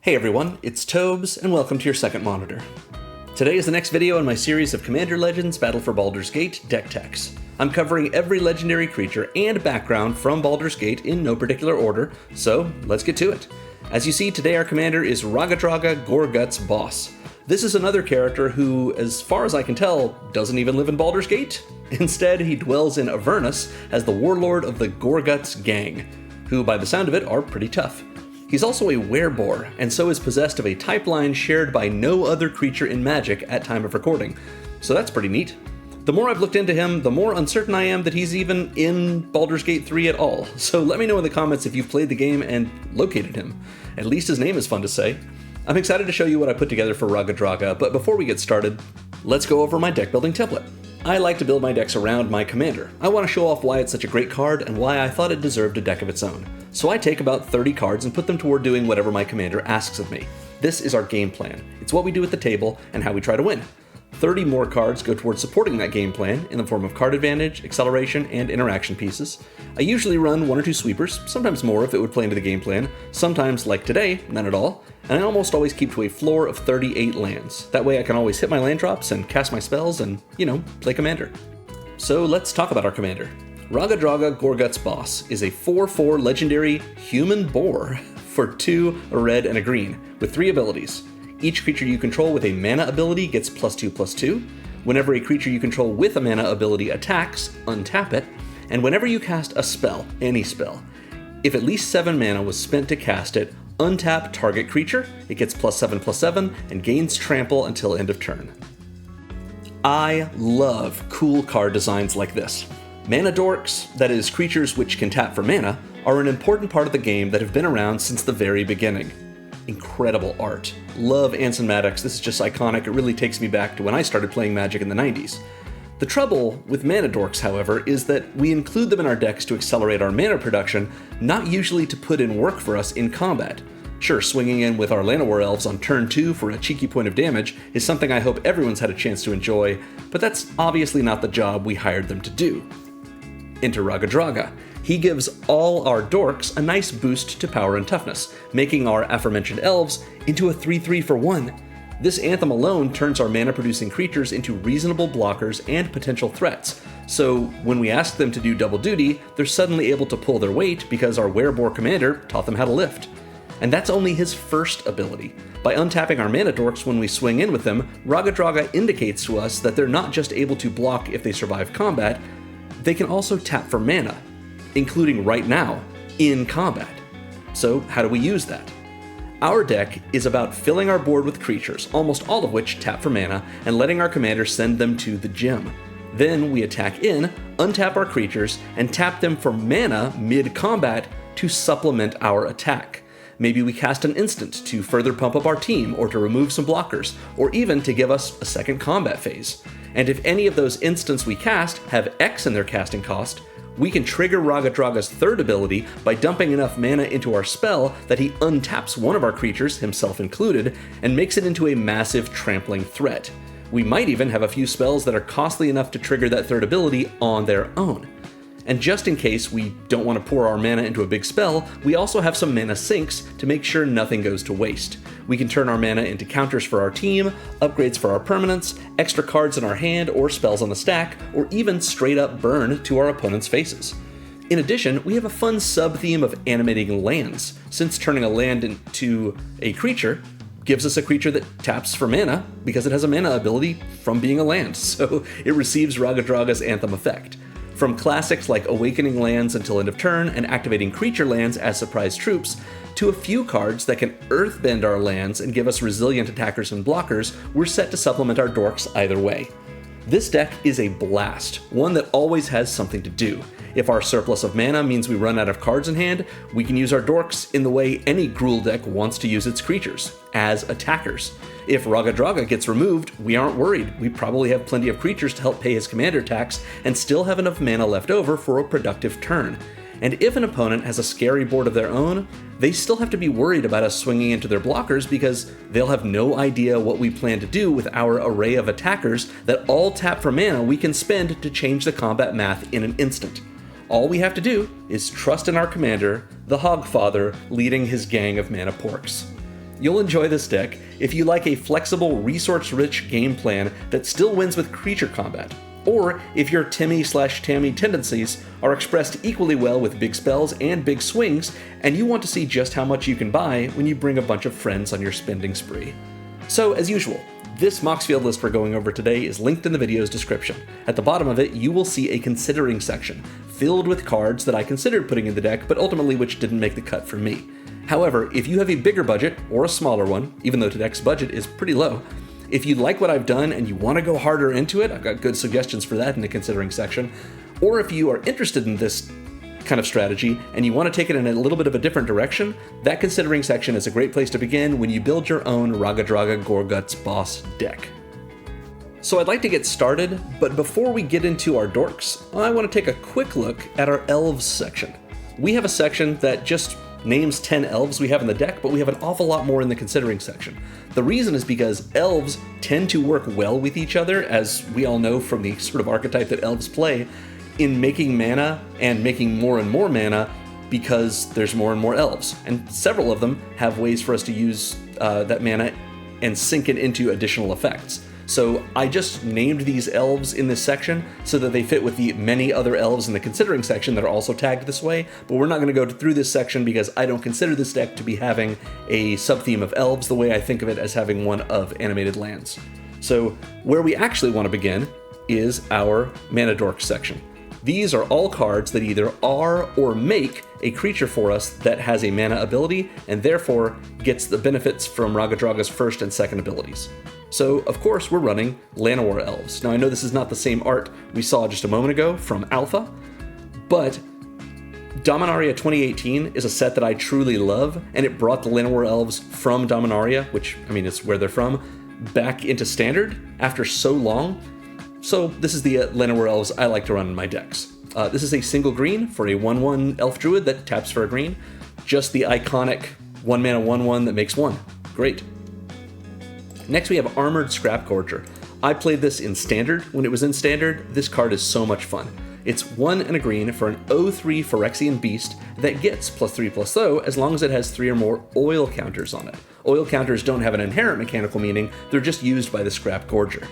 Hey everyone, it's Tobes, and welcome to your second monitor. Today is the next video in my series of Commander Legends Battle for Baldur's Gate deck techs. I'm covering every legendary creature and background from Baldur's Gate in no particular order, so let's get to it. As you see, today our commander is Raggadragga, Goreguts boss. This is another character who, as far as I can tell, doesn't even live in Baldur's Gate. Instead, he dwells in Avernus as the warlord of the Goreguts gang, who by the sound of it are pretty tough. He's also a werebore, and so is possessed of a type line shared by no other creature in Magic at time of recording, so that's pretty neat. The more I've looked into him, the more uncertain I am that he's even in Baldur's Gate 3 at all, so let me know in the comments if you've played the game and located him. At least his name is fun to say. I'm excited to show you what I put together for Raggadragga, but before we get started, let's go over my deck building template. I like to build my decks around my commander. I want to show off why it's such a great card and why I thought it deserved a deck of its own. So I take about 30 cards and put them toward doing whatever my commander asks of me. This is our game plan. It's what we do at the table and how we try to win. 30 more cards go towards supporting that game plan in the form of card advantage, acceleration, and interaction pieces. I usually run 1 or 2 sweepers, sometimes more if it would play into the game plan, sometimes, like today, none at all, and I almost always keep to a floor of 38 lands. That way I can always hit my land drops and cast my spells and, play commander. So let's talk about our commander. Raggadragga, Goreguts boss is a 4/4 legendary human boar for 2, a red, and a green, with 3 abilities. Each creature you control with a mana ability gets +2/+2. Whenever a creature you control with a mana ability attacks, untap it. And whenever you cast a spell, any spell, if at least 7 mana was spent to cast it, untap target creature, it gets +7/+7, and gains trample until end of turn. I love cool card designs like this. Mana Dorks, that is, creatures which can tap for mana, are an important part of the game that have been around since the very beginning. Incredible art. Love Anson Maddox, this is just iconic, it really takes me back to when I started playing Magic in the 90s. The trouble with Mana Dorks, however, is that we include them in our decks to accelerate our mana production, not usually to put in work for us in combat. Sure, swinging in with our Llanowar Elves on turn 2 for a cheeky point of damage is something I hope everyone's had a chance to enjoy, but that's obviously not the job we hired them to do. Enter Raggadragga. He gives all our dorks a nice boost to power and toughness, making our aforementioned elves into a 3/3 for 1. This anthem alone turns our mana-producing creatures into reasonable blockers and potential threats, so when we ask them to do double duty, they're suddenly able to pull their weight because our werebore commander taught them how to lift. And that's only his first ability. By untapping our mana dorks when we swing in with them, Raggadragga indicates to us that they're not just able to block if they survive combat, they can also tap for mana, including right now, in combat. So how do we use that? Our deck is about filling our board with creatures, almost all of which tap for mana, and letting our commander send them to the gym. Then we attack in, untap our creatures, and tap them for mana mid-combat to supplement our attack. Maybe we cast an instant to further pump up our team, or to remove some blockers, or even to give us a second combat phase. And if any of those instants we cast have X in their casting cost, we can trigger Raggadragga's third ability by dumping enough mana into our spell that he untaps one of our creatures, himself included, and makes it into a massive trampling threat. We might even have a few spells that are costly enough to trigger that third ability on their own. And just in case we don't want to pour our mana into a big spell, we also have some mana sinks to make sure nothing goes to waste. We can turn our mana into counters for our team, upgrades for our permanents, extra cards in our hand or spells on the stack, or even straight up burn to our opponent's faces. In addition, we have a fun sub-theme of animating lands, since turning a land into a creature gives us a creature that taps for mana because it has a mana ability from being a land, so it receives Raggadragga's anthem effect. From classics like awakening lands until end of turn and activating creature lands as surprise troops, to a few cards that can earthbend our lands and give us resilient attackers and blockers, we're set to supplement our dorks either way. This deck is a blast, one that always has something to do. If our surplus of mana means we run out of cards in hand, we can use our dorks in the way any Gruul deck wants to use its creatures, as attackers. If Raggadragga gets removed, we aren't worried. We probably have plenty of creatures to help pay his commander tax and still have enough mana left over for a productive turn. And if an opponent has a scary board of their own, they still have to be worried about us swinging into their blockers because they'll have no idea what we plan to do with our array of attackers that all tap for mana we can spend to change the combat math in an instant. All we have to do is trust in our commander, the Hogfather, leading his gang of mana porks. You'll enjoy this deck if you like a flexible, resource-rich game plan that still wins with creature combat, or if your Timmy/Tammy tendencies are expressed equally well with big spells and big swings, and you want to see just how much you can buy when you bring a bunch of friends on your spending spree. So, as usual, this Moxfield list we're going over today is linked in the video's description. At the bottom of it, you will see a considering section, filled with cards that I considered putting in the deck, but ultimately which didn't make the cut for me. However, if you have a bigger budget, or a smaller one, even though today's budget is pretty low, if you like what I've done and you want to go harder into it, I've got good suggestions for that in the considering section, or if you are interested in this kind of strategy and you want to take it in a little bit of a different direction, that considering section is a great place to begin when you build your own Raggadragga Goreguts boss deck. So I'd like to get started, but before we get into our dorks, I want to take a quick look at our elves section. We have a section that just names 10 elves we have in the deck, but we have an awful lot more in the considering section. The reason is because elves tend to work well with each other, as we all know from the sort of archetype that elves play, in making mana and making more and more mana because there's more and more elves. And several of them have ways for us to use that mana and sink it into additional effects. So I just named these elves in this section so that they fit with the many other elves in the considering section that are also tagged this way, but we're not going to go through this section because I don't consider this deck to be having a sub-theme of elves the way I think of it as having one of animated lands. So where we actually want to begin is our Mana Dorks section. These are all cards that either are or make a creature for us that has a mana ability and therefore gets the benefits from Raggadragga's first and second abilities. So, of course, we're running Llanowar Elves. Now, I know this is not the same art we saw just a moment ago from Alpha, but Dominaria 2018 is a set that I truly love, and it brought the Llanowar Elves from Dominaria, which, I mean, it's where they're from, back into Standard after so long. So this is the Llanowar Elves I like to run in my decks. This is a single green for a 1/1 Elf Druid that taps for a green. Just the iconic 1 mana 1/1 that makes 1. Great. Next we have Armored Scrapgorger. I played this in Standard. When it was in Standard, this card is so much fun. It's 1 and a green for an 0/3 Phyrexian Beast that gets +3/+0 as long as it has 3 or more oil counters on it. Oil counters don't have an inherent mechanical meaning, they're just used by the Scrapgorger.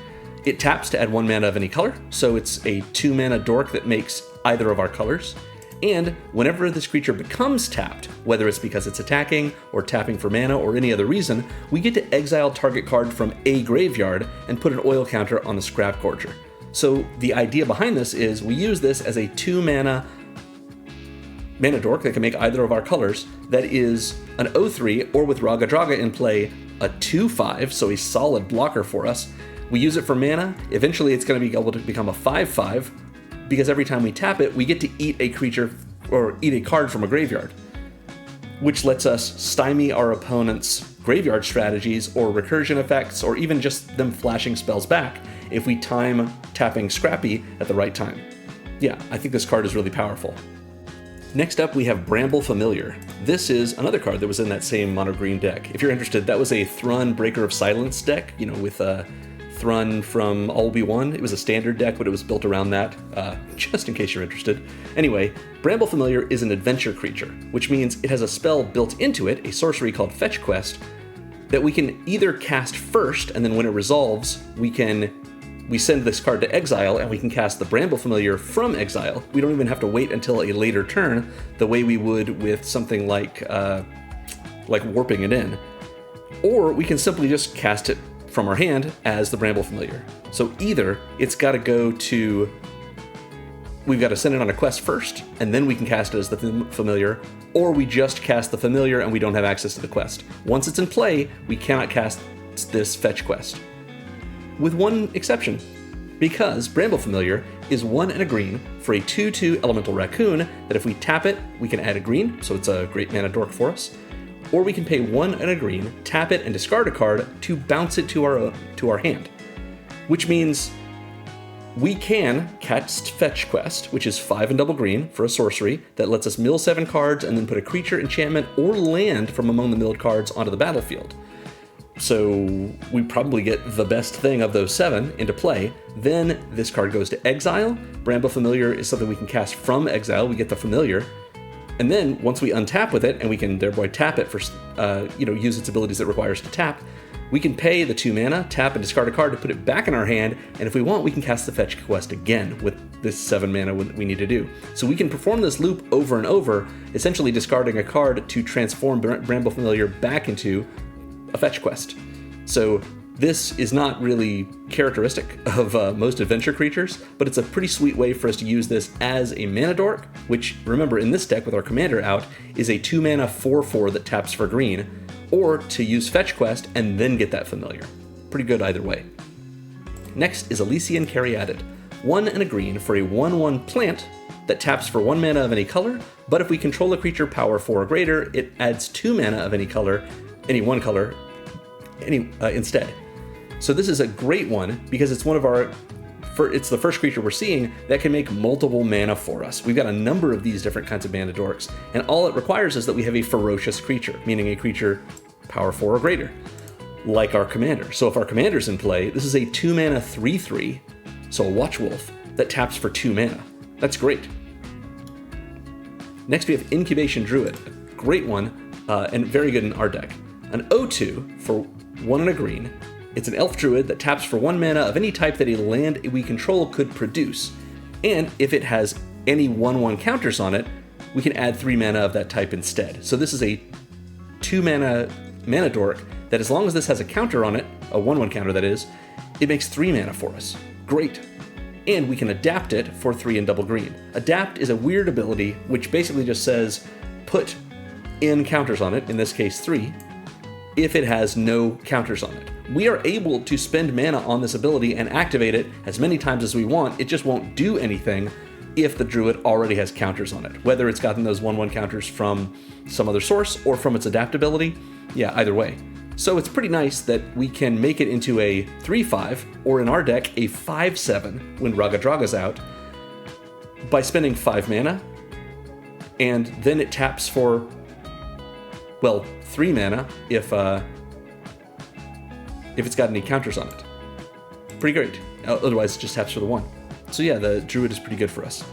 It taps to add 1 mana of any color, so it's a 2 mana dork that makes either of our colors. And whenever this creature becomes tapped, whether it's because it's attacking or tapping for mana or any other reason, we get to exile target card from a graveyard and put an oil counter on the Scrapgorger. So the idea behind this is we use this as a 2 mana dork that can make either of our colors that is an 0/3, or with Raggadragga in play, a 2/5, so a solid blocker for us. We use it for mana. Eventually it's going to be able to become a 5/5, because every time we tap it, we get to eat a creature or eat a card from a graveyard, which lets us stymie our opponent's graveyard strategies or recursion effects, or even just them flashing spells back if we time tapping Scrappy at the right time. Yeah, I think this card is really powerful. Next up, we have Bramble Familiar. This is another card that was in that same mono green deck. If you're interested, that was a Thrun Breaker of Silence deck, you know, with Thrun from All Be One. It was a standard deck, but it was built around that, just in case you're interested. Anyway, Bramble Familiar is an adventure creature, which means it has a spell built into it, a sorcery called Fetch Quest, that we can either cast first, and then when it resolves, we send this card to exile, and we can cast the Bramble Familiar from exile. We don't even have to wait until a later turn, the way we would with something like warping it in. Or we can simply just cast it from our hand as the Bramble Familiar. So either it's got to go to, we've got to send it on a quest first, and then we can cast it as the Familiar, or we just cast the Familiar and we don't have access to the quest. Once it's in play, we cannot cast this Fetch Quest. With one exception, because Bramble Familiar is 1 and a green for a 2/2 Elemental Raccoon that if we tap it, we can add a green, so it's a great mana dork for us. Or we can pay 1 and a green, tap it, and discard a card to bounce it to our hand. Which means we can cast Fetch Quest, which is 5 and double green for a sorcery that lets us mill 7 cards and then put a creature, enchantment, or land from among the milled cards onto the battlefield. So we probably get the best thing of those 7 into play. Then this card goes to exile. Bramble Familiar is something we can cast from exile. We get the Familiar. And then once we untap with it, and we can thereby tap it for, use its abilities that require us to tap, we can pay the 2 mana, tap and discard a card to put it back in our hand, and if we want, we can cast the fetch quest again with this 7 mana we need to do. So we can perform this loop over and over, essentially discarding a card to transform Bramble Familiar back into a fetch quest. So this is not really characteristic of most adventure creatures, but it's a pretty sweet way for us to use this as a mana dork, which, remember, in this deck with our commander out, is a 2 mana 4/4 that taps for green, or to use fetch quest and then get that familiar. Pretty good either way. Next is Elysian Caryatid, 1 and a green for a 1/1 plant that taps for 1 mana of any color, but if we control a creature power 4 or greater, it adds 2 mana of any color, instead. So this is a great one because it's it's the first creature we're seeing that can make multiple mana for us. We've got a number of these different kinds of mana dorks, and all it requires is that we have a ferocious creature, meaning a creature power 4 or greater, like our commander. So if our commander's in play, this is a 2 mana 3/3, so a Watch Wolf, that taps for 2 mana. That's great. Next we have Incubation Druid, a great one, and very good in our deck. An 0/2 for 1 and a green. It's an elf druid that taps for 1 mana of any type that a land we control could produce. And if it has any 1/1 counters on it, we can add 3 mana of that type instead. So this is a 2 mana dork that, as long as this has a counter on it, a 1/1 counter that is, it makes 3 mana for us. Great. And we can adapt it for 3 and double green. Adapt is a weird ability which basically just says put in counters on it, in this case 3, if it has no counters on it. We are able to spend mana on this ability and activate it as many times as we want. It just won't do anything if the druid already has counters on it, whether it's gotten those 1/1 counters from some other source or from its adaptability. Yeah, either way. So it's pretty nice that we can make it into a 3/5, or in our deck, a 5/7 when Raggadragga's out, by spending 5 mana, and then it taps for, 3 mana if it's got any counters on it. Pretty great. Otherwise, it just taps for the 1. So yeah, the druid is pretty good for us.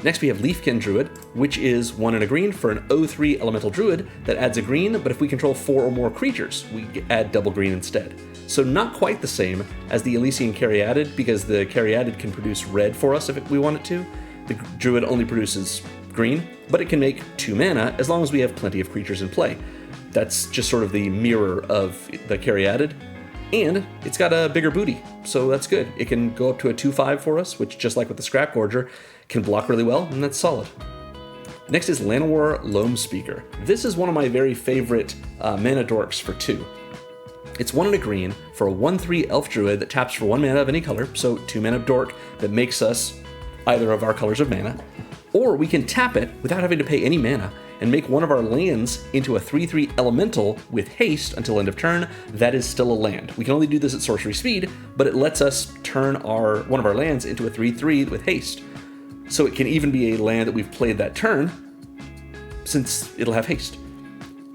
Next we have Leafkin Druid, which is 1 and a green for an 0/3 elemental druid that adds a green, but if we control 4 or more creatures, we add double green instead. So not quite the same as the Elysian Caryatid, because the Caryatid can produce red for us if we want it to. The druid only produces green, but it can make 2 mana as long as we have plenty of creatures in play. That's just sort of the mirror of the Caryatid, and it's got a bigger booty, so that's good. It can go up to a 2/5 for us, which, just like with the Scrap Gorger, can block really well, and that's solid. Next is Llanowar Loam Speaker. This is one of my very favorite mana dorks for 2. It's 1 and a green for a 1/3 elf druid that taps for 1 mana of any color, so 2 mana dork that makes us either of our colors of mana, or we can tap it without having to pay any mana and make one of our lands into a 3/3 elemental with haste until end of turn. That is still a land. We can only do this at sorcery speed, but it lets us turn one of our lands into a 3/3 with haste. So it can even be a land that we've played that turn, since it'll have haste.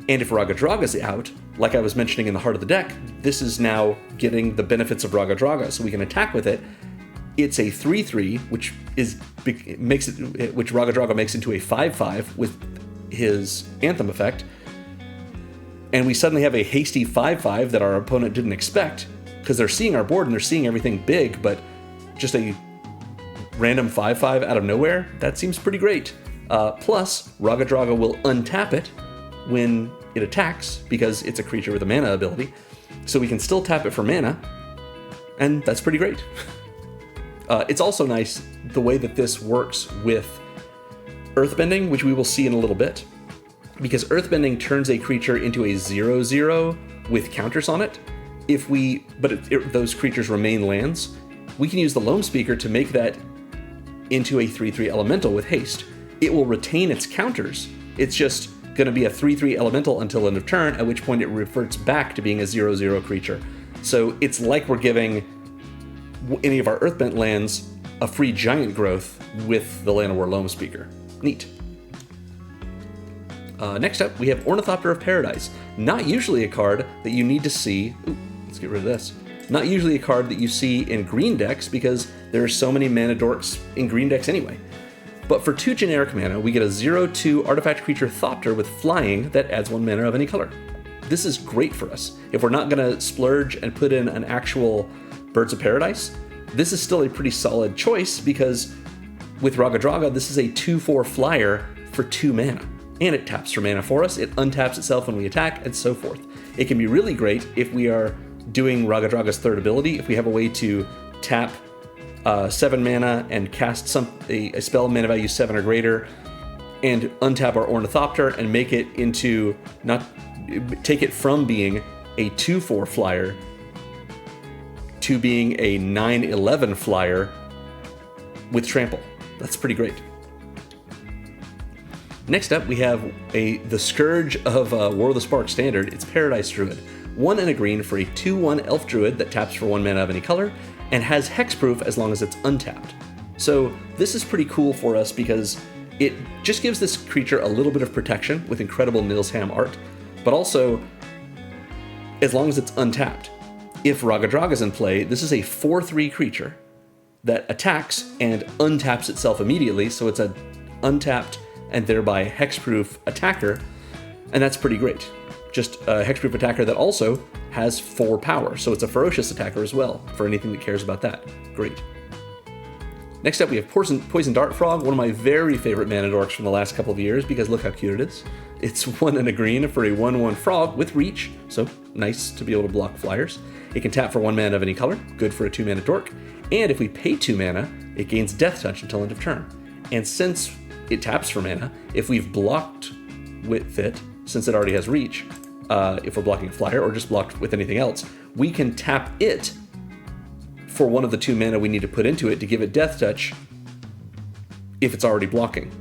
And if Raggadragga's out, like I was mentioning in the heart of the deck, this is now getting the benefits of Raggadragga, so we can attack with it. It's a 3/3, which Raggadragga makes into a 5/5 with his Anthem effect, and we suddenly have a hasty 5/5 that our opponent didn't expect, because they're seeing our board and they're seeing everything big, but just a random 5/5 out of nowhere, that seems pretty great. Plus, Raggadragga will untap it when it attacks, because it's a creature with a mana ability, so we can still tap it for mana, and that's pretty great. It's also nice the way that this works with Earthbending, which we will see in a little bit, because Earthbending turns a creature into a 0/0 with counters on it. Those creatures remain lands, we can use the Loam Speaker to make that into a 3/3 elemental with haste. It will retain its counters. It's just going to be a 3/3 elemental until end of turn, at which point it reverts back to being a 0/0 creature. So it's like we're giving any of our Earthbent lands a free giant growth with the Llanowar Loam Speaker. Neat. Next up, we have Ornithopter of Paradise. Not usually a card that you need to see. Ooh, let's get rid of this. Not usually a card that you see in green decks, because there are so many mana dorks in green decks anyway. But for 2 generic mana, we get a 0/2 artifact creature Thopter with flying that adds 1 mana of any color. This is great for us. If we're not going to splurge and put in an actual Birds of Paradise, this is still a pretty solid choice because with Raggadragga, this is a 2/4 flyer for 2 mana. And it taps for mana for us, it untaps itself when we attack, and so forth. It can be really great if we are doing Raggadragga's third ability, if we have a way to tap 7 mana and cast a spell mana value 7 or greater, and untap our Ornithopter and make it into, take it from being a 2/4 flyer to being a 9/11 flyer with trample. That's pretty great. Next up, we have the Scourge of War of the Spark standard. It's Paradise Druid. 1 and a green for a 2/1 elf druid that taps for 1 mana of any color, and has hexproof as long as it's untapped. So this is pretty cool for us because it just gives this creature a little bit of protection with incredible Nilsham art, but also, as long as it's untapped. If Raggadragga is in play, this is a 4/3 creature that attacks and untaps itself immediately, so it's an untapped and thereby hexproof attacker, and that's pretty great. Just a hexproof attacker that also has 4 power, so it's a ferocious attacker as well, for anything that cares about that. Great. Next up, we have Poison Dart Frog, one of my very favorite mana dorks from the last couple of years, because look how cute it is. It's 1 and a green for a 1/1 frog with reach, so nice to be able to block flyers. It can tap for 1 mana of any color, good for a 2 mana dork, and if we pay 2 mana, it gains Death Touch until end of turn. And since it taps for mana, if we've blocked with it, since it already has reach, if we're blocking a flyer or just blocked with anything else, we can tap it for 1 of the 2 mana we need to put into it to give it Death Touch if it's already blocking.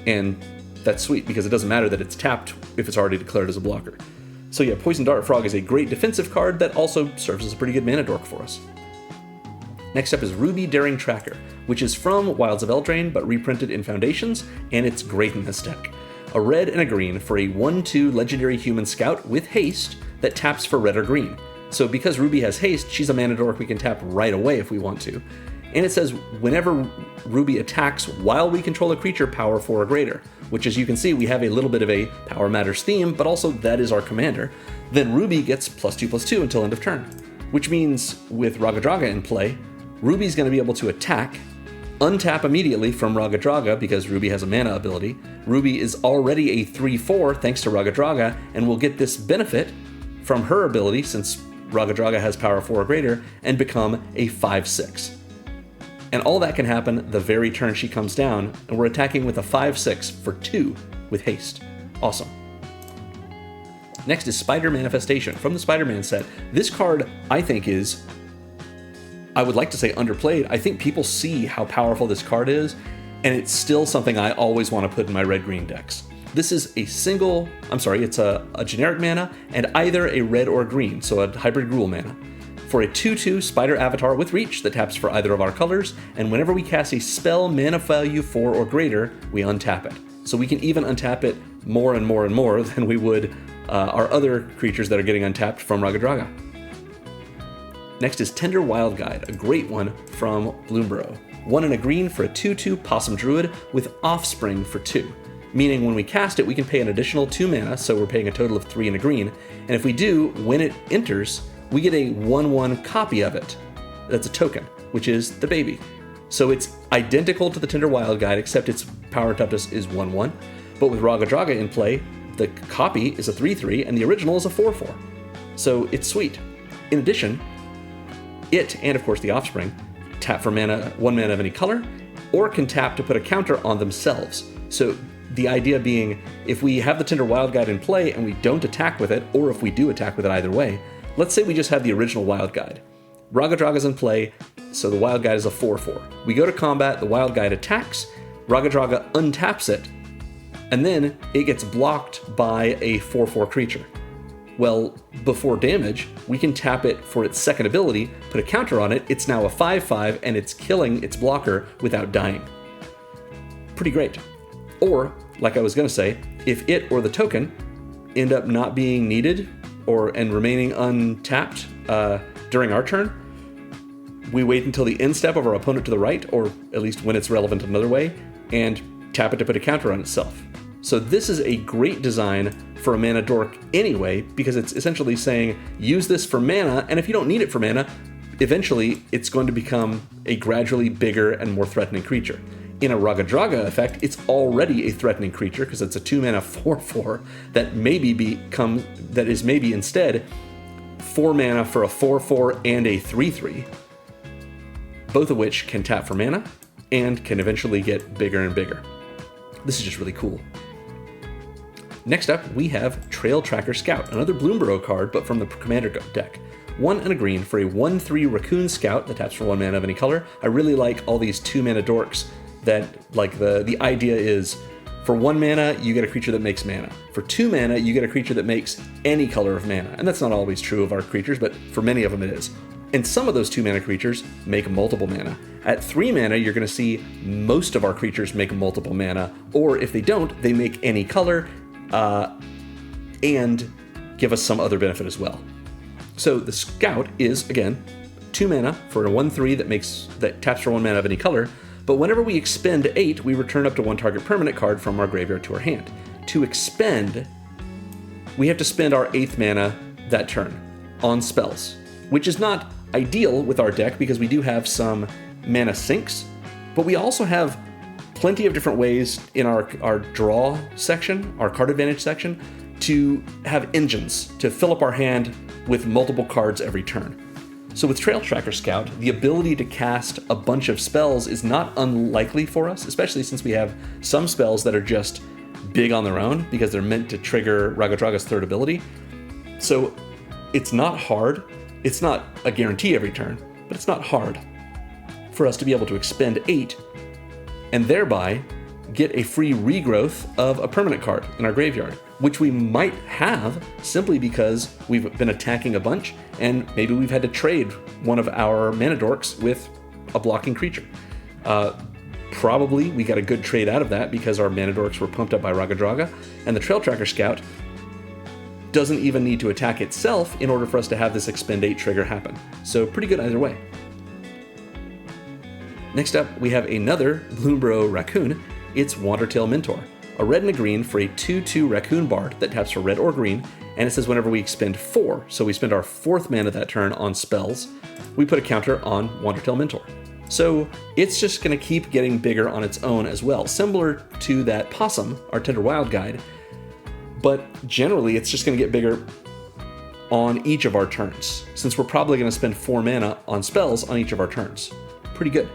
And that's sweet because it doesn't matter that it's tapped if it's already declared as a blocker. So yeah, Poison Dart Frog is a great defensive card that also serves as a pretty good mana dork for us. Next up is Ruby Daring Tracker, which is from Wilds of Eldraine but reprinted in Foundations, and it's great in this deck. A red and a green for a 1/2 legendary human scout with haste that taps for red or green. So because Ruby has haste, she's a mana dork we can tap right away if we want to. And it says whenever Ruby attacks while we control a creature power 4 or greater, which as you can see, we have a little bit of a Power Matters theme, but also that is our commander. Then Ruby gets +2/+2 until end of turn, which means with Raggadragga in play, Ruby's going to be able to attack, untap immediately from Raggadragga because Ruby has a mana ability. Ruby is already a 3/4 thanks to Raggadragga, and will get this benefit from her ability since Raggadragga has power 4 or greater, and become a 5/6. And all that can happen the very turn she comes down, and we're attacking with a 5/6 for 2 with haste. Awesome. Next is Spider Manifestation from the Spider-Man set. This card, I think, is, I would like to say underplayed. I think people see how powerful this card is, and it's still something I always want to put in my red-green decks. This is it's a generic mana, and either a red or green, so a hybrid Gruul mana. For a 2/2 Spider Avatar with reach that taps for either of our colors, and whenever we cast a spell mana value 4 or greater, we untap it. So we can even untap it more and more and more than we would our other creatures that are getting untapped from Raggadragga. Next is Tender Wild Guide, a great one from Bloomburrow. 1 and a green for a 2/2 Possum Druid with Offspring for 2. Meaning when we cast it, we can pay an additional 2 mana, so we're paying a total of 3 and a green. And if we do, when it enters, we get a 1/1 copy of it. That's a token, which is the baby. So it's identical to the Tender Wild Guide, except its power and toughness is 1/1. But with Raggadragga in play, the copy is a 3/3, and the original is a 4/4. So it's sweet. In addition, it, and of course the Offspring, tap for mana, 1 mana of any color, or can tap to put a counter on themselves. So the idea being, if we have the Tender Wild Guide in play and we don't attack with it, or if we do attack with it either way, let's say we just have the original Wild Guide. Raggadragga's in play, so the Wild Guide is a 4/4. We go to combat, the Wild Guide attacks, Raggadragga untaps it, and then it gets blocked by a 4/4 creature. Well, before damage, we can tap it for its second ability, put a counter on it, it's now a 5/5, and it's killing its blocker without dying. Pretty great. Or, like I was going to say, if it or the token end up not being needed and remaining untapped during our turn, we wait until the end step of our opponent to the right, or at least when it's relevant another way, and tap it to put a counter on itself. So this is a great design for a mana dork anyway, because it's essentially saying, use this for mana, and if you don't need it for mana, eventually it's going to become a gradually bigger and more threatening creature. In a Raggadragga effect, it's already a threatening creature because it's a 2-mana 4/4 that is maybe instead 4 mana for a 4/4 and a 3/3, both of which can tap for mana and can eventually get bigger and bigger. This is just really cool. Next up, we have Trail Tracker Scout, another Bloomburrow card, but from the Commander deck. 1 and a green for a 1/3 Raccoon Scout that taps for 1 mana of any color. I really like all these 2-mana dorks that, like, the idea is, for 1 mana, you get a creature that makes mana. For 2 mana, you get a creature that makes any color of mana. And that's not always true of our creatures, but for many of them it is. And some of those 2-mana creatures make multiple mana. At 3 mana, you're going to see most of our creatures make multiple mana, or if they don't, they make any color, and give us some other benefit as well. So the Scout is, again, 2 mana for a 1/3 that taps for 1 mana of any color, but whenever we expend 8, we return up to 1 target permanent card from our graveyard to our hand. To expend, we have to spend our 8th mana that turn on spells, which is not ideal with our deck because we do have some mana sinks, but we also have plenty of different ways in our draw section, our card advantage section, to have engines to fill up our hand with multiple cards every turn. So with Trail Tracker Scout, the ability to cast a bunch of spells is not unlikely for us, especially since we have some spells that are just big on their own because they're meant to trigger Raggadragga's 3rd ability. So it's not hard. It's not a guarantee every turn, but it's not hard for us to be able to expend 8 and thereby get a free regrowth of a permanent card in our graveyard, which we might have simply because we've been attacking a bunch and maybe we've had to trade one of our mana dorks with a blocking creature. Probably we got a good trade out of that because our mana dorks were pumped up by Raggadragga, and the Trail Tracker Scout doesn't even need to attack itself in order for us to have this expend 8 trigger happen. So pretty good either way. Next up, we have another Bloomburrow Raccoon. It's Wandertail Mentor, a red and a green for a 2/2 Raccoon Bard that taps for red or green, and it says whenever we expend 4, so we spend our 4th mana that turn on spells, we put a counter on Wandertail Mentor. So it's just going to keep getting bigger on its own as well, similar to that Possum, our Tender Wild guide, but generally it's just going to get bigger on each of our turns, since we're probably going to spend 4 mana on spells on each of our turns. Pretty good.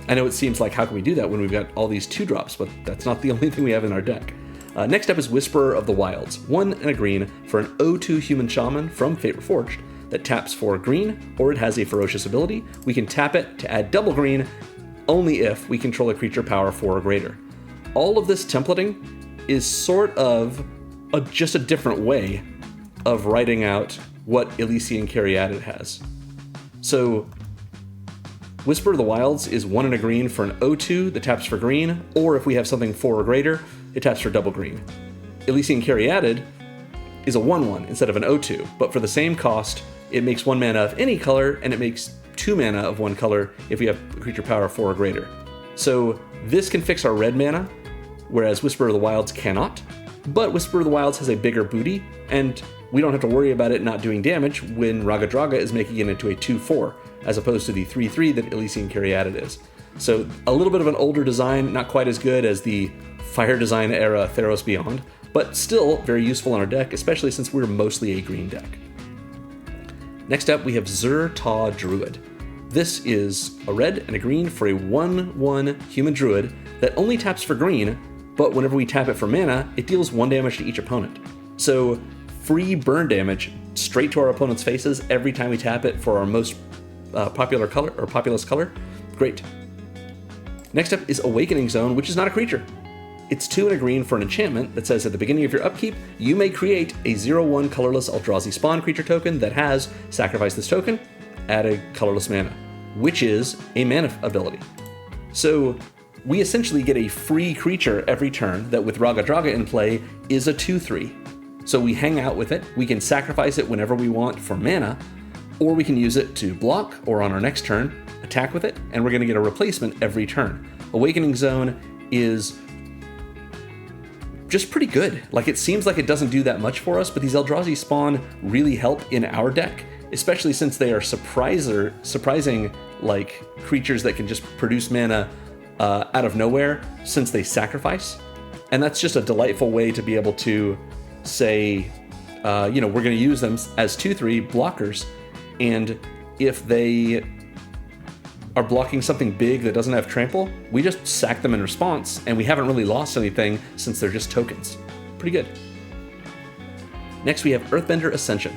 I know it seems like, how can we do that when we've got all these 2-drops, but that's not the only thing we have in our deck. Next up is Whisperer of the Wilds, 1 and a green for an 0/2 Human Shaman from Fate Reforged that taps for green, or it has a ferocious ability. We can tap it to add double green only if we control a creature power 4 or greater. All of this templating is sort of just a different way of writing out what Elysian Caryatid has. So Whisper of the Wilds is 1 and a green for an 0/2 that taps for green, or if we have something 4 or greater, it taps for double green. Elysian Caryatid is a 1/1 instead of an 0/2, but for the same cost, it makes 1 mana of any color, and it makes 2 mana of 1 color if we have creature power 4 or greater. So this can fix our red mana, whereas Whisper of the Wilds cannot, but Whisper of the Wilds has a bigger booty, and we don't have to worry about it not doing damage when Raggadragga is making it into a 2/4, as opposed to the 3/3 that Elysian Caryatid is. So a little bit of an older design, not quite as good as the Fire Design era Theros Beyond, but still very useful on our deck, especially since we're mostly a green deck. Next up, we have Zur-Ta Druid. This is a red and a green for a 1/1 human druid that only taps for green, but whenever we tap it for mana, it deals 1 damage to each opponent. So free burn damage straight to our opponent's faces every time we tap it for our most popular color or populous color. Great. Next up is Awakening Zone, which is not a creature. It's 2 and a green for an enchantment that says at the beginning of your upkeep, you may create a 0/1 colorless Eldrazi spawn creature token that has sacrifice this token, add a colorless mana, which is a mana ability. So we essentially get a free creature every turn that with Raggadragga in play is a 2/3. So we hang out with it, we can sacrifice it whenever we want for mana, or we can use it to block, or on our next turn, attack with it, and we're going to get a replacement every turn. Awakening Zone is just pretty good. Like, it seems like it doesn't do that much for us, but these Eldrazi spawn really help in our deck, especially since they are surprising like creatures that can just produce mana out of nowhere since they sacrifice. And that's just a delightful way to be able to say, we're going to use them as 2/3 blockers, and if they are blocking something big that doesn't have trample, we just sack them in response, and we haven't really lost anything since they're just tokens. Pretty good. Next we have Earthbender Ascension.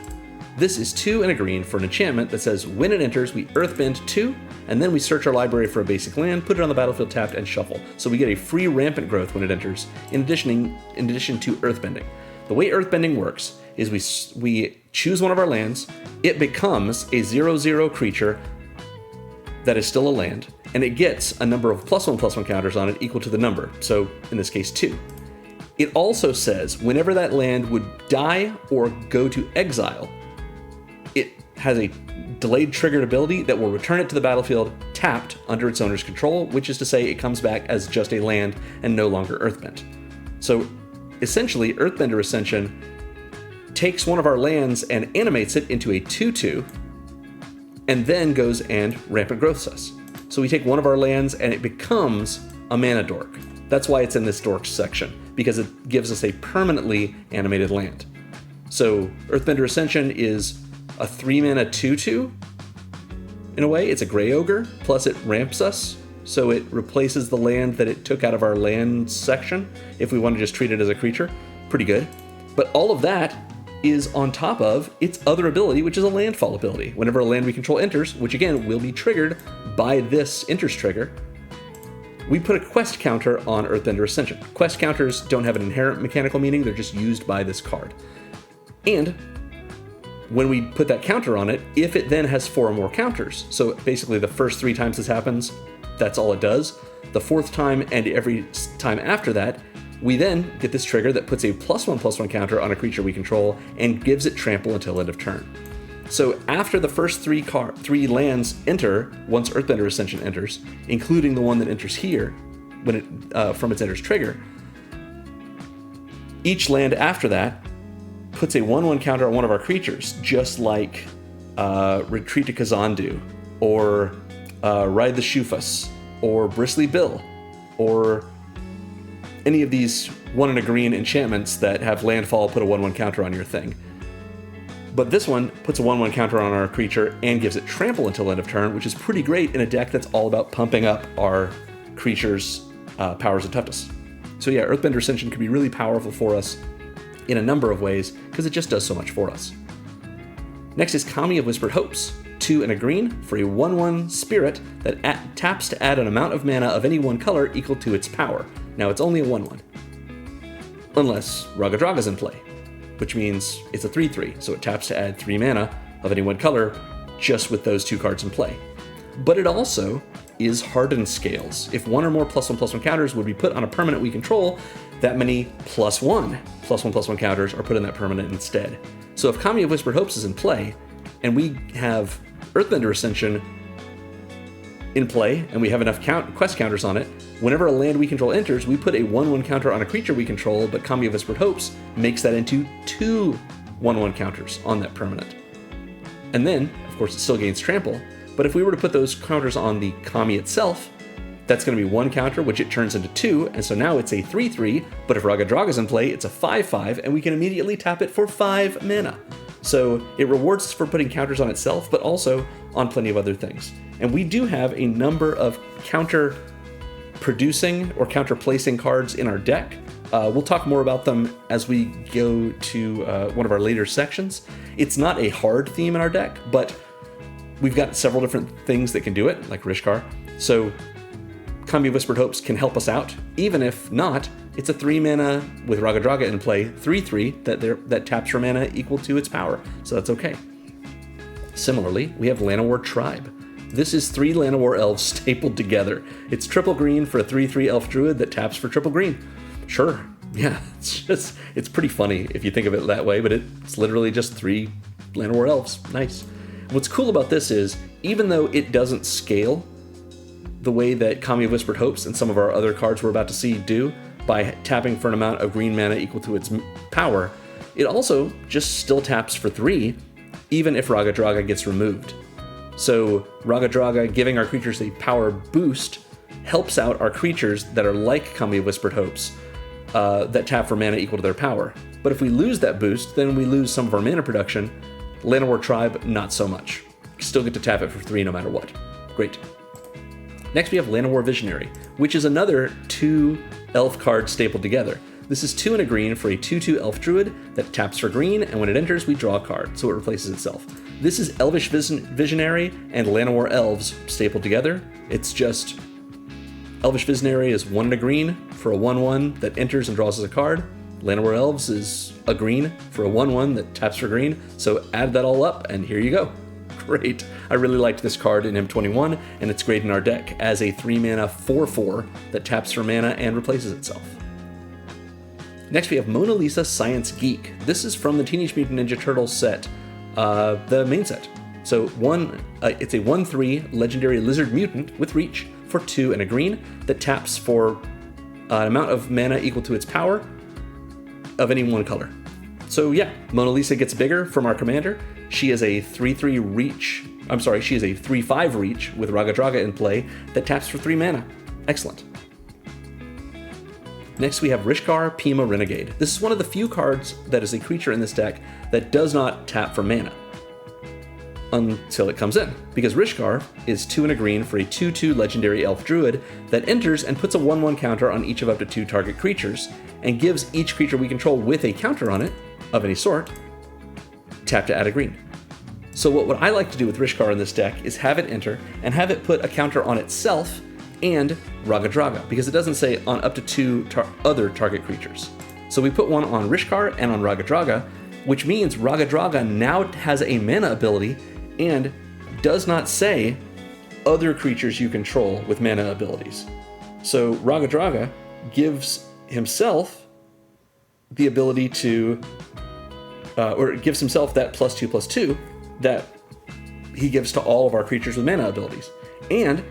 This is 2 and a green for an enchantment that says when it enters, we Earthbend 2, and then we search our library for a basic land, put it on the battlefield tapped, and shuffle. So we get a free rampant growth when it enters, in addition to Earthbending. The way Earthbending works is we choose one of our lands, it becomes a 0/0 creature that is still a land, and it gets a number of +1/+1 counters on it equal to the number, so in this case 2. It also says whenever that land would die or go to exile, it has a delayed triggered ability that will return it to the battlefield tapped under its owner's control, which is to say it comes back as just a land and no longer Earthbent. So essentially, Earthbender Ascension takes one of our lands and animates it into a 2/2, and then goes and rampant growths us. So we take one of our lands and it becomes a mana dork. That's why it's in this Dorks section, because it gives us a permanently animated land. So Earthbender Ascension is a 3-mana 2/2. In a way, it's a Grey Ogre, plus it ramps us, so it replaces the land that it took out of our land section, if we want to just treat it as a creature. Pretty good. But all of that is on top of its other ability, which is a landfall ability. Whenever a land we control enters, which again will be triggered by this enters trigger, we put a quest counter on Earthbender Ascension. Quest counters don't have an inherent mechanical meaning, they're just used by this card. And when we put that counter on it, if it then has 4 or more counters, so basically the first 3 times this happens, that's all it does. The 4th time and every time after that, we then get this trigger that puts a +1/+1 counter on a creature we control and gives it trample until end of turn. So after the first 3 lands enter, once Earthbender Ascension enters, including the one that enters here when it from its enters trigger, each land after that puts a 1/1 counter on one of our creatures, just like Retreat to Kazandu, or Ride the Shufus, or Bristly Bill, or any of these 1 and a green enchantments that have landfall put a 1/1 counter on your thing. But this one puts a 1/1 counter on our creature and gives it trample until end of turn, which is pretty great in a deck that's all about pumping up our creature's powers and toughness. So yeah, Earthbender Ascension can be really powerful for us in a number of ways, because it just does so much for us. Next is Kami of Whispered Hopes. 2 and a green for a 1/1 spirit that taps to add an amount of mana of any one color equal to its power. Now it's only a 1/1. Unless Raggadragga's in play, which means it's a 3/3, so it taps to add 3 mana of any one color just with those 2 cards in play. But it also is Hardened Scales. If 1 or more +1/+1 counters would be put on a permanent we control, that many +1/+1 counters are put in that permanent instead. So if Kami of Whispered Hopes is in play, and we have Earthbender Ascension in play, and we have enough quest counters on it, whenever a land we control enters, we put a 1/1 counter on a creature we control, but Kami of Whispered Hopes makes that into 2 1/1 counters on that permanent. And then, of course, it still gains trample, but if we were to put those counters on the Kami itself, that's going to be 1 counter, which it turns into 2, and so now it's a 3/3, but if Raggadragga's in play, it's a 5/5, and we can immediately tap it for 5 mana. So it rewards us for putting counters on itself, but also on plenty of other things. And we do have a number of counter-producing or counter-placing cards in our deck. We'll talk more about them as we go to one of our later sections. It's not a hard theme in our deck, but we've got several different things that can do it, like Rishkar. So Kami of Whispered Hopes can help us out. Even if not, it's a 3 mana with Raggadragga in play, 3/3 that taps for mana equal to its power, so that's okay. Similarly, we have Llanowar Tribe. This is 3 Llanowar Elves stapled together. It's triple green for a 3/3 Elf Druid that taps for triple green. Sure, yeah, it's pretty funny if you think of it that way, but it's literally just 3 Llanowar Elves. Nice. What's cool about this is, even though it doesn't scale the way that Kami of Whispered Hopes and some of our other cards we're about to see do by tapping for an amount of green mana equal to its power, it also just still taps for 3, even if Raggadragga gets removed. So Raggadragga giving our creatures a power boost helps out our creatures that are like Kami of Whispered Hopes, that tap for mana equal to their power. But if we lose that boost, then we lose some of our mana production. Llanowar Tribe, not so much. Still get to tap it for 3 no matter what. Great. Next we have Llanowar Visionary, which is another 2 elf card stapled together. This is 2 and a green for a 2/2 elf druid that taps for green, and when it enters, we draw a card, so it replaces itself. This is Elvish Visionary and Llanowar Elves stapled together. It's just Elvish Visionary is 1 and a green for a 1/1 that enters and draws us a card. Llanowar Elves is a green for a 1/1 that taps for green, so add that all up, and here you go. Great. I really liked this card in M21, and it's great in our deck as a 3-mana 4/4 that taps for mana and replaces itself. Next we have Mona Lisa Science Geek. This is from the Teenage Mutant Ninja Turtles set, the main set. So it's a 1/3 legendary lizard mutant with reach for 2 and a green that taps for an amount of mana equal to its power of any one color. So yeah, Mona Lisa gets bigger from our commander. She is a 3/3 reach. She is a 3/5 reach with Raggadragga in play that taps for 3 mana. Excellent. Next we have Rishkar Pima Renegade. This is one of the few cards that is a creature in this deck that does not tap for mana until it comes in, because Rishkar is 2 and a green for a 2/2 legendary elf druid that enters and puts a 1/1 counter on each of up to 2 target creatures, and gives each creature we control with a counter on it, of any sort, tap to add a green. So what I like to do with Rishkar in this deck is have it enter, and have it put a counter on itself and Raggadragga, because it doesn't say on up to 2 other target creatures. So we put one on Rishkar and on Raggadragga, which means Raggadragga now has a mana ability and does not say other creatures you control with mana abilities. So Raggadragga gives himself the ability to, or gives himself that +2/+2 that he gives to all of our creatures with mana abilities, and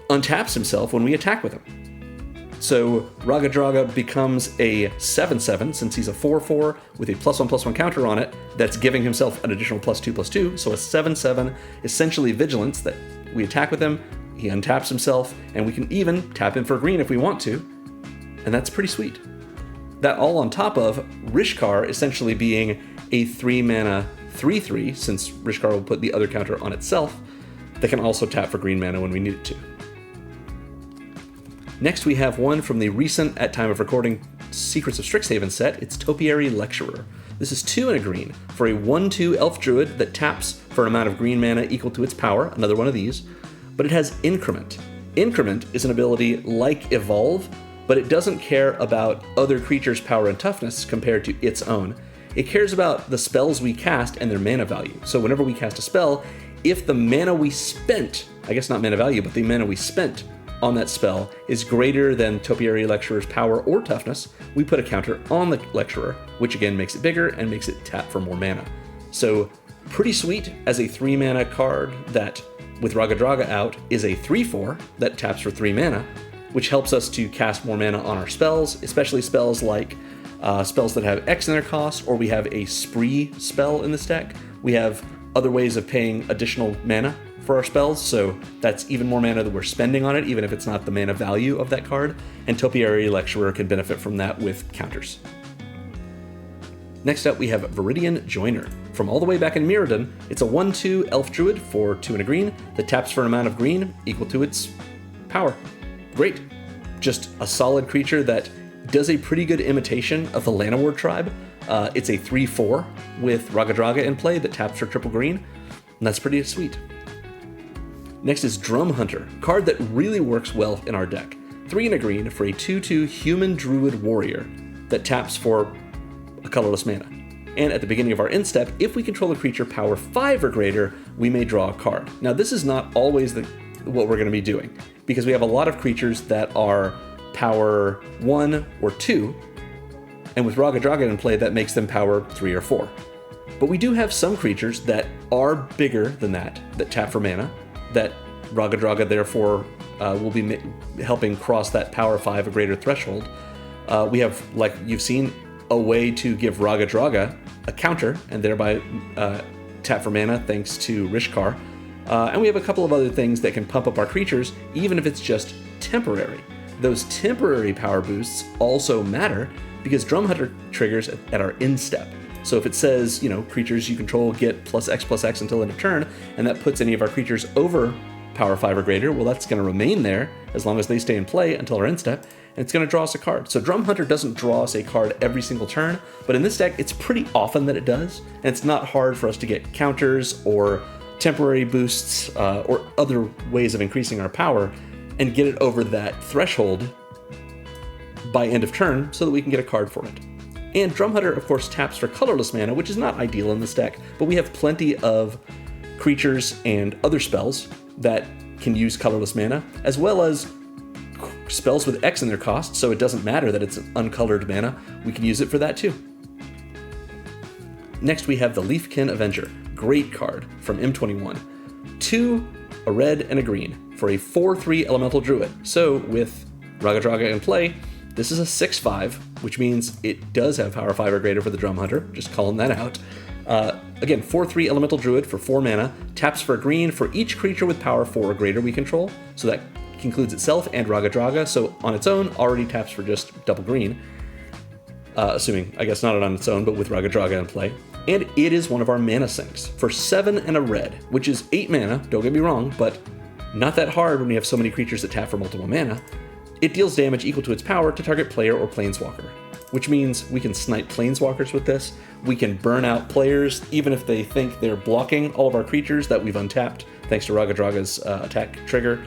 untaps himself when we attack with him. So Raggadragga becomes a 7/7, since he's a 4/4 with a +1/+1 counter on it that's giving himself an additional +2/+2, so a 7/7, essentially vigilance, that we attack with him, he untaps himself, and we can even tap him for green if we want to, and that's pretty sweet. That all on top of Rishkar essentially being a 3-mana 3/3, since Rishkar will put the other counter on itself, that can also tap for green mana when we need it to. Next we have one from the recent, at time of recording, Secrets of Strixhaven set. It's Topiary Lecturer. This is 2 and a green for a 1/2 elf druid that taps for an amount of green mana equal to its power, another one of these, but it has Increment. Increment is an ability like Evolve, but it doesn't care about other creatures' power and toughness compared to its own. It cares about the spells we cast and their mana value. So whenever we cast a spell, if the mana we spent, I guess not mana value, but the mana we spent on that spell is greater than Topiary Lecturer's power or toughness, we put a counter on the Lecturer, which again makes it bigger and makes it tap for more mana. So pretty sweet as a 3-mana card that, with Raggadragga out, is a 3/4 that taps for 3 mana, which helps us to cast more mana on our spells, especially spells like spells that have X in their cost, or we have a spree spell in this deck. We have other ways of paying additional mana for our spells, so that's even more mana that we're spending on it, even if it's not the mana value of that card, and Topiary Lecturer can benefit from that with counters. Next up we have Viridian Joiner. From all the way back in Mirrodin, it's a 1/2 elf druid for 2 and a green that taps for an amount of green equal to its power. Great. Just a solid creature that does a pretty good imitation of the Llanowar tribe. It's a 3/4 with Raggadragga in play that taps for triple green, and that's pretty sweet. Next is Drum Hunter, card that really works well in our deck. 3 and a green for a 2/2 human druid warrior that taps for a colorless mana. And at the beginning of our end step, if we control a creature power 5 or greater, we may draw a card. Now this is not always what we're going to be doing, because we have a lot of creatures that are power 1 or 2, and with Raggadragga in play that makes them power 3 or 4. But we do have some creatures that are bigger than that tap for mana, that Raggadragga therefore will be helping cross that power 5 or greater threshold. We have, like you've seen, a way to give Raggadragga a counter and thereby tap for mana thanks to Rishkar. And we have a couple of other things that can pump up our creatures, even if it's just temporary. Those temporary power boosts also matter because Drum Hunter triggers at our end step. So if it says, creatures you control get +X until end of turn, and that puts any of our creatures over power 5 or greater, well, that's going to remain there as long as they stay in play until our end step, and it's going to draw us a card. So Drum Hunter doesn't draw us a card every single turn, but in this deck, it's pretty often that it does, and it's not hard for us to get counters or temporary boosts or other ways of increasing our power and get it over that threshold by end of turn so that we can get a card for it. And Drum Hunter, of course, taps for colorless mana, which is not ideal in this deck, but we have plenty of creatures and other spells that can use colorless mana, as well as spells with X in their cost, so it doesn't matter that it's an uncolored mana. We can use it for that too. Next, we have the Leafkin Avenger. Great card from M21. 2, a red, and a green for a 4/3 elemental druid. So with Raggadragga in play, this is a 6/5, which means it does have power 5 or greater for the Drum Hunter, just calling that out. Again, 4/3 elemental druid for 4 mana, taps for a green for each creature with power 4 or greater we control, so that includes itself and Raggadragga, so on its own already taps for just double green, assuming, I guess not on its own, but with Raggadragga in play. And it is one of our mana sinks for 7 and a red, which is 8 mana, don't get me wrong, but not that hard when we have so many creatures that tap for multiple mana. It deals damage equal to its power to target player or planeswalker, which means we can snipe planeswalkers with this, we can burn out players even if they think they're blocking all of our creatures that we've untapped thanks to Raggadragga's attack trigger,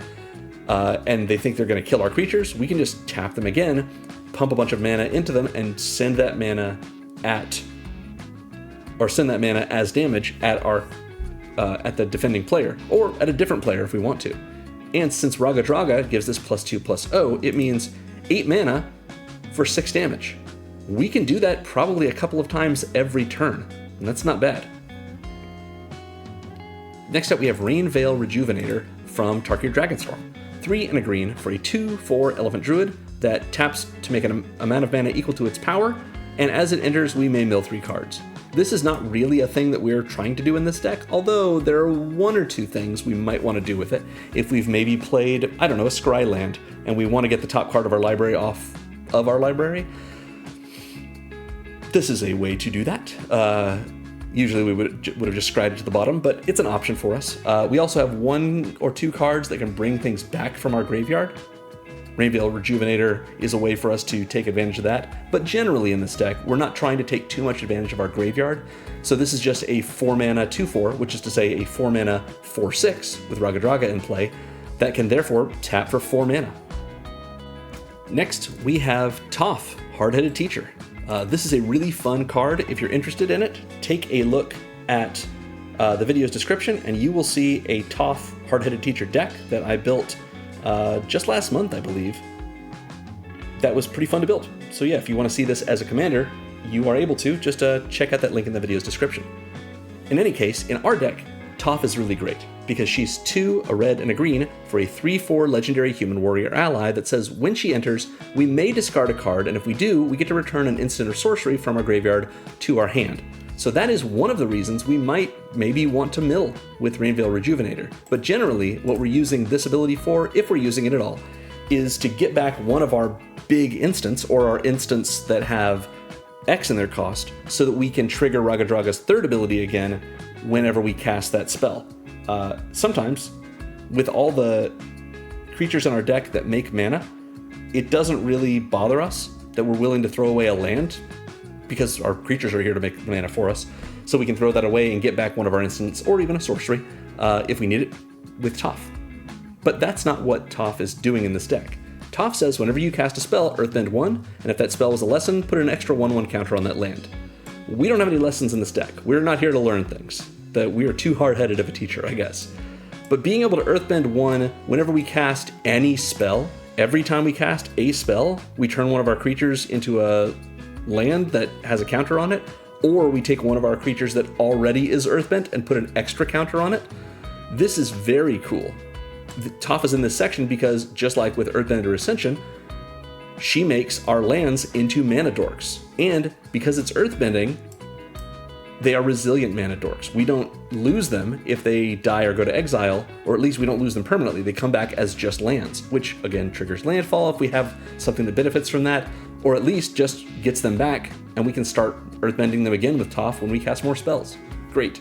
and they think they're going to kill our creatures. We can just tap them again, pump a bunch of mana into them, and send that mana as damage at the defending player, or at a different player if we want to. And since Raggadragga gives this +2/+0, it means 8 mana for 6 damage. We can do that probably a couple of times every turn, and that's not bad. Next up, we have Rainveil Rejuvenator from Tarkir Dragonstorm. 3 and a green for a 2/4 Elephant Druid that taps to make an amount of mana equal to its power, and as it enters, we may mill 3 cards. This is not really a thing that we're trying to do in this deck, although there are 1 or 2 things we might want to do with it. If we've maybe played, I don't know, a Scryland, and we want to get the top card of our library off of our library, this is a way to do that. Usually we would have just scryed it to the bottom, but it's an option for us. We also have 1 or 2 cards that can bring things back from our graveyard. Rainveil Rejuvenator is a way for us to take advantage of that, but generally in this deck, we're not trying to take too much advantage of our graveyard, so this is just a 4 mana 2/4, which is to say a 4 mana 4/6 with Raggadragga in play, that can therefore tap for 4 mana. Next, we have Toph, Hard-Headed Teacher. This is a really fun card. If you're interested in it, take a look at the video's description, and you will see a Toph Hard-Headed Teacher deck that I built just last month, I believe. That was pretty fun to build. So yeah, if you want to see this as a commander, you are able to. Just check out that link in the video's description. In any case, in our deck, Toph is really great because she's 2, a red, and a green for a 3/4 legendary human warrior ally that says when she enters, we may discard a card, and if we do, we get to return an instant or sorcery from our graveyard to our hand. So that is one of the reasons we might maybe want to mill with Rainveil Rejuvenator. But generally, what we're using this ability for, if we're using it at all, is to get back one of our big instants, or our instants that have X in their cost, so that we can trigger Raggadragga's 3rd ability again whenever we cast that spell. Sometimes, with all the creatures in our deck that make mana, it doesn't really bother us that we're willing to throw away a land, because our creatures are here to make mana for us, so we can throw that away and get back one of our instants, or even a sorcery, if we need it, with Toph. But that's not what Toph is doing in this deck. Toph says whenever you cast a spell, Earthbend 1, and if that spell was a lesson, put an extra 1/1 counter on that land. We don't have any lessons in this deck. We're not here to learn things. That we are too hard-headed of a teacher, I guess. But being able to Earthbend 1 whenever we cast any spell, every time we cast a spell, we turn one of our creatures into a land that has a counter on it, or we take one of our creatures that already is Earthbent and put an extra counter on it. This is very cool. Toph is in this section because, just like with Earthbender Ascension, she makes our lands into mana dorks. And because it's earthbending, they are resilient mana dorks. We don't lose them if they die or go to exile, or at least we don't lose them permanently. They come back as just lands, which again triggers landfall if we have something that benefits from that, or at least just gets them back and we can start earthbending them again with Toph when we cast more spells. Great.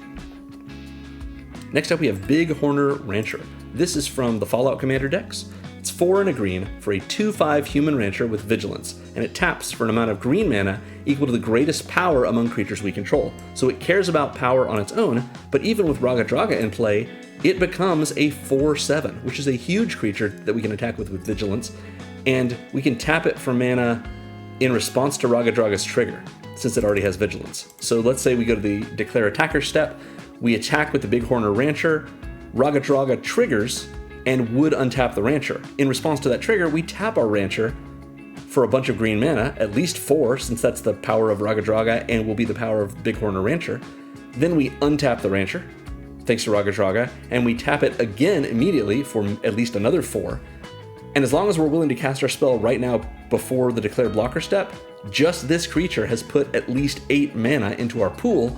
Next up we have Big Horner Rancher. This is from the Fallout Commander decks. It's 4 and a green for a 2/5 human rancher with vigilance, and it taps for an amount of green mana equal to the greatest power among creatures we control. So it cares about power on its own, but even with Raggadragga in play, it becomes a 4/7, which is a huge creature that we can attack with vigilance, and we can tap it for mana in response to Raggadragga's trigger, since it already has vigilance. So let's say we go to the declare attacker step, we attack with the Big Horner Rancher, Raggadragga triggers, and would untap the Rancher. In response to that trigger, we tap our Rancher for a bunch of green mana, at least 4, since that's the power of Raggadragga and will be the power of Big Horner Rancher. Then we untap the Rancher, thanks to Raggadragga, and we tap it again immediately for at least another 4. And as long as we're willing to cast our spell right now before the declare blocker step, just this creature has put at least 8 mana into our pool,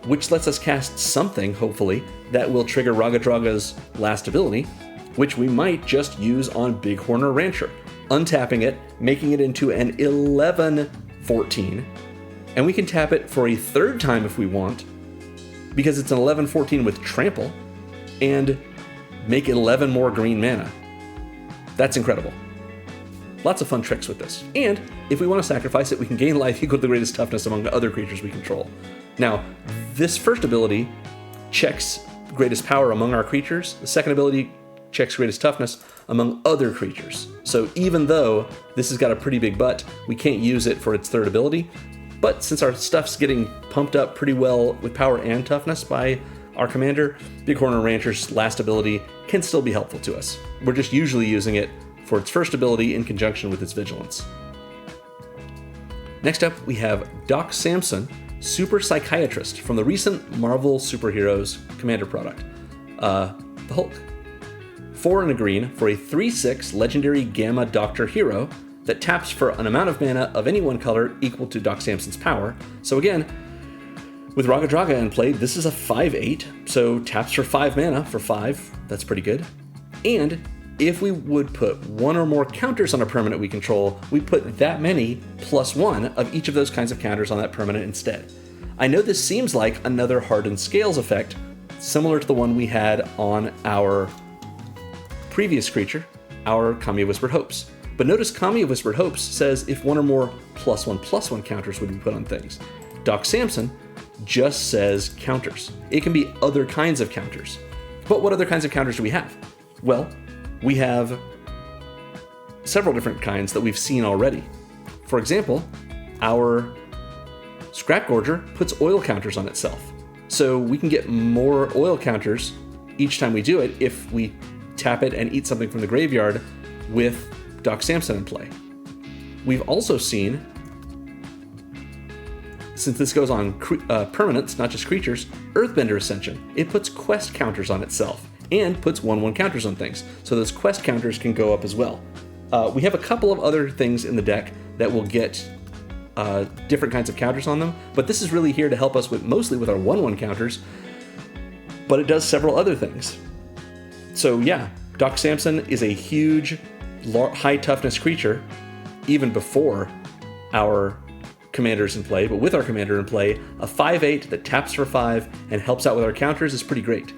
which lets us cast something, hopefully, that will trigger Raggadragga's last ability, which we might just use on Big Horner Rancher, untapping it, making it into an 11/14, and we can tap it for a third time if we want, because it's an 11/14 with trample, and make 11 more green mana. That's incredible. Lots of fun tricks with this. And if we want to sacrifice it, we can gain life equal to the greatest toughness among the other creatures we control. Now, this first ability checks greatest power among our creatures. The second ability checks greatest toughness among other creatures. So even though this has got a pretty big butt, we can't use it for its third ability. But since our stuff's getting pumped up pretty well with power and toughness by our commander, Big Horner Rancher's last ability can still be helpful to us. We're just usually using it for its first ability in conjunction with its vigilance. Next up, we have Doc Samson, Super Psychiatrist, from the recent Marvel Superheroes Commander product, the Hulk. 4 and a green for a 3/6 legendary Gamma Doctor hero that taps for an amount of mana of any one color equal to Doc Samson's power. So again, with Raggadragga in play, this is a 5/8, so taps for 5 mana for 5, that's pretty good. And if we would put 1 or more counters on a permanent we control, we put that many plus 1 of each of those kinds of counters on that permanent instead. I know this seems like another Hardened Scales effect, similar to the one we had on our previous creature, our Kami of Whispered Hopes. But notice Kami of Whispered Hopes says if 1 or more +1/+1 counters would be put on things. Doc Samson just says counters. It can be other kinds of counters. But what other kinds of counters do we have? Well, we have several different kinds that we've seen already. For example, our Scrap Gorger puts oil counters on itself. So we can get more oil counters each time we do it if we tap it and eat something from the graveyard with Doc Samson in play. We've also seen, since this goes on permanents, not just creatures, Earthbender Ascension. It puts quest counters on itself and puts 1/1 counters on things. So those quest counters can go up as well. We have a couple of other things in the deck that will get different kinds of counters on them, but this is really here to help us with mostly with our 1/1 counters, but it does several other things. So yeah, Doc Samson is a huge, high toughness creature, even before our commander's in play, but with our commander in play, a 5/8 that taps for 5 and helps out with our counters is pretty great.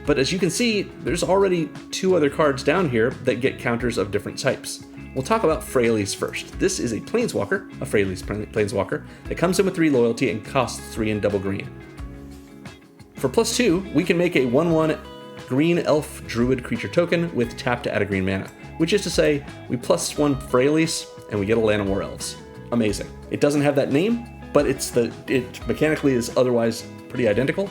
But as you can see, there's already 2 other cards down here that get counters of different types. We'll talk about Freyalise first. This is a Planeswalker, a Freyalise Planeswalker, that comes in with 3 loyalty and costs 3 and double green. For +2, we can make a 1/1 green elf druid creature token with tap to add a green mana, which is to say, we +1 Freyalise and we get a Land of War Elves. Amazing. It doesn't have that name, but it mechanically is otherwise pretty identical,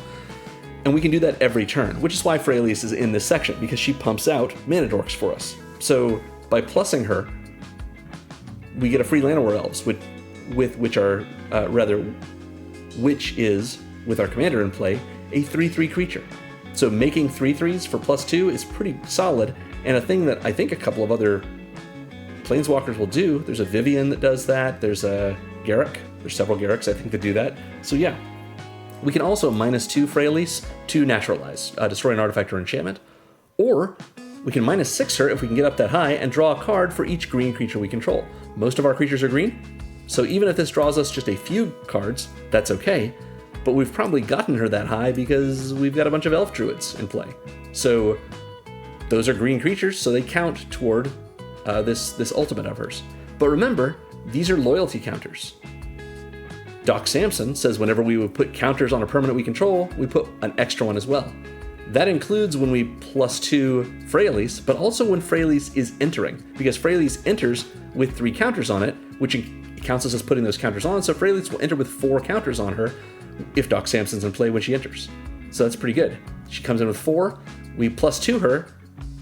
and we can do that every turn, which is why Freyalise is in this section, because she pumps out mana dorks for us. So by plussing her, we get a free Land of War Elves, which is, with our commander in play, a 3/3 creature. So making 3/3s for +2 is pretty solid, And a thing that I think a couple of other planeswalkers will do, there's a Vivian that does that, there's a Garruk, there's several Garruks I think that do that. So yeah, we can also -2 Freyalise to Naturalize, destroy an artifact or enchantment, or we can -6 her if we can get up that high and draw a card for each green creature we control. Most of our creatures are green, so even if this draws us just a few cards, that's okay, but we've probably gotten her that high because we've got a bunch of Elf Druids in play. So those are green creatures, so they count toward this ultimate of hers. But remember, these are loyalty counters. Doc Samson says whenever we would put counters on a permanent we control, we put an extra one as well. That includes when we +2 Freyalise, but also when Freyalise is entering, because Freyalise enters with 3 counters on it, which counts as us putting those counters on, so Freyalise will enter with 4 counters on her if Doc Samson's in play when she enters. So that's pretty good. She comes in with 4, we +2 her,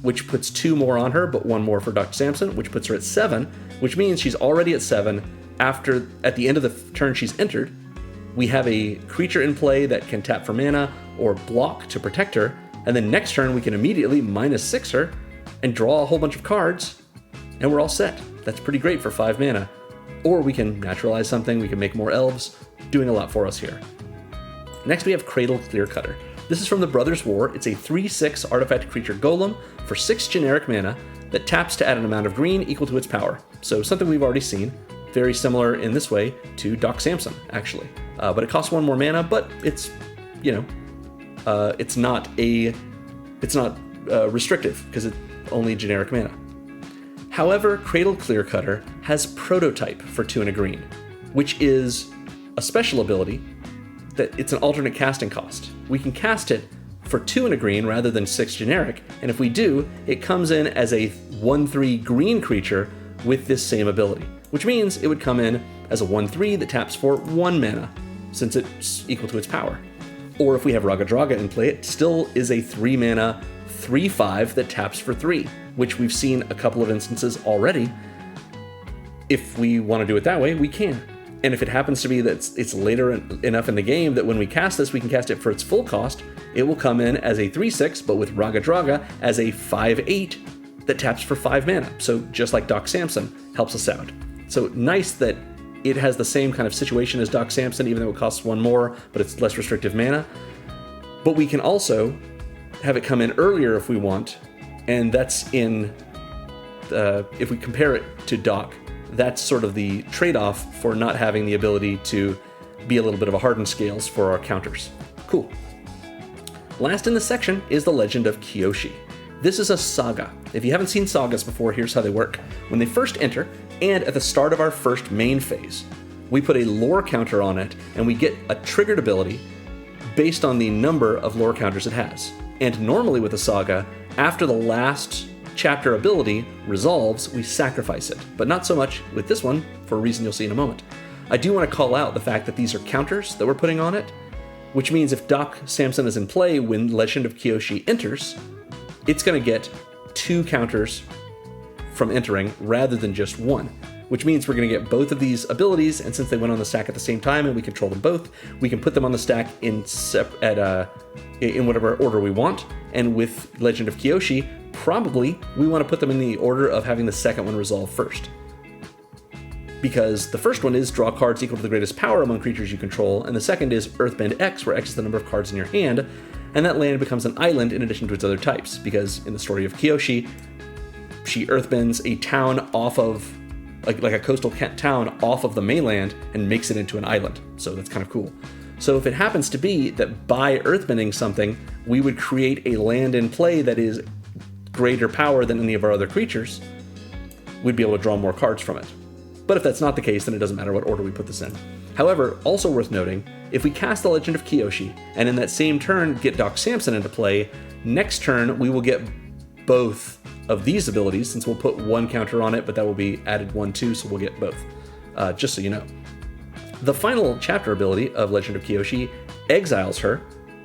which puts 2 more on her, but 1 more for Doc Samson, which puts her at 7, which means she's already at 7. At the end of the turn she's entered, we have a creature in play that can tap for mana or block to protect her, and then next turn we can immediately -6 her and draw a whole bunch of cards, and we're all set. That's pretty great for 5 mana. Or we can naturalize something, we can make more elves, doing a lot for us here. Next we have Cradle Clearcutter. This is from the Brothers' War. It's a 3/6 artifact creature golem for 6 generic mana that taps to add an amount of green equal to its power. So something we've already seen. Very similar in this way to Doc Samson, actually. But it costs 1 more mana, but it's, it's not restrictive because it's only generic mana. However, Cradle Clearcutter has Prototype for 2 and a green, which is a special ability that it's an alternate casting cost. We can cast it for 2 and a green rather than 6 generic, and if we do, it comes in as a 1/3 green creature with this same ability, which means it would come in as a 1/3 that taps for 1 mana, since it's equal to its power. Or if we have Raggadragga in play, it still is a 3 mana 3/5 that taps for 3, which we've seen a couple of instances already. If we want to do it that way, we can. And if it happens to be that it's later enough in the game that when we cast this, we can cast it for its full cost, it will come in as a 3/6, but with Raggadragga as a 5/8 that taps for 5 mana. So just like Doc Samson helps us out. So nice that it has the same kind of situation as Doc Samson, even though it costs 1 more, but it's less restrictive mana. But we can also have it come in earlier if we want, and that's if we compare it to Doc, that's sort of the trade-off for not having the ability to be a little bit of a hardened scales for our counters. Cool. Last in the section is the Legend of Kyoshi. This is a saga. If you haven't seen sagas before, here's how they work. When they first enter, and at the start of our first main phase, we put a lore counter on it, and we get a triggered ability based on the number of lore counters it has. And normally with a saga, after the last chapter ability resolves, we sacrifice it, but not so much with this one for a reason you'll see in a moment. I do want to call out the fact that these are counters that we're putting on it, which means if Doc Samson is in play when Legend of Kyoshi enters, it's going to get 2 counters from entering rather than just 1, which means we're going to get both of these abilities, and since they went on the stack at the same time and we control them both, we can put them on the stack in whatever order we want. And with Legend of Kyoshi, probably we want to put them in the order of having the second one resolve first. Because the first one is draw cards equal to the greatest power among creatures you control, and the second is Earthbend X, where X is the number of cards in your hand, and that land becomes an island in addition to its other types, because in the story of Kyoshi, she earthbends a town off of, like a coastal town off of the mainland and makes it into an island. So that's kind of cool. So if it happens to be that by earthbending something, we would create a land in play that is greater power than any of our other creatures, we'd be able to draw more cards from it. But if that's not the case, then it doesn't matter what order we put this in. However, also worth noting, if we cast the Legend of Kyoshi, and in that same turn get Doc Samson into play, next turn we will get both of these abilities, since we'll put 1 counter on it, but that will be added 1 too, so we'll get both, just so you know. The final chapter ability of Legend of Kyoshi exiles her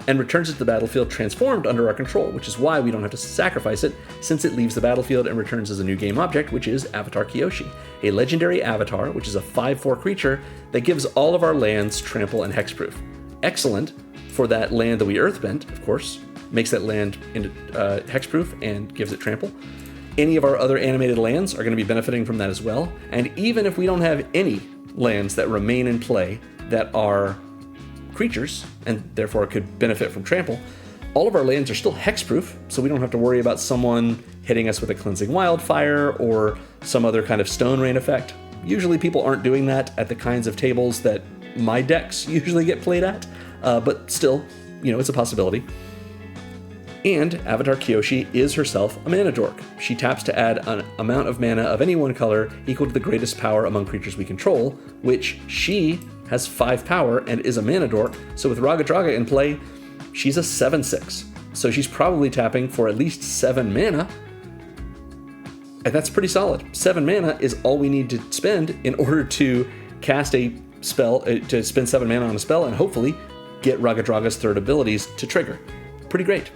and returns it to the battlefield transformed under our control, which is why we don't have to sacrifice it, since it leaves the battlefield and returns as a new game object, which is Avatar Kyoshi, a legendary avatar, which is a 5/4 creature that gives all of our lands trample and hexproof. Excellent for that land that we earthbent, of course, makes that land into hexproof and gives it trample. Any of our other animated lands are going to be benefiting from that as well. And even if we don't have any lands that remain in play that are creatures, and therefore could benefit from trample, all of our lands are still hexproof, so we don't have to worry about someone hitting us with a cleansing wildfire or some other kind of stone rain effect. Usually people aren't doing that at the kinds of tables that my decks usually get played at, but still, it's a possibility. And Avatar Kyoshi is herself a mana dork. She taps to add an amount of mana of any one color equal to the greatest power among creatures we control, which she has 5 power and is a mana dork, so with Raggadragga in play, she's a 7/6. So she's probably tapping for at least 7 mana, and that's pretty solid. 7 mana is all we need to spend in order to cast a spell, to spend 7 mana on a spell, and hopefully get Raggadragga's third abilities to trigger. Pretty great.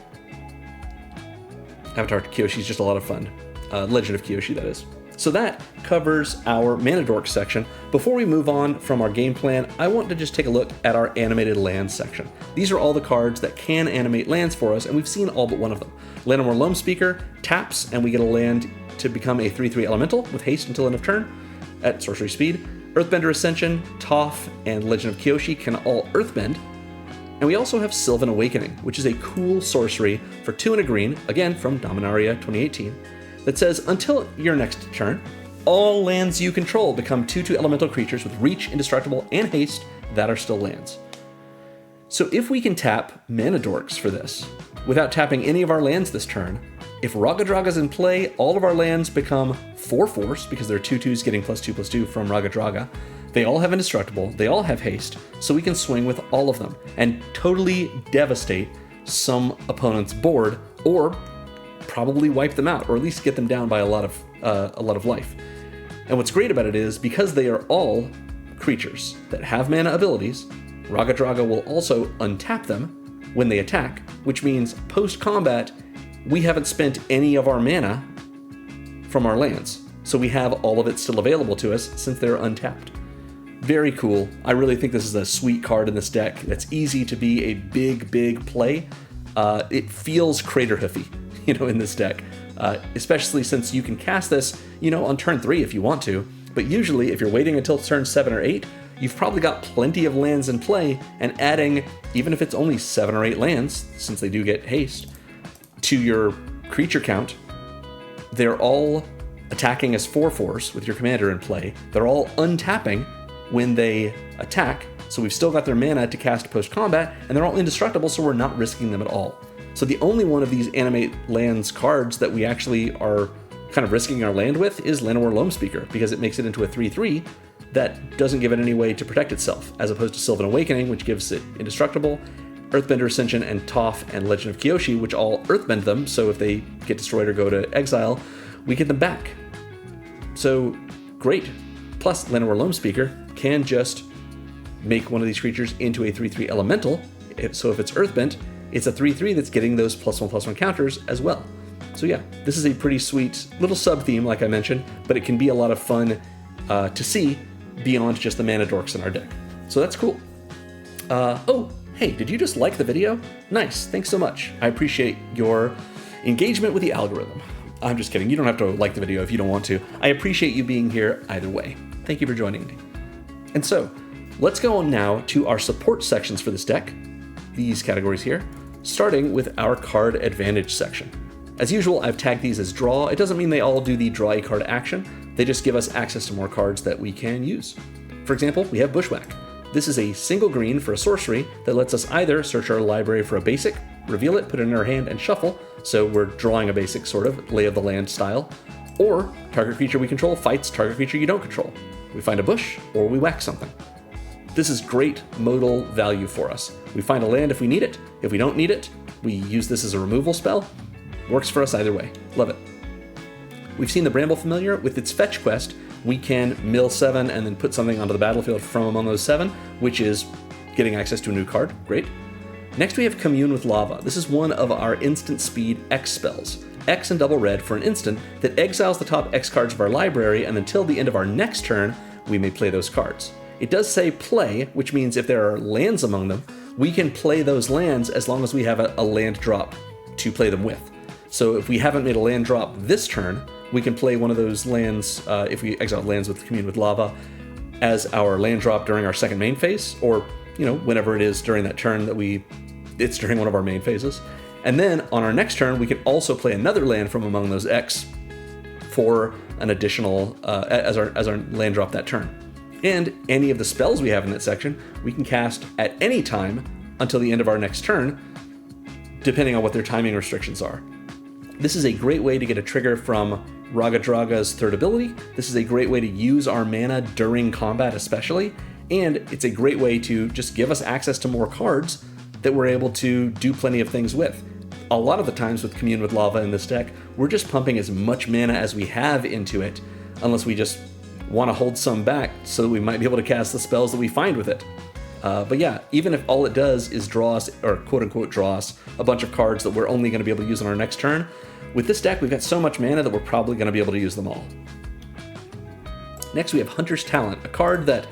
Avatar Kyoshi is just a lot of fun. Legend of Kyoshi, that is. So that covers our Mana Dork section. Before we move on from our game plan, I want to just take a look at our animated lands section. These are all the cards that can animate lands for us, and we've seen all but one of them. Llanowar Loamspeaker taps, and we get a land to become a 3/3 elemental with haste until end of turn at sorcery speed. Earthbender Ascension, Toph, and Legend of Kyoshi can all earthbend. And we also have Sylvan Awakening, which is a cool sorcery for 2 and a green, again from Dominaria 2018, that says, until your next turn, all lands you control become 2/2 elemental creatures with reach, indestructible, and haste that are still lands. So if we can tap Mana Dorks for this, without tapping any of our lands this turn, if Raggadragga's in play, all of our lands become 4/4s, because they're 2/2s getting +2/+2 from Raggadragga. They all have indestructible, they all have haste, so we can swing with all of them and totally devastate some opponent's board, or probably wipe them out, or at least get them down by a lot of life. And what's great about it is, because they are all creatures that have mana abilities, Raggadragga will also untap them when they attack, which means post-combat, we haven't spent any of our mana from our lands, so we have all of it still available to us since they're untapped. Very cool. I really think this is a sweet card in this deck that's easy to be a big play. It feels Craterhoofy, in this deck, especially since you can cast this, on turn 3 if you want to, but usually if you're waiting until turn 7 or 8, you've probably got plenty of lands in play, and adding, even if it's only 7 or 8 lands, since they do get haste, to your creature count, they're all attacking as 4/4s with your commander in play. They're all untapping when they attack, so we've still got their mana to cast post-combat, and they're all indestructible, so we're not risking them at all. So the only one of these Animate lands cards that we actually are kind of risking our land with is Llanowar Loamspeaker, because it makes it into a 3/3 that doesn't give it any way to protect itself, as opposed to Sylvan Awakening, which gives it indestructible, Earthbender Ascension, and Toph and Legend of Kyoshi, which all earthbend them, so if they get destroyed or go to exile, we get them back. So, great. Plus, Llanowar Loamspeaker can just make one of these creatures into a 3/3 elemental, so if it's earthbent, it's a 3/3 that's getting those +1/+1 counters as well. So yeah, this is a pretty sweet little sub-theme, like I mentioned, but it can be a lot of fun to see beyond just the Mana Dorks in our deck. So that's cool. Oh, hey, did you just like the video? Nice, thanks so much. I appreciate your engagement with the algorithm. I'm just kidding, you don't have to like the video if you don't want to. I appreciate you being here either way. Thank you for joining me. And so, let's go on now to our support sections for this deck, these categories here, starting with our card advantage section. As usual, I've tagged these as draw. It doesn't mean they all do the draw a card action, they just give us access to more cards that we can use. For example, we have Bushwhack. This is a single green for a sorcery that lets us either search our library for a basic, reveal it, put it in our hand, and shuffle, so we're drawing a basic sort of lay of the land style, or target creature we control fights target creature you don't control. We find a bush, or we whack something. This is great modal value for us. We find a land if we need it. If we don't need it, we use this as a removal spell. Works for us either way. Love it. We've seen the Bramble Familiar. With its fetch quest, we can mill 7 and then put something onto the battlefield from among those 7, which is getting access to a new card. Great. Next we have Commune with Lava. This is one of our instant speed X spells. X and double red for an instant that exiles the top X cards of our library, and until the end of our next turn, we may play those cards. It does say play, which means if there are lands among them, we can play those lands as long as we have a land drop to play them with. So if we haven't made a land drop this turn, we can play one of those lands, if we exile lands with Commune with Lava, as our land drop during our second main phase, or, you know, whenever it is during that turn that it's during one of our main phases. And then on our next turn, we can also play another land from among those X for an additional, as our land drop that turn. And any of the spells we have in that section, we can cast at any time until the end of our next turn, depending on what their timing restrictions are. This is a great way to get a trigger from Raggadragga's third ability. This is a great way to use our mana during combat especially, and it's a great way to just give us access to more cards that we're able to do plenty of things with. A lot of the times with Commune with Lava in this deck, we're just pumping as much mana as we have into it, unless we just want to hold some back so that we might be able to cast the spells that we find with it. But yeah, even if all it does is draw us, or quote-unquote draw us, a bunch of cards that we're only going to be able to use on our next turn, with this deck we've got so much mana that we're probably going to be able to use them all. Next we have Hunter's Talent, a card that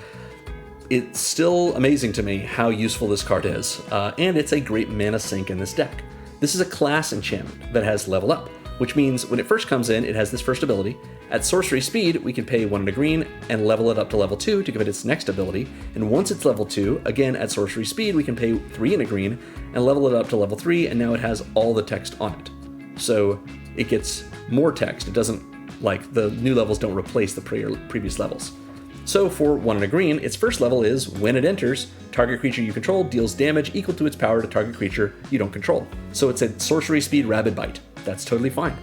it's still amazing to me how useful this card is, and it's a great mana sink in this deck. This is a class enchantment that has level up, which means when it first comes in, it has this first ability. At sorcery speed, we can pay 1 and a green and level it up to level 2 to give it its next ability. And once it's level 2, again at sorcery speed, we can pay 3 and a green and level it up to level 3, and now it has all the text on it. So it gets more text. It doesn't, like, the new levels don't replace the previous levels. So for 1 and a green, its first level is, when it enters, target creature you control deals damage equal to its power to target creature you don't control. So it's a sorcery speed rabid bite. That's totally fine.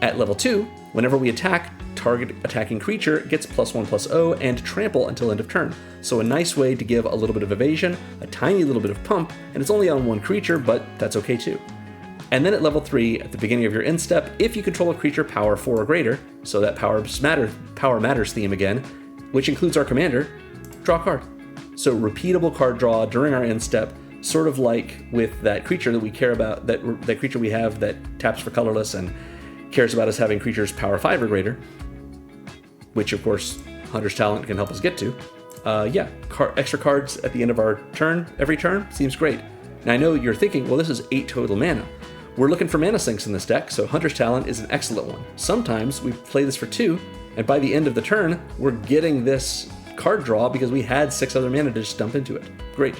At level 2, whenever we attack, target attacking creature gets +1/+0 and trample until end of turn. So a nice way to give a little bit of evasion, a tiny little bit of pump, and it's only on one creature, but that's okay too. And then at level 3, at the beginning of your end step, if you control a creature power 4 or greater, so that power matters theme again, which includes our commander, draw a card. So repeatable card draw during our end step, sort of like with that creature that we care about, that creature we have that taps for colorless and cares about us having creatures power 5 or greater, which of course Hunter's Talent can help us get to. Extra cards at the end of our turn, every turn, seems great. Now I know you're thinking, well, this is 8 total mana. We're looking for mana sinks in this deck, so Hunter's Talent is an excellent one. Sometimes we play this for 2, and by the end of the turn, we're getting this card draw because we had 6 other mana to just dump into it. Great.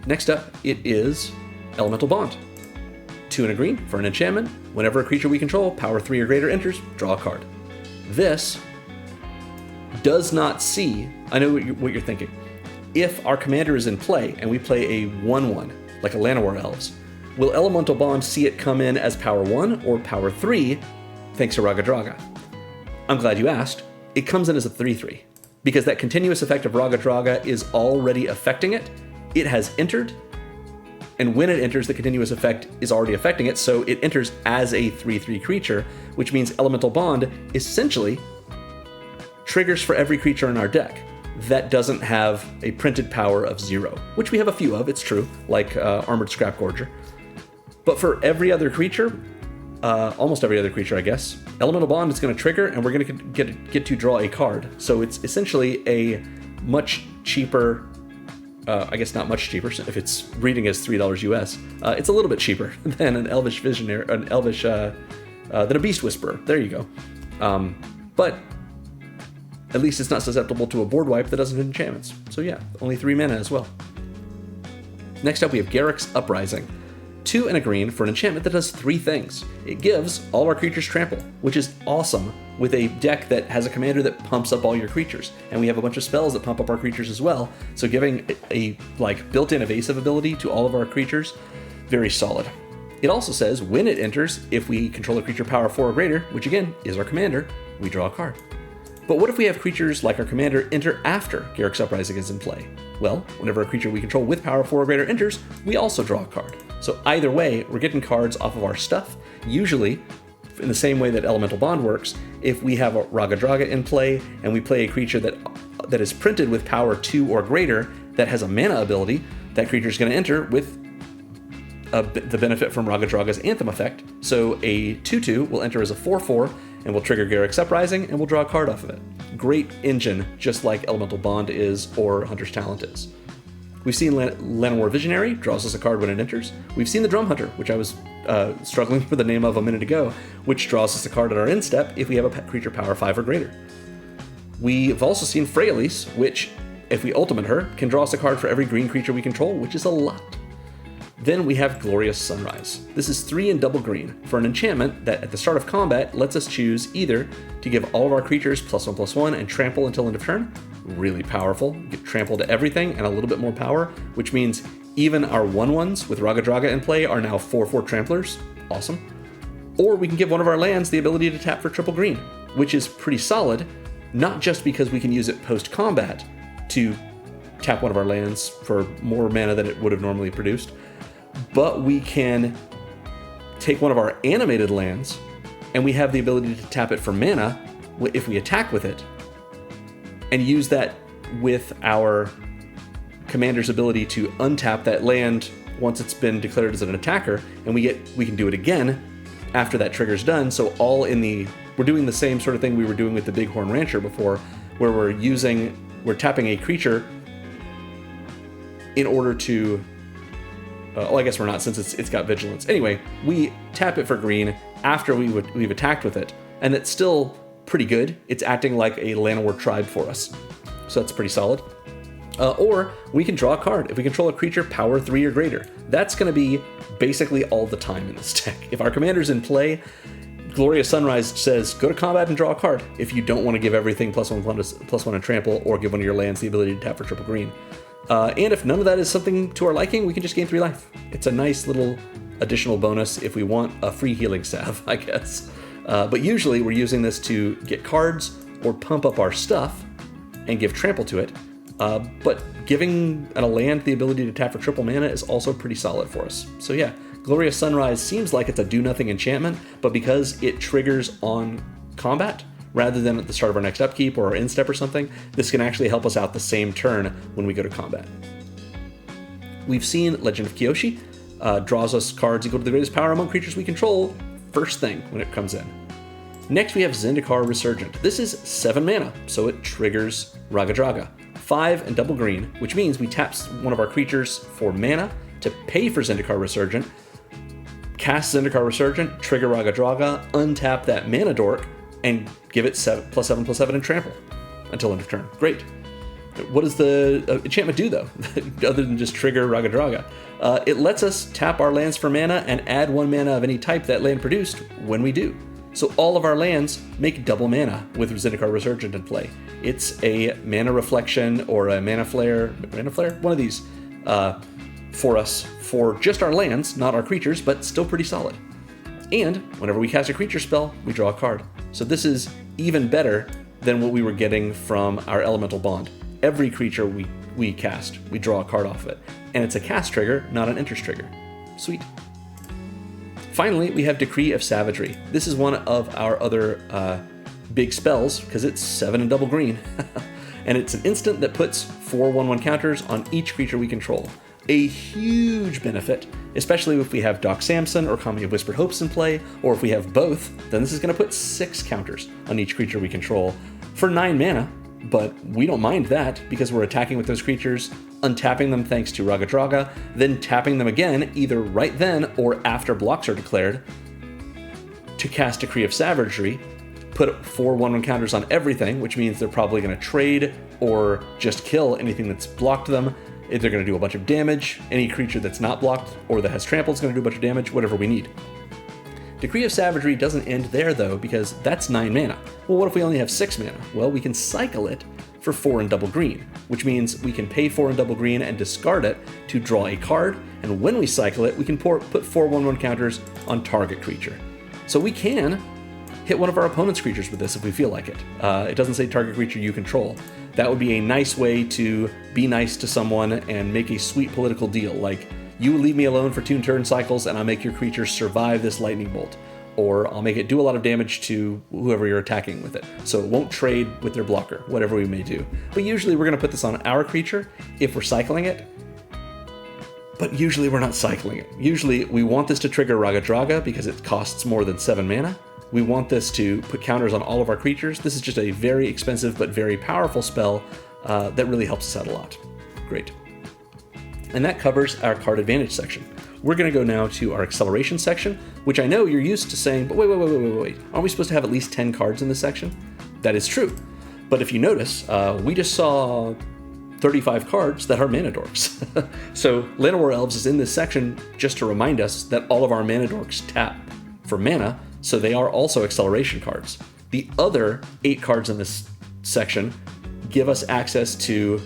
Next up, it is Elemental Bond. 2 and a green for an enchantment. Whenever a creature we control, power 3 or greater enters, draw a card. This does not see, I know what you're thinking. If our commander is in play and we play a 1/1, like a Llanowar Elves, will Elemental Bond see it come in as power 1 or power 3, thanks to Raggadragga? I'm glad you asked. It comes in as a 3/3, because that continuous effect of Raggadragga is already affecting it. It has entered, and when it enters, the continuous effect is already affecting it, so it enters as a 3/3 creature, which means Elemental Bond essentially triggers for every creature in our deck that doesn't have a printed power of 0, which we have a few of, it's true, like Armored Scrap Gorger. But for every other creature, almost every other creature, I guess, Elemental Bond is going to trigger, and we're going to get to draw a card. So it's essentially a much cheaper, I guess not much cheaper, if it's reading as $3 US, it's a little bit cheaper than an Elvish Visionary, than a Beast Whisperer. There you go. But at least it's not susceptible to a board wipe that doesn't hit enchantments. So yeah, only 3 mana as well. Next up we have Garruk's Uprising. 2 and a green for an enchantment that does 3 things. It gives all our creatures trample, which is awesome with a deck that has a commander that pumps up all your creatures. And we have a bunch of spells that pump up our creatures as well. So giving a built-in evasive ability to all of our creatures, very solid. It also says when it enters, if we control a creature power 4 or greater, which again is our commander, we draw a card. But what if we have creatures like our commander enter after Garruk's Uprising is in play? Well, whenever a creature we control with power 4 or greater enters, we also draw a card. So either way, we're getting cards off of our stuff. Usually, in the same way that Elemental Bond works, if we have a Raggadragga in play and we play a creature that is printed with power 2 or greater that has a mana ability, that creature is going to enter with the benefit from Raggadragga's Anthem effect. So a 2/2 will enter as a 4/4 and will trigger Garruk's Uprising and we'll draw a card off of it. Great engine, just like Elemental Bond is or Hunter's Talent is. We've seen Llanowar Visionary, draws us a card when it enters. We've seen the Drum Hunter, which I was struggling for the name of a minute ago, which draws us a card at our end step if we have a creature power 5 or greater. We've also seen Freyalise, which, if we ultimate her, can draw us a card for every green creature we control, which is a lot. Then we have Glorious Sunrise. This is 3 and double green for an enchantment that at the start of combat lets us choose either to give all of our creatures +1/+1 and trample until end of turn. Really powerful. Get trample to everything and a little bit more power, which means even our 1/1s with Raggadragga in play are now 4/4 tramplers. Awesome. Or we can give one of our lands the ability to tap for triple green, which is pretty solid, not just because we can use it post-combat to tap one of our lands for more mana than it would have normally produced, but we can take one of our animated lands and we have the ability to tap it for mana if we attack with it, and use that with our commander's ability to untap that land once it's been declared as an attacker, and we can do it again after that trigger's done. So we're doing the same sort of thing we were doing with the Bighorn Rancher before, where we're tapping a creature in order to I guess we're not, since it's got vigilance. Anyway, we tap it for green after we've attacked with it, and it's still pretty good. It's acting like a Llanowar tribe for us, so that's pretty solid. Or we can draw a card if we control a creature power 3 or greater. That's going to be basically all the time in this deck. If our commander's in play, Glorious Sunrise says go to combat and draw a card if you don't want to give everything +1/+1 and trample, or give one of your lands the ability to tap for triple green. And if none of that is something to our liking, we can just gain 3 life. It's a nice little additional bonus if we want a free healing salve, I guess. But usually we're using this to get cards or pump up our stuff and give trample to it. But giving a land the ability to tap for triple mana is also pretty solid for us. So yeah, Glorious Sunrise seems like it's a do-nothing enchantment, but because it triggers on combat, rather than at the start of our next upkeep or our end step or something, this can actually help us out the same turn when we go to combat. We've seen Legend of Kyoshi, draws us cards equal to the greatest power among creatures we control, first thing when it comes in. Next we have Zendikar Resurgent. This is 7 mana, so it triggers Raggadragga. 5 and double green, which means we tap one of our creatures for mana to pay for Zendikar Resurgent, cast Zendikar Resurgent, trigger Raggadragga, untap that mana dork, and give it +7/+7 and trample until end of turn. Great. What does the enchantment do, though, other than just trigger Raggadragga? It lets us tap our lands for mana and add 1 mana of any type that land produced when we do. So all of our lands make double mana with Zendikar Resurgent in play. It's a mana reflection or a mana flare, one of these, for us, for just our lands, not our creatures, but still pretty solid. And whenever we cast a creature spell, we draw a card. So this is even better than what we were getting from our Elemental Bond. Every creature we cast, we draw a card off of it. And it's a cast trigger, not an interest trigger. Sweet. Finally, we have Decree of Savagery. This is one of our other big spells, because it's 7 and double green. And it's an instant that puts 4 1/1 counters on each creature we control. A huge benefit, especially if we have Doc Samson or Comedy of Whispered Hopes in play, or if we have both, then this is going to put 6 counters on each creature we control for 9 mana, but we don't mind that because we're attacking with those creatures, untapping them thanks to Raggadragga, then tapping them again either right then or after blocks are declared to cast Decree of Savagery, put 4 1/1 counters on everything, which means they're probably going to trade or just kill anything that's blocked them. They're going to do a bunch of damage. Any creature that's not blocked or that has trample is going to do a bunch of damage, whatever we need. Decree of Savagery doesn't end there, though, because that's 9 mana. Well, what if we only have 6 mana? Well, we can cycle it for 4 and double green, which means we can pay 4 and double green and discard it to draw a card, and when we cycle it, we can put 4 1/1 counters on target creature. So we can hit one of our opponent's creatures with this if we feel like it. It doesn't say target creature you control. That would be a nice way to be nice to someone and make a sweet political deal, like, you leave me alone for 2 turn cycles and I'll make your creature survive this lightning bolt. Or I'll make it do a lot of damage to whoever you're attacking with it, so it won't trade with their blocker, whatever we may do. But usually we're going to put this on our creature if we're cycling it, but usually we're not cycling it. Usually we want this to trigger Raggadragga because it costs more than 7 mana. We want this to put counters on all of our creatures. This is just a very expensive but very powerful spell that really helps us out a lot. Great. And that covers our card advantage section. We're going to go now to our acceleration section, which I know you're used to saying, but wait. Aren't we supposed to have at least 10 cards in this section? That is true. But if you notice, we just saw 35 cards that are mana dorks. So Llanowar Elves is in this section just to remind us that all of our mana dorks tap for mana, so they are also acceleration cards. The other 8 cards in this section give us access to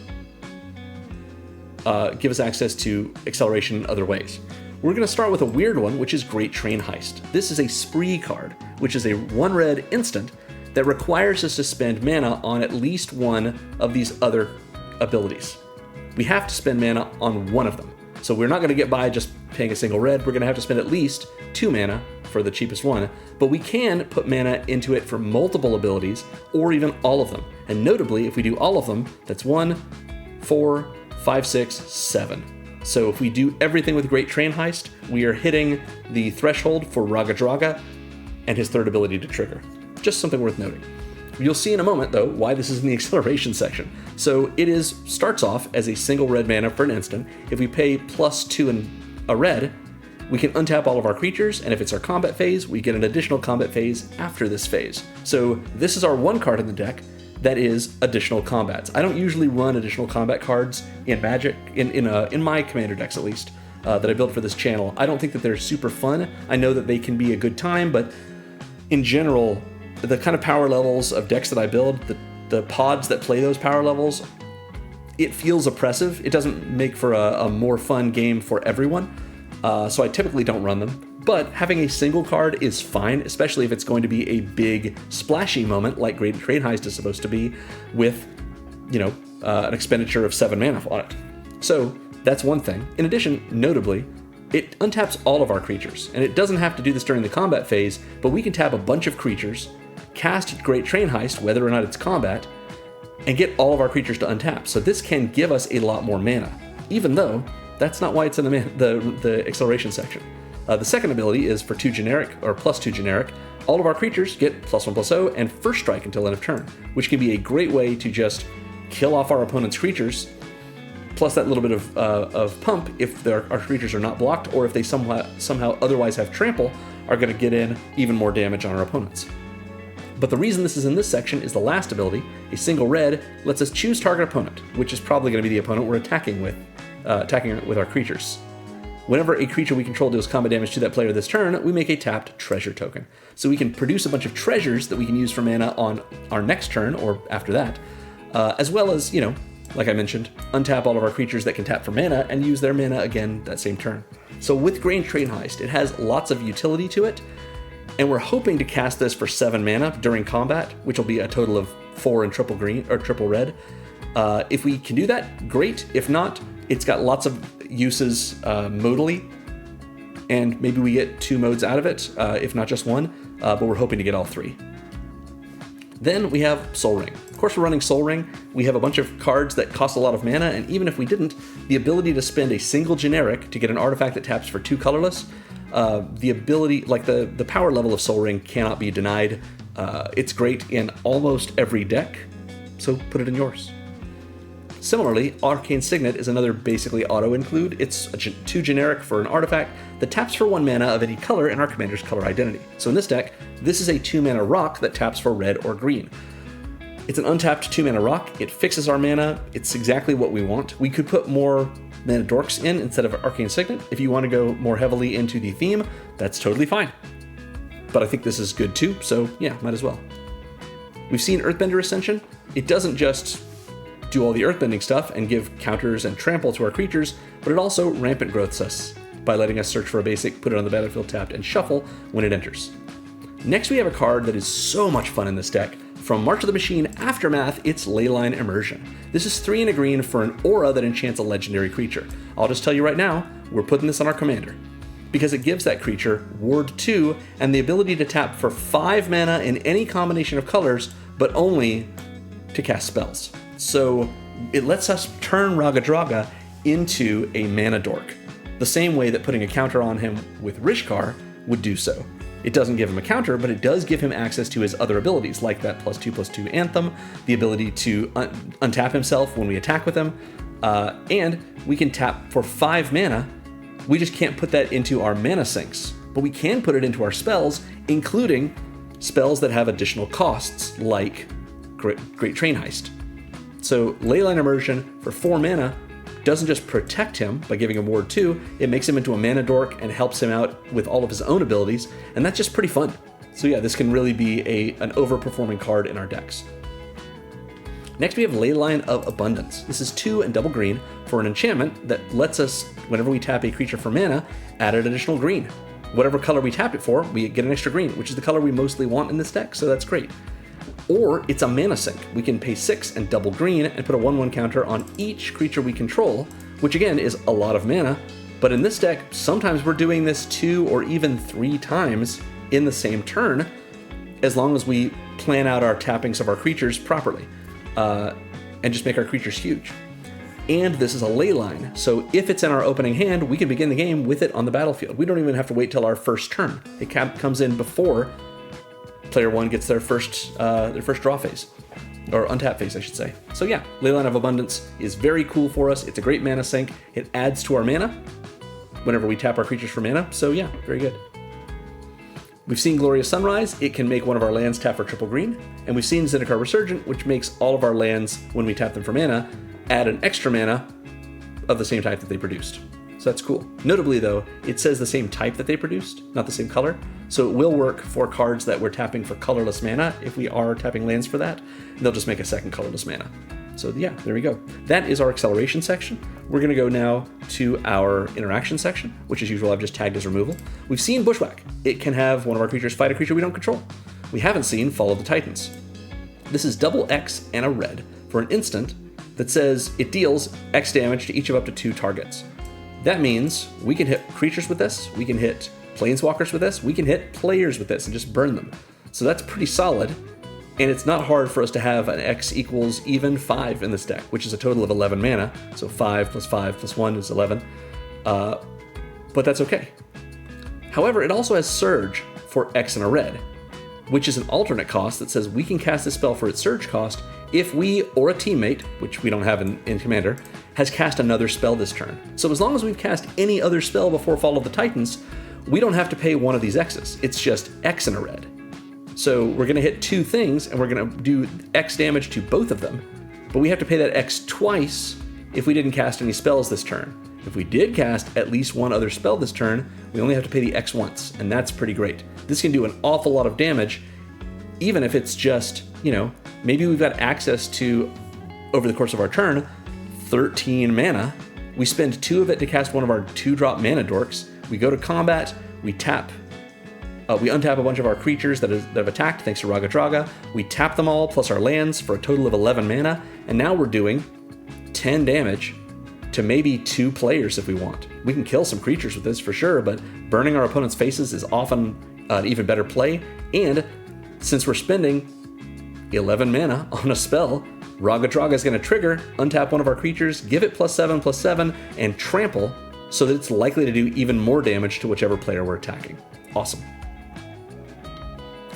acceleration in other ways. We're going to start with a weird one, which is Great Train Heist. This is a spree card, which is a 1-red instant that requires us to spend mana on at least one of these other abilities. We have to spend mana on one of them. So we're not going to get by just paying a single red. We're going to have to spend at least 2 mana for the cheapest one, but we can put mana into it for multiple abilities or even all of them. And notably, if we do all of them, that's 1, 4, 5, 6, 7. So if we do everything with Great Train Heist, we are hitting the threshold for Raggadragga and his third ability to trigger. Just something worth noting. You'll see in a moment, though, why this is in the acceleration section. So it starts off as a single red mana for an instant. If we pay +2 and a red, we can untap all of our creatures, and if it's our combat phase, we get an additional combat phase after this phase. So this is our one card in the deck that is additional combats. I don't usually run additional combat cards in Magic, in my commander decks at least, that I built for this channel. I don't think that they're super fun. I know that they can be a good time, but in general, the kind of power levels of decks that I build, the pods that play those power levels, it feels oppressive. It doesn't make for a more fun game for everyone. So I typically don't run them. But having a single card is fine, especially if it's going to be a big splashy moment like Great Train Heist is supposed to be with, an expenditure of 7 mana on it. So that's one thing. In addition, notably, it untaps all of our creatures. And it doesn't have to do this during the combat phase, but we can tap a bunch of creatures, cast Great Train Heist, whether or not it's combat, and get all of our creatures to untap. So this can give us a lot more mana, even though that's not why it's in the acceleration section. The second ability is for 2 generic, or +2 generic. All of our creatures get +1/+0 and first strike until end of turn, which can be a great way to just kill off our opponent's creatures, plus that little bit of pump if our creatures are not blocked, or if they somehow otherwise have trample, are going to get in even more damage on our opponents. But the reason this is in this section is the last ability, a single red, lets us choose target opponent, which is probably going to be the opponent we're attacking with our creatures. Whenever a creature we control deals combat damage to that player this turn, we make a tapped treasure token. So we can produce a bunch of treasures that we can use for mana on our next turn, or after that, as well as, like I mentioned, untap all of our creatures that can tap for mana and use their mana again that same turn. So with Great Train Heist, it has lots of utility to it, and we're hoping to cast this for 7 mana during combat, which will be a total of 4 in triple green or triple red. If we can do that, great. If not, it's got lots of uses modally, and maybe we get 2 modes out of it, if not just 1, but we're hoping to get all 3. Then we have Soul Ring. Of course, we're running Soul Ring. We have a bunch of cards that cost a lot of mana, and even if we didn't, the ability to spend a single generic to get an artifact that taps for 2 colorless, the ability, like the power level of Soul Ring cannot be denied. It's great in almost every deck, so put it in yours. Similarly, Arcane Signet is another basically auto-include. It's 2 generic for an artifact that taps for 1 mana of any color in our commander's color identity. So in this deck, this is a 2 mana rock that taps for red or green. It's an untapped 2 mana rock. It fixes our mana. It's exactly what we want. We could put more mana dorks in instead of Arcane Signet. If you want to go more heavily into the theme, that's totally fine. But I think this is good too, so yeah, might as well. We've seen Earthbender Ascension. It doesn't just do all the earthbending stuff and give counters and trample to our creatures, but it also rampant growths us by letting us search for a basic, put it on the battlefield tapped, and shuffle when it enters. Next, we have a card that is so much fun in this deck. From March of the Machine Aftermath, it's Leyline Immersion. This is 3 and a green for an aura that enchants a legendary creature. I'll just tell you right now, we're putting this on our commander, because it gives that creature Ward 2 and the ability to tap for 5 mana in any combination of colors, but only to cast spells. So it lets us turn Raggadragga into a mana dork, the same way that putting a counter on him with Rishkar would do so. It doesn't give him a counter, but it does give him access to his other abilities, like that +2/+2 Anthem, the ability to untap himself when we attack with him, And we can tap for 5 mana. We just can't put that into our mana sinks, but we can put it into our spells, including spells that have additional costs, like Great Train Heist. So Leyline Immersion for 4 mana doesn't just protect him by giving him Ward 2, it makes him into a mana dork and helps him out with all of his own abilities, and that's just pretty fun. So yeah, this can really be an overperforming card in our decks. Next we have Leyline of Abundance. This is 2 and double green for an enchantment that lets us, whenever we tap a creature for mana, add an additional green. Whatever color we tap it for, we get an extra green, which is the color we mostly want in this deck, so that's great. Or it's a mana sink. We can pay 6 and double green and put a 1/1 counter on each creature we control, which again is a lot of mana, but in this deck, sometimes we're doing this 2 or even 3 times in the same turn, as long as we plan out our tappings of our creatures properly, and just make our creatures huge. And this is a Leyline, so if it's in our opening hand, we can begin the game with it on the battlefield. We don't even have to wait till our first turn. It comes in before player 1 gets their first draw phase, or untap phase, I should say. So yeah, Leyline of Abundance is very cool for us. It's a great mana sink. It adds to our mana whenever we tap our creatures for mana, so yeah, very good. We've seen Glorious Sunrise. It can make one of our lands tap for triple green, and we've seen Zendikar Resurgent, which makes all of our lands, when we tap them for mana, add an extra mana of the same type that they produced. So that's cool. Notably though, it says the same type that they produced, not the same color. So it will work for cards that we're tapping for colorless mana if we are tapping lands for that. They'll just make a second colorless mana. So yeah, there we go. That is our acceleration section. We're gonna go now to our interaction section, which as usual I've just tagged as removal. We've seen Bushwhack. It can have one of our creatures fight a creature we don't control. We haven't seen Follow the Titans. This is double X and a red for an instant that says it deals X damage to each of up to 2 targets. That means we can hit creatures with this, we can hit planeswalkers with this, we can hit players with this and just burn them. So that's pretty solid, and it's not hard for us to have an X equals even 5 in this deck, which is a total of 11 mana, so 5 plus 5 plus 1 is 11, but that's okay. However, it also has Surge for X and a red, which is an alternate cost that says we can cast this spell for its Surge cost if we or a teammate, which we don't have in Commander, has cast another spell this turn. So as long as we've cast any other spell before Fall of the Titans, we don't have to pay one of these X's. It's just X and a red. So we're gonna hit 2 things and we're gonna do X damage to both of them, but we have to pay that X twice if we didn't cast any spells this turn. If we did cast at least one other spell this turn, we only have to pay the X once, and that's pretty great. This can do an awful lot of damage, even if it's just, maybe we've got access to, over the course of our turn, 13 mana. We spend 2 of it to cast one of our 2-drop mana dorks. We go to combat, we tap, we untap a bunch of our creatures that have attacked thanks to Raggadragga. We tap them all plus our lands for a total of 11 mana, and now we're doing 10 damage to maybe 2 players if we want. We can kill some creatures with this for sure, but burning our opponent's faces is often an even better play, and since we're spending 11 mana on a spell, Raggadragga is going to trigger, untap one of our creatures, give it +7/+7, and trample so that it's likely to do even more damage to whichever player we're attacking. Awesome.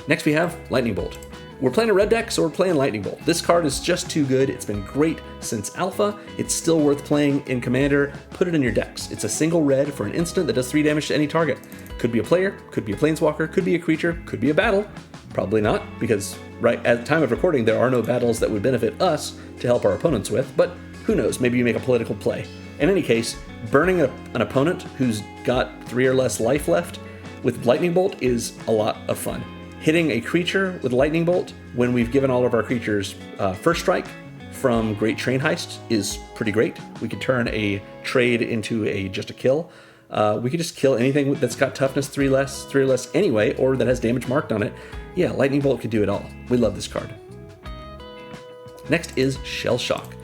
Next we have Lightning Bolt. We're playing a red deck, so we're playing Lightning Bolt. This card is just too good. It's been great since Alpha. It's still worth playing in Commander. Put it in your decks. It's a single red for an instant that does 3 damage to any target. Could be a player, could be a planeswalker, could be a creature, could be a battle. Probably not, because right at the time of recording, there are no battles that would benefit us to help our opponents with, but who knows, maybe you make a political play. In any case, burning an opponent who's got 3 or less life left with Lightning Bolt is a lot of fun. Hitting a creature with Lightning Bolt when we've given all of our creatures first strike from Great Train Heist is pretty great. We could turn a trade into just a kill. We could just kill anything that's got toughness 3 or less anyway, or that has damage marked on it. Yeah, Lightning Bolt could do it all. We love this card. Next is Shell Shock.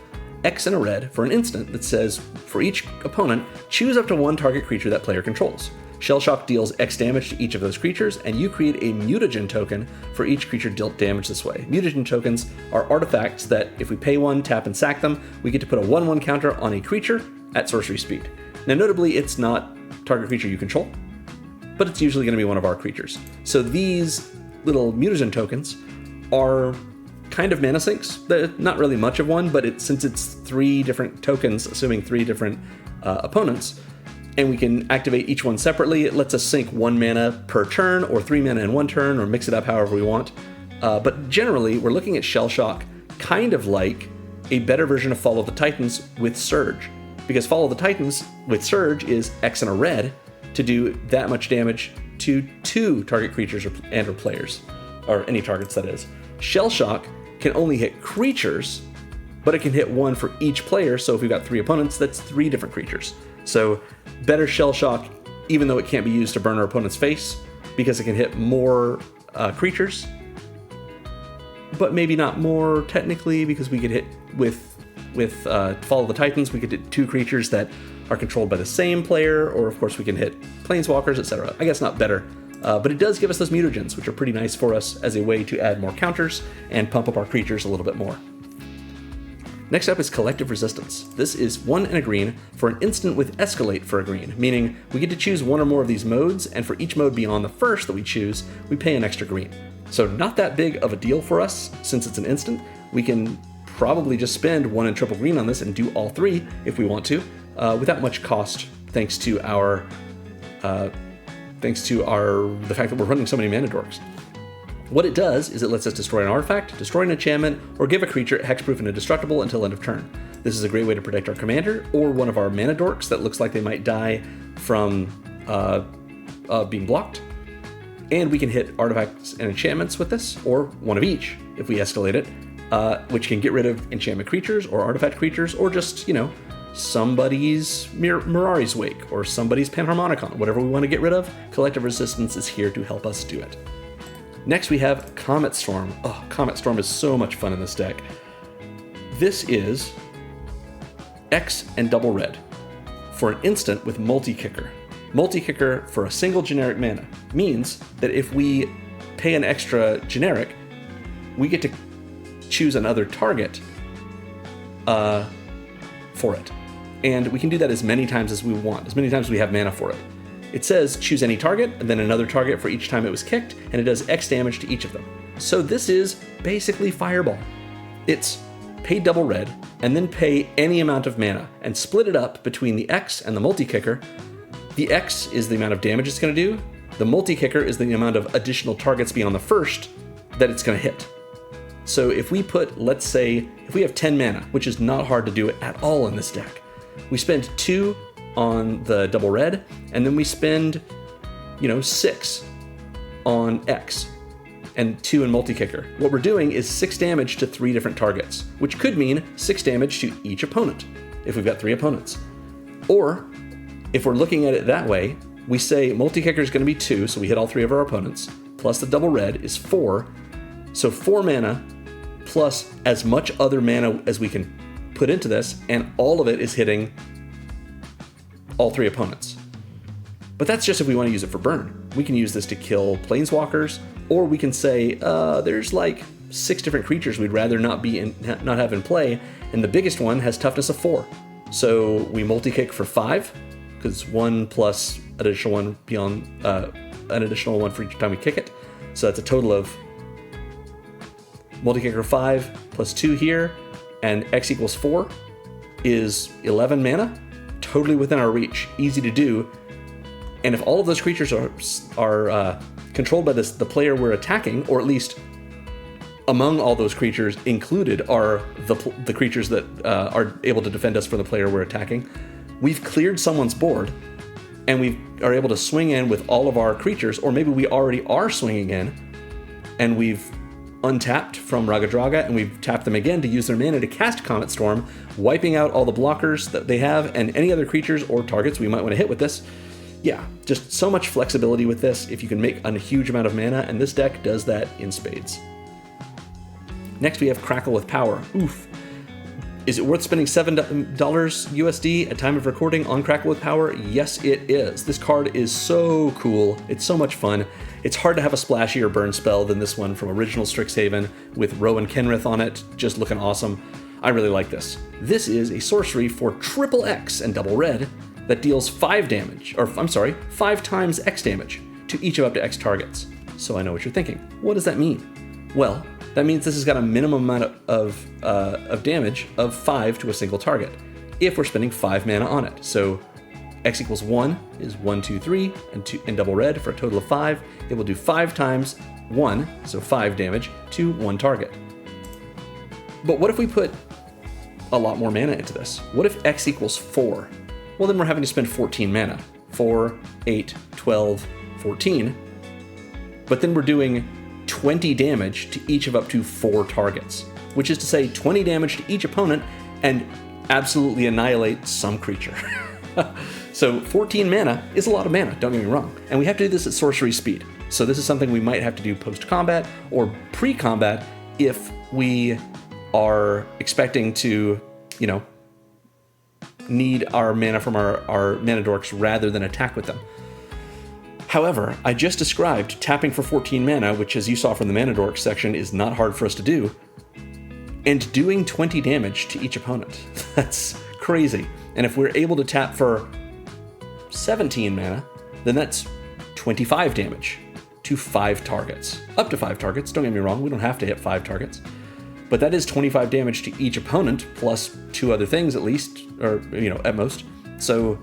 X and a red for an instant that says, for each opponent, choose up to 1 target creature that player controls. Shell Shock deals X damage to each of those creatures, and you create a mutagen token for each creature dealt damage this way. Mutagen tokens are artifacts that, if we pay 1, tap and sack them, we get to put a 1/1 counter on a creature at sorcery speed. Now notably, it's not target creature you control, but it's usually going to be one of our creatures. So these little mutagen tokens are kind of mana sinks. Not really much of one, but since it's 3 different tokens, assuming 3 different opponents, and we can activate each one separately, it lets us sink 1 mana per turn, or 3 mana in 1 turn, or mix it up however we want. But generally, we're looking at Shell Shock kind of like a better version of Fall of the Titans with Surge. Because Fall of the Titans with Surge is X and a red to do that much damage to 2 target creatures and or players, or any targets that is. Shell Shock can only hit creatures, but it can hit 1 for each player, so if we've got 3 opponents, that's 3 different creatures. So better Shell Shock, even though it can't be used to burn our opponent's face, because it can hit more creatures, but maybe not more technically, because we could hit with Fall of the Titans, we could hit 2 creatures that are controlled by the same player, or of course we can hit planeswalkers, etc. I guess not better, but it does give us those mutagens, which are pretty nice for us as a way to add more counters and pump up our creatures a little bit more. Next up is Collective Resistance. This is 1 and a green for an instant with Escalate for a green, meaning we get to choose 1 or more of these modes, and for each mode beyond the first that we choose, we pay an extra green. So not that big of a deal for us, since it's an instant. We can probably just spend 1 and triple green on this and do all 3 if we want to, without much cost, thanks to the fact that we're running so many mana dorks. What it does is it lets us destroy an artifact, destroy an enchantment, or give a creature hexproof and indestructible until end of turn. This is a great way to protect our commander or one of our mana dorks that looks like they might die from being blocked. And we can hit artifacts and enchantments with this, or 1 of each if we escalate it, which can get rid of enchantment creatures or artifact creatures, or just, somebody's Mirari's Wake or somebody's Panharmonicon. Whatever we want to get rid of, Collective Resistance is here to help us do it. Next we have Comet Storm. Oh, Comet Storm is so much fun in this deck. This is X and double red for an instant with Multi-Kicker. Multi-Kicker for a single generic mana means that if we pay an extra generic, we get to choose another target for it. And we can do that as many times as we want, as many times as we have mana for it. It says choose any target, and then another target for each time it was kicked, and it does X damage to each of them. So this is basically Fireball. It's pay double red, and then pay any amount of mana, and split it up between the X and the Multi-Kicker. The X is the amount of damage it's going to do. The Multi-Kicker is the amount of additional targets beyond the first that it's going to hit. So if we put, let's say, if we have 10 mana, which is not hard to do at all in this deck, we spend 2 on the double red, and then we spend, 6 on X, and 2 in Multi-Kicker. What we're doing is 6 damage to 3 different targets, which could mean 6 damage to each opponent, if we've got 3 opponents. Or, if we're looking at it that way, we say Multi-Kicker is going to be 2, so we hit all 3 of our opponents, plus the double red is 4, so 4 mana, plus as much other mana as we can put into this, and all of it is hitting all 3 opponents. But that's just if we want to use it for burn. We can use this to kill planeswalkers, or we can say, there's like 6 different creatures we'd rather not have in play, and the biggest one has toughness of 4. So we multi-kick for 5, because 1 plus additional 1 beyond an additional 1 for each time we kick it. So that's a total of Multi-Kicker 5 plus 2 here, and X equals 4 is 11 mana. Totally within our reach, easy to do. And if all of those creatures are controlled by the player we're attacking, or at least among all those creatures included are the creatures that are able to defend us from the player we're attacking, we've cleared someone's board, and we are able to swing in with all of our creatures, or maybe we already are swinging in, and we've untapped from Raggadragga, and we've tapped them again to use their mana to cast Comet Storm, wiping out all the blockers that they have and any other creatures or targets we might want to hit with this. Yeah, just so much flexibility with this if you can make a huge amount of mana, and this deck does that in spades. Next we have Crackle with Power. Oof. Is it worth spending $7 USD at time of recording on Crackle with Power? Yes, it is. This card is so cool. It's so much fun. It's hard to have a splashier burn spell than this one from original Strixhaven with Rowan Kenrith on it, just looking awesome. I really like this. This is a sorcery for triple X and double red that deals 5 times X damage to each of up to X targets. So I know what you're thinking. What does that mean? Well, That means this has got a minimum amount of damage of 5 to a single target, if we're spending 5 mana on it. So X equals 1 is 1, 2, 3, and double red for a total of 5. It will do 5 times 1, so 5 damage, to one target. But what if we put a lot more mana into this? What if X equals 4? Well, then we're having to spend 14 mana. 4, 8, 12, 14. But then we're doing 20 damage to each of up to 4 targets, which is to say 20 damage to each opponent and absolutely annihilate some creature. So 14 mana is a lot of mana, don't get me wrong. And we have to do this at sorcery speed. So this is something we might have to do post-combat or pre-combat if we are expecting to, you know, need our mana from our mana dorks rather than attack with them. However, I just described tapping for 14 mana, which as you saw from the mana dorks section is not hard for us to do, and doing 20 damage to each opponent. That's crazy. And if we're able to tap for 17 mana, then that's 25 damage to 5 targets. Up to 5 targets, don't get me wrong, we don't have to hit 5 targets. But that is 25 damage to each opponent, plus 2 other things at least, or, you know, at most. So,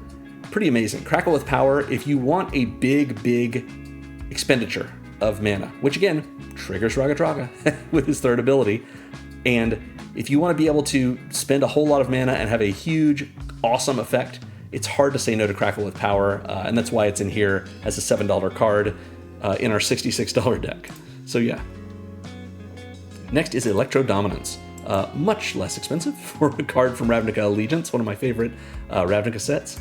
pretty amazing. Crackle with Power, if you want a big expenditure of mana, which again, triggers Raggadragga with his third ability, and if you want to be able to spend a whole lot of mana and have a huge, awesome effect, it's hard to say no to Crackle with Power, and that's why it's in here as a $7 card in our $66 deck. So yeah. Next is Electro Dominance. Much less expensive for a card from Ravnica Allegiance, one of my favorite Ravnica sets,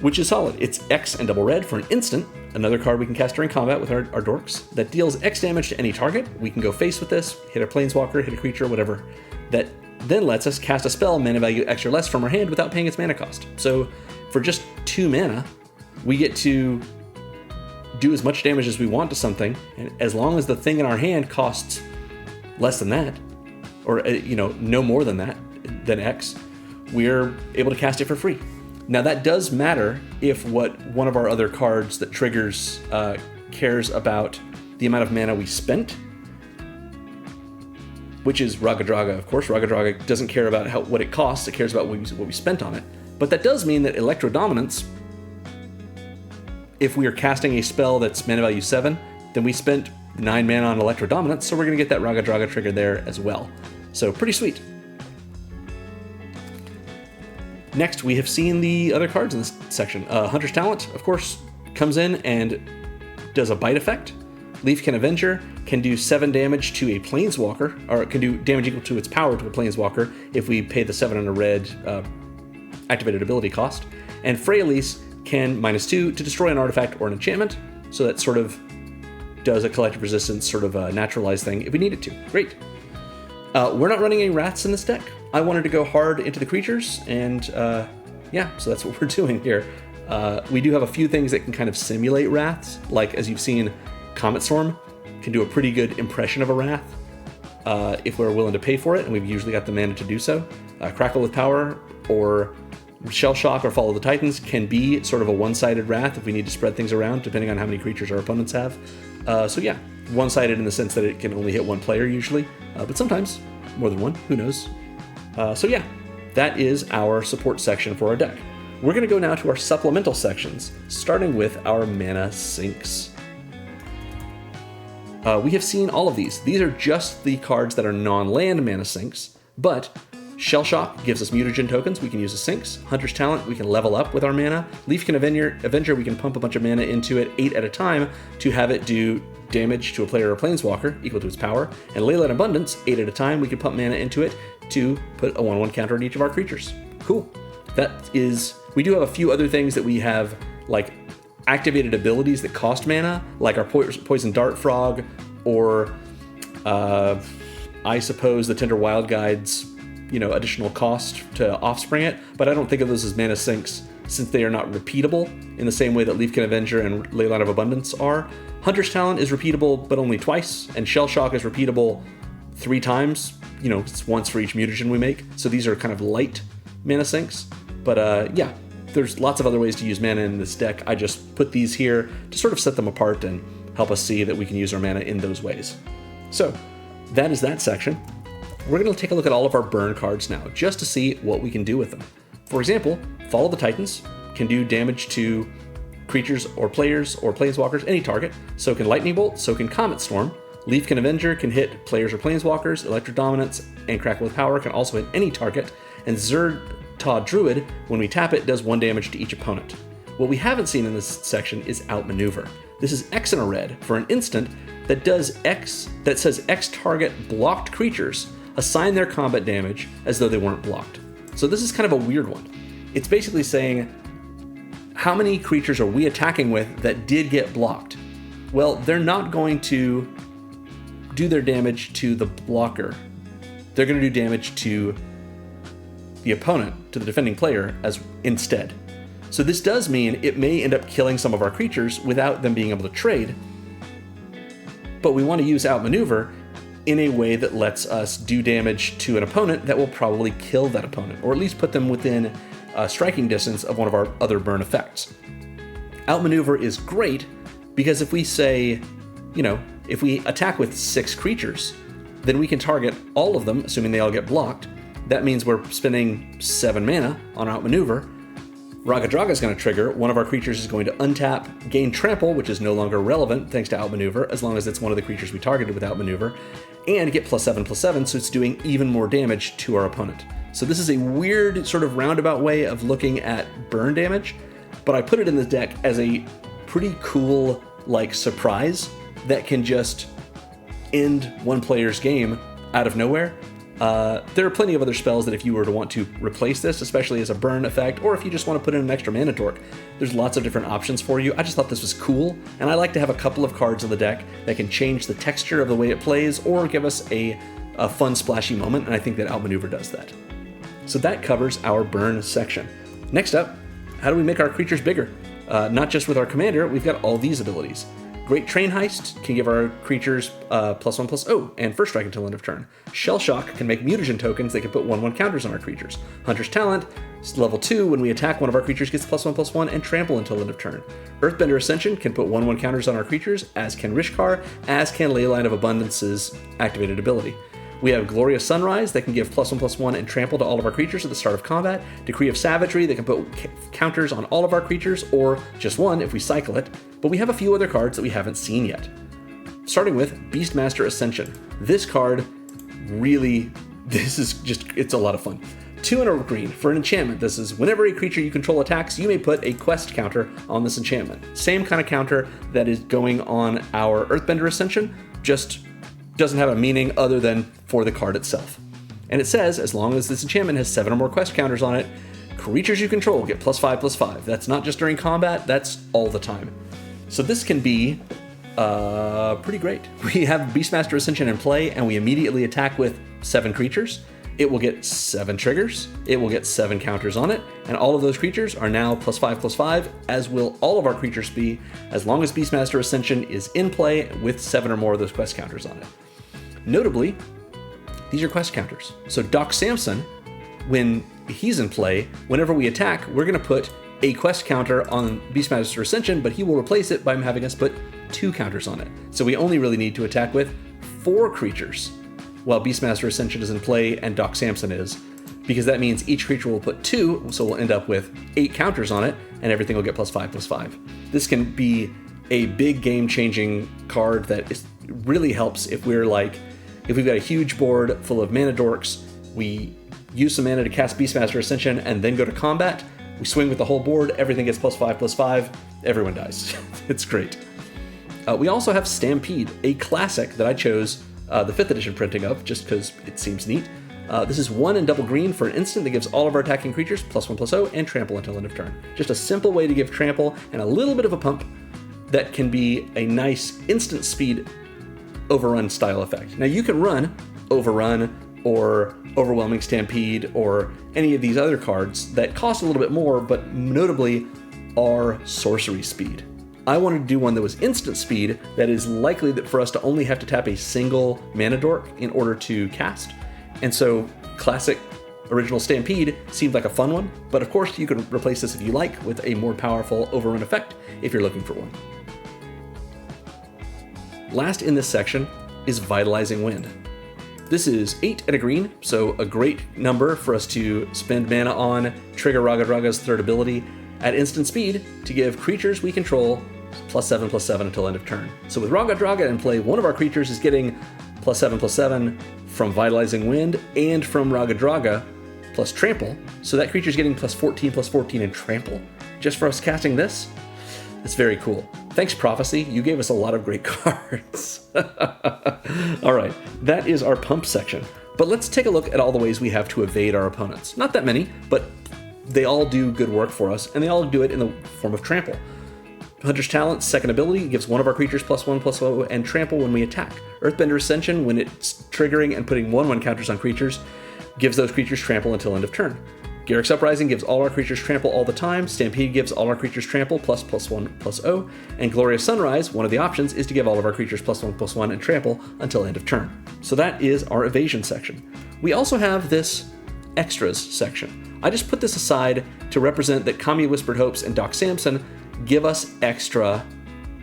which is solid. It's X and double red for an instant, another card we can cast during combat with our dorks, that deals X damage to any target. We can go face with this, hit a planeswalker, hit a creature, whatever, that then lets us cast a spell mana value X or less from our hand without paying its mana cost. So for just 2 mana, we get to do as much damage as we want to something, and as long as the thing in our hand costs less than that, or you know, no more than that, than X, we're able to cast it for free. Now that does matter if one of our other cards that triggers cares about the amount of mana we spent, which is Raggadragga, of course. Raggadragga doesn't care about what it costs, it cares about what we spent on it. But that does mean that Electro Dominance, if we are casting a spell that's mana value 7, then we spent 9 mana on Electro Dominance, so we're going to get that Raggadragga trigger there as well. So pretty sweet. Next, we have seen the other cards in this section. Hunter's Talent, of course, comes in and does a bite effect. Leafkin Avenger can do 7 damage to a planeswalker, or it can do damage equal to its power to a planeswalker if we pay the 7 and a red activated ability cost. And Freyalise can -2 to destroy an artifact or an enchantment, so that sort of does a collective resistance sort of a naturalized thing if we need it to. Great. We're not running any Wraths in this deck. I wanted to go hard into the creatures, and yeah, so that's what we're doing here. We do have a few things that can kind of simulate Wraths, like as you've seen, Comet Storm can do a pretty good impression of a Wrath if we're willing to pay for it, and we've usually got the mana to do so. Crackle with Power or Shell Shock or Follow the Titans can be sort of a one-sided Wrath if we need to spread things around, depending on how many creatures our opponents have. So yeah, one-sided in the sense that it can only hit one player usually, but sometimes more than one, who knows. So yeah, that is our support section for our deck. We're going to go now to our supplemental sections, starting with our mana sinks. We have seen all of these. These are just the cards that are non-land mana sinks, but Shell Shock gives us mutagen tokens we can use as sinks. Hunter's Talent, we can level up with our mana. Leafkin Avenger, we can pump a bunch of mana into it 8 at a time to have it do damage to a player or planeswalker equal to its power. And Leyline Abundance, 8 at a time, we can pump mana into it to put a 1/1 counter on each of our creatures. Cool. That is, we do have a few other things that we have, like activated abilities that cost mana, like our Poison Dart Frog, or I suppose the Tender Wild Guide's, you know, additional cost to offspring it, but I don't think of those as mana sinks since they are not repeatable in the same way that Leafkin Avenger and Leyline of Abundance are. Hunter's Talent is repeatable, but only twice, and Shell Shock is repeatable 3 times. You know, it's once for each mutagen we make, so these are kind of light mana sinks. But yeah, there's lots of other ways to use mana in this deck. I just put these here to sort of set them apart and help us see that we can use our mana in those ways. So that is that section. We're going to take a look at all of our burn cards now, just to see what we can do with them. For example, Follow the Titans can do damage to creatures or players or planeswalkers, any target. So can Lightning Bolt, so can Comet Storm. Leafkin Avenger can hit players or planeswalkers. Electro Dominance and Crackle with Power can also hit any target. And Zerta Druid, when we tap it, does 1 damage to each opponent. What we haven't seen in this section is Outmaneuver. This is X in a red for an instant that does X, that says X target blocked creatures assign their combat damage as though they weren't blocked. So this is kind of a weird one. It's basically saying, how many creatures are we attacking with that did get blocked? Well, they're not going to do their damage to the blocker. They're going to do damage to the opponent, to the defending player, as instead. So this does mean it may end up killing some of our creatures without them being able to trade, but we want to use Outmaneuver in a way that lets us do damage to an opponent that will probably kill that opponent, or at least put them within striking distance of one of our other burn effects. Outmaneuver is great because if we say, if we attack with 6 creatures, then we can target all of them, assuming they all get blocked. That means we're spending 7 mana on Outmaneuver. Raggadragga is going to trigger. One of our creatures is going to untap, gain Trample, which is no longer relevant thanks to Outmaneuver, as long as it's one of the creatures we targeted with Outmaneuver, and get +7/+7, so it's doing even more damage to our opponent. So this is a weird sort of roundabout way of looking at burn damage, but I put it in the deck as a pretty cool, surprise that can just end one player's game out of nowhere. There are plenty of other spells that if you were to want to replace this, especially as a burn effect, or if you just want to put in an extra mana dork, there's lots of different options for you. I just thought this was cool, and I like to have a couple of cards in the deck that can change the texture of the way it plays or give us a fun splashy moment, and I think that Outmaneuver does that. So that covers our burn section. Next up, how do we make our creatures bigger? Not just with our commander, we've got all these abilities. Great Train Heist can give our creatures +1/+0 and first strike until end of turn. Shell Shock can make mutagen tokens that can put 1/1 counters on our creatures. Hunter's Talent, level 2, when we attack one of our creatures gets +1/+1 and trample until end of turn. Earthbender Ascension can put 1/1 counters on our creatures, as can Rishkar, as can Leyline of Abundance's activated ability. We have Glorious Sunrise that can give +1/+1 and trample to all of our creatures at the start of combat. Decree of Savagery that can put counters on all of our creatures, or just one if we cycle it. But we have a few other cards that we haven't seen yet. Starting with Beastmaster Ascension. This card really, it's a lot of fun. 2 and a green for an enchantment. This is whenever a creature you control attacks, you may put a quest counter on this enchantment. Same kind of counter that is going on our Earthbender Ascension, just doesn't have a meaning other than for the card itself. And it says, as long as this enchantment has 7 or more quest counters on it, creatures you control get +5/+5. That's not just during combat, that's all the time. So this can be pretty great. We have Beastmaster Ascension in play, and we immediately attack with 7 creatures. It will get 7 triggers, it will get 7 counters on it, and all of those creatures are now +5/+5, as will all of our creatures be, as long as Beastmaster Ascension is in play with 7 or more of those quest counters on it. Notably, these are quest counters. So Doc Samson, when he's in play, whenever we attack, we're going to put a quest counter on Beastmaster Ascension, but he will replace it by having us put 2 counters on it. So we only really need to attack with 4 creatures while Beastmaster Ascension is in play and Doc Samson is, because that means each creature will put 2, so we'll end up with 8 counters on it, and everything will get +5/+5. This can be a big game-changing card that really helps if we've got a huge board full of mana dorks, we use some mana to cast Beastmaster Ascension and then go to combat, we swing with the whole board, everything gets +5/+5, everyone dies. It's great. We also have Stampede, a classic that I chose the 5th edition printing of, just because it seems neat. This is 1 and double green for an instant that gives all of our attacking creatures +1/+0 and trample until end of turn. Just a simple way to give trample and a little bit of a pump that can be a nice instant speed overrun style effect. Now you can run Overrun or Overwhelming Stampede or any of these other cards that cost a little bit more, but notably are sorcery speed. I wanted to do one that was instant speed that is likely that for us to only have to tap a single mana dork in order to cast. And so classic original Stampede seemed like a fun one, but of course you can replace this if you like with a more powerful Overrun effect if you're looking for one. Last in this section is Vitalizing Wind. This is 8 and a green, so a great number for us to spend mana on, trigger Raggadragga's third ability at instant speed to give creatures we control +7/+7 until end of turn. So with Raggadragga in play, one of our creatures is getting +7/+7 from Vitalizing Wind and from Raggadragga plus Trample. So that creature's getting +14/+14 in Trample. Just for us casting this, it's very cool. Thanks, Prophecy. You gave us a lot of great cards. All right, that is our pump section. But let's take a look at all the ways we have to evade our opponents. Not that many, but they all do good work for us, and they all do it in the form of Trample. Hunter's Talent, second ability, gives one of our creatures +1/+0 and Trample when we attack. Earthbender Ascension, when it's triggering and putting 1/1 counters on creatures, gives those creatures Trample until end of turn. Garruk's Uprising gives all our creatures Trample all the time. Stampede gives all our creatures Trample +1/+0. And Glorious Sunrise, one of the options, is to give all of our creatures +1/+1 and Trample until end of turn. So that is our Evasion section. We also have this Extras section. I just put this aside to represent that Kami Whispered Hopes and Doc Samson give us extra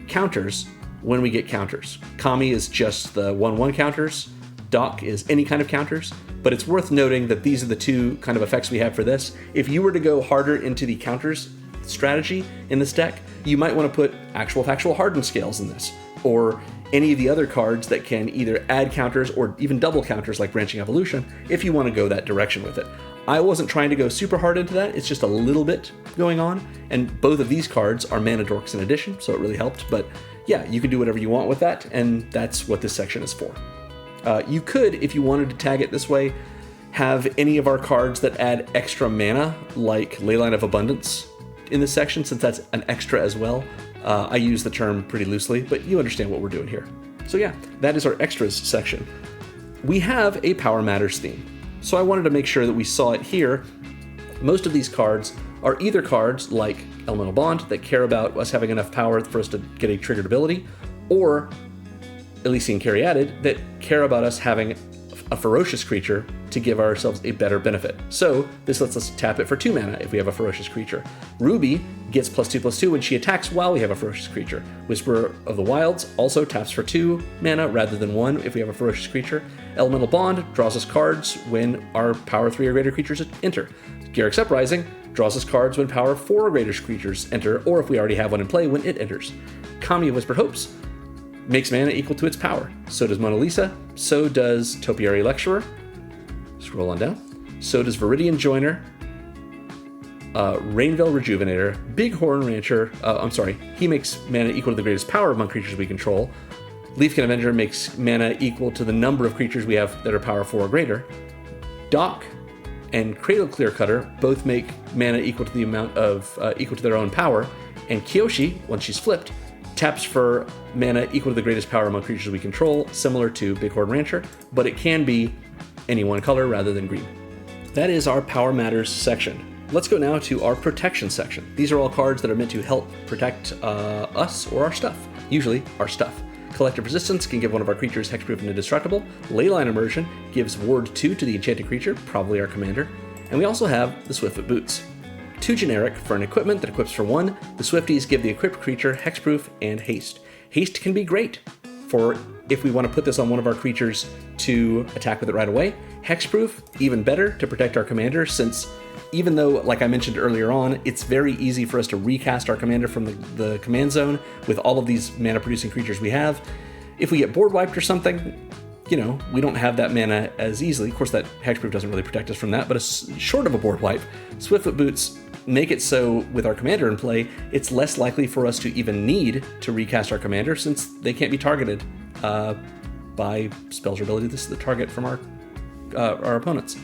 counters when we get counters. Kami is just the 1/1 counters. Doc is any kind of counters. But it's worth noting that these are the two kind of effects we have for this. If you were to go harder into the counters strategy in this deck, you might want to put actual factual hardened scales in this, or any of the other cards that can either add counters or even double counters like Branching Evolution, if you want to go that direction with it. I wasn't trying to go super hard into that, it's just a little bit going on, and both of these cards are mana dorks in addition, so it really helped. But yeah, you can do whatever you want with that, and that's what this section is for. You could, if you wanted to tag it this way, have any of our cards that add extra mana, like Leyline of Abundance, in this section, since that's an extra as well. I use the term pretty loosely, but you understand what we're doing here. So yeah, that is our Extras section. We have a Power Matters theme, so I wanted to make sure that we saw it here. Most of these cards are either cards like Elemental Bond that care about us having enough power for us to get a triggered ability, or Elysian Caryatid that care about us having a ferocious creature to give ourselves a better benefit. So this lets us tap it for 2 mana if we have a ferocious creature. Ruby gets +2/+2 when she attacks while we have a ferocious creature. Whisper of the Wilds also taps for 2 mana rather than 1 if we have a ferocious creature. Elemental Bond draws us cards when our power 3 or greater creatures enter. Garruk's Uprising draws us cards when power 4 or greater creatures enter, or if we already have one in play when it enters. Kami of Whispered Hopes makes mana equal to its power. So does Mona Lisa, so does Topiary Lecturer. Scroll on down. So does Viridian Joiner, Rainvale Rejuvenator, Bighorn Rancher, he makes mana equal to the greatest power among creatures we control. Leafkin Avenger makes mana equal to the number of creatures we have that are power 4 or greater. Doc and Cradle Clearcutter both make mana equal to the amount of, equal to their own power. And Kyoshi, once she's flipped, taps for mana equal to the greatest power among creatures we control, similar to Bighorn Rancher, but it can be any one color rather than green. That is our Power Matters section. Let's go now to our Protection section. These are all cards that are meant to help protect us or our stuff, usually our stuff. Collective Resistance can give one of our creatures hexproof and indestructible. Leyline Immersion gives Ward 2 to the enchanted creature, probably our commander. And we also have the Swiftfoot Boots. 2 generic for an equipment that equips for 1. The Swifties give the equipped creature hexproof and haste. Haste can be great for if we want to put this on one of our creatures to attack with it right away. Hexproof, even better to protect our commander, since even though, like I mentioned earlier on, it's very easy for us to recast our commander from the command zone with all of these mana producing creatures we have. If we get board wiped or something, you know, we don't have that mana as easily. Of course, that hexproof doesn't really protect us from that, but short of a board wipe, Swiftfoot Boots make it so with our commander in play, it's less likely for us to even need to recast our commander, since they can't be targeted by spells or ability. This is the target from our opponents.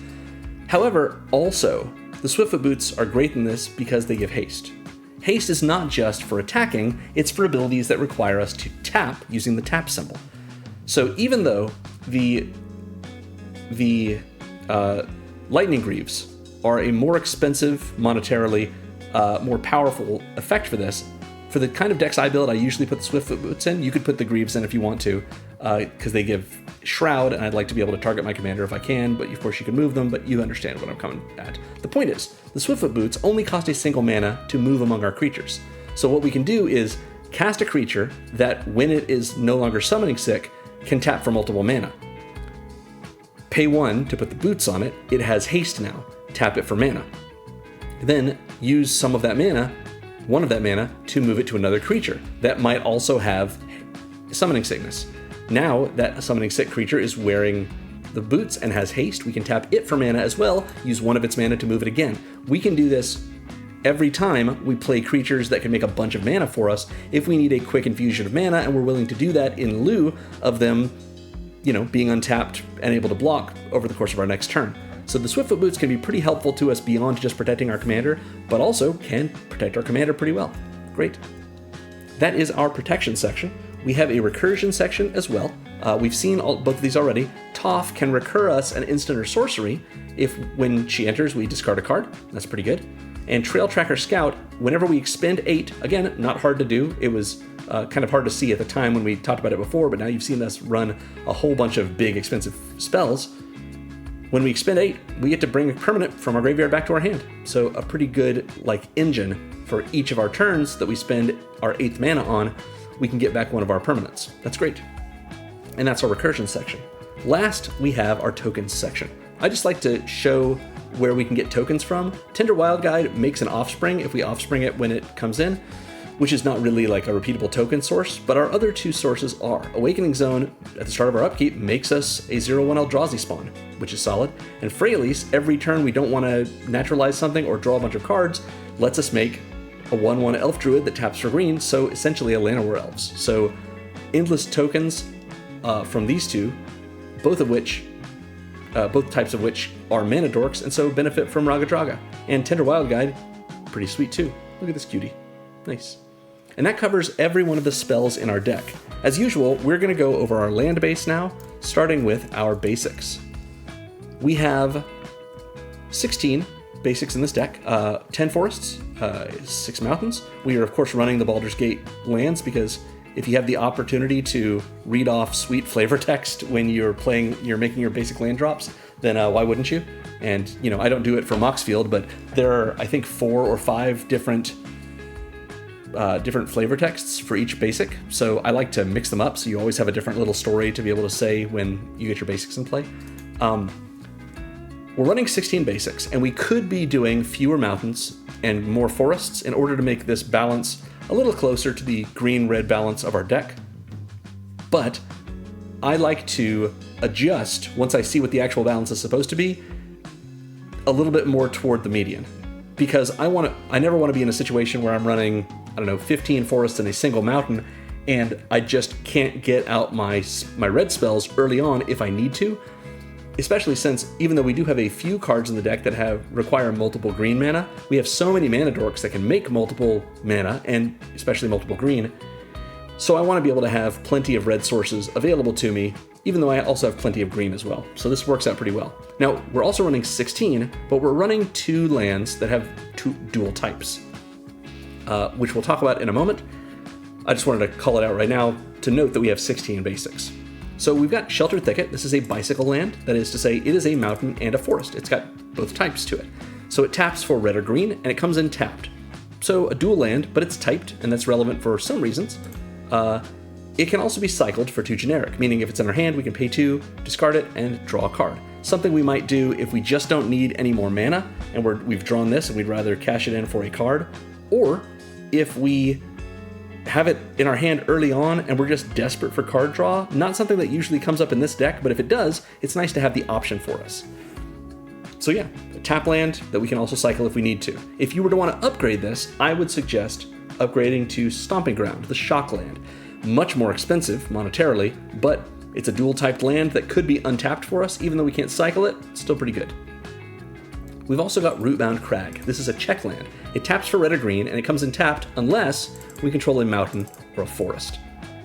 However, also, the Swiftfoot Boots are great in this because they give haste. Haste is not just for attacking, it's for abilities that require us to tap using the tap symbol. So even though the Lightning Greaves are a more expensive, monetarily more powerful effect for this, for the kind of decks I build, I usually put the Swiftfoot Boots in. You could put the Greaves in if you want to, because they give Shroud, and I'd like to be able to target my commander if I can, but of course you can move them, but you understand what I'm coming at. The point is, the Swiftfoot Boots only cost a single mana to move among our creatures. So what we can do is cast a creature that, when it is no longer summoning sick, can tap for multiple mana. Pay 1 to put the boots on it. It has haste now. Tap it for mana. Then use some of that mana, one of that mana, to move it to another creature that might also have Summoning Sickness. Now that Summoning Sick creature is wearing the boots and has haste, we can tap it for mana as well, use one of its mana to move it again. We can do this every time we play creatures that can make a bunch of mana for us if we need a quick infusion of mana, and we're willing to do that in lieu of them, being untapped and able to block over the course of our next turn. So the Swiftfoot Boots can be pretty helpful to us beyond just protecting our commander, but also can protect our commander pretty well. Great. That is our protection section. We have a recursion section as well. We've seen both of these already. Toph can recur us an instant or sorcery if when she enters we discard a card. That's pretty good. And Trail Tracker Scout, whenever we expend 8, again, not hard to do. It was kind of hard to see at the time when we talked about it before, but now you've seen us run a whole bunch of big, expensive spells. When we expend 8, we get to bring a permanent from our graveyard back to our hand. So a pretty good engine for each of our turns that we spend our 8th mana on, we can get back one of our permanents. That's great. And that's our recursion section. Last, we have our tokens section. I just like to show where we can get tokens from. Tender Wild Guide makes an offspring if we offspring it when it comes in, which is not really like a repeatable token source, but our other two sources are. Awakening Zone, at the start of our upkeep, makes us a 0/1 Eldrazi spawn, which is solid. And Freyalise, every turn we don't want to naturalize something or draw a bunch of cards, lets us make a 1/1 Elf Druid that taps for green, so essentially a Llanowar Elves. So endless tokens from these two, both types of which are mana dorks, and so benefit from Raggadragga. And Tender Wild Guide, pretty sweet too. Look at this cutie. Nice. And that covers every one of the spells in our deck. As usual, we're going to go over our land base now, starting with our basics. We have 16 basics in this deck, 10 forests, 6 mountains. We are, of course, running the Baldur's Gate lands because if you have the opportunity to read off sweet flavor text when you're making your basic land drops, then why wouldn't you? And, I don't do it for Moxfield, but there are, I think, 4 or 5 different flavor texts for each basic, so I like to mix them up so you always have a different little story to be able to say when you get your basics in play. We're running 16 basics, and we could be doing fewer mountains and more forests in order to make this balance a little closer to the green-red balance of our deck. But I like to adjust, once I see what the actual balance is supposed to be, a little bit more toward the median. Because I never want to be in a situation where I'm running, 15 forests and a single mountain, and I just can't get out my red spells early on if I need to. Especially since, even though we do have a few cards in the deck that require multiple green mana, we have so many mana dorks that can make multiple mana, and especially multiple green. So I want to be able to have plenty of red sources available to me, even though I also have plenty of green as well. So this works out pretty well. Now, we're also running 16, but we're running 2 lands that have 2 dual types, which we'll talk about in a moment. I just wanted to call it out right now to note that we have 16 basics. So we've got Sheltered Thicket. This is a bicycle land. That is to say, it is a mountain and a forest. It's got both types to it. So it taps for red or green, and it comes in tapped. So a dual land, but it's typed, and that's relevant for some reasons. It can also be cycled for 2 generic, meaning if it's in our hand, we can pay 2, discard it, and draw a card. Something we might do if we just don't need any more mana, and we've drawn this, and we'd rather cash it in for a card, or if we have it in our hand early on and we're just desperate for card draw. Not something that usually comes up in this deck, but if it does, it's nice to have the option for us. So yeah, a tap land that we can also cycle if we need to. If you were to want to upgrade this, I would suggest upgrading to Stomping Ground, the Shock land. Much more expensive monetarily, but it's a dual typed land that could be untapped for us. Even though we can't cycle it, it's still pretty good. We've also got Rootbound Crag. This is a check land. It taps for red or green, and it comes in tapped unless we control a mountain or a forest.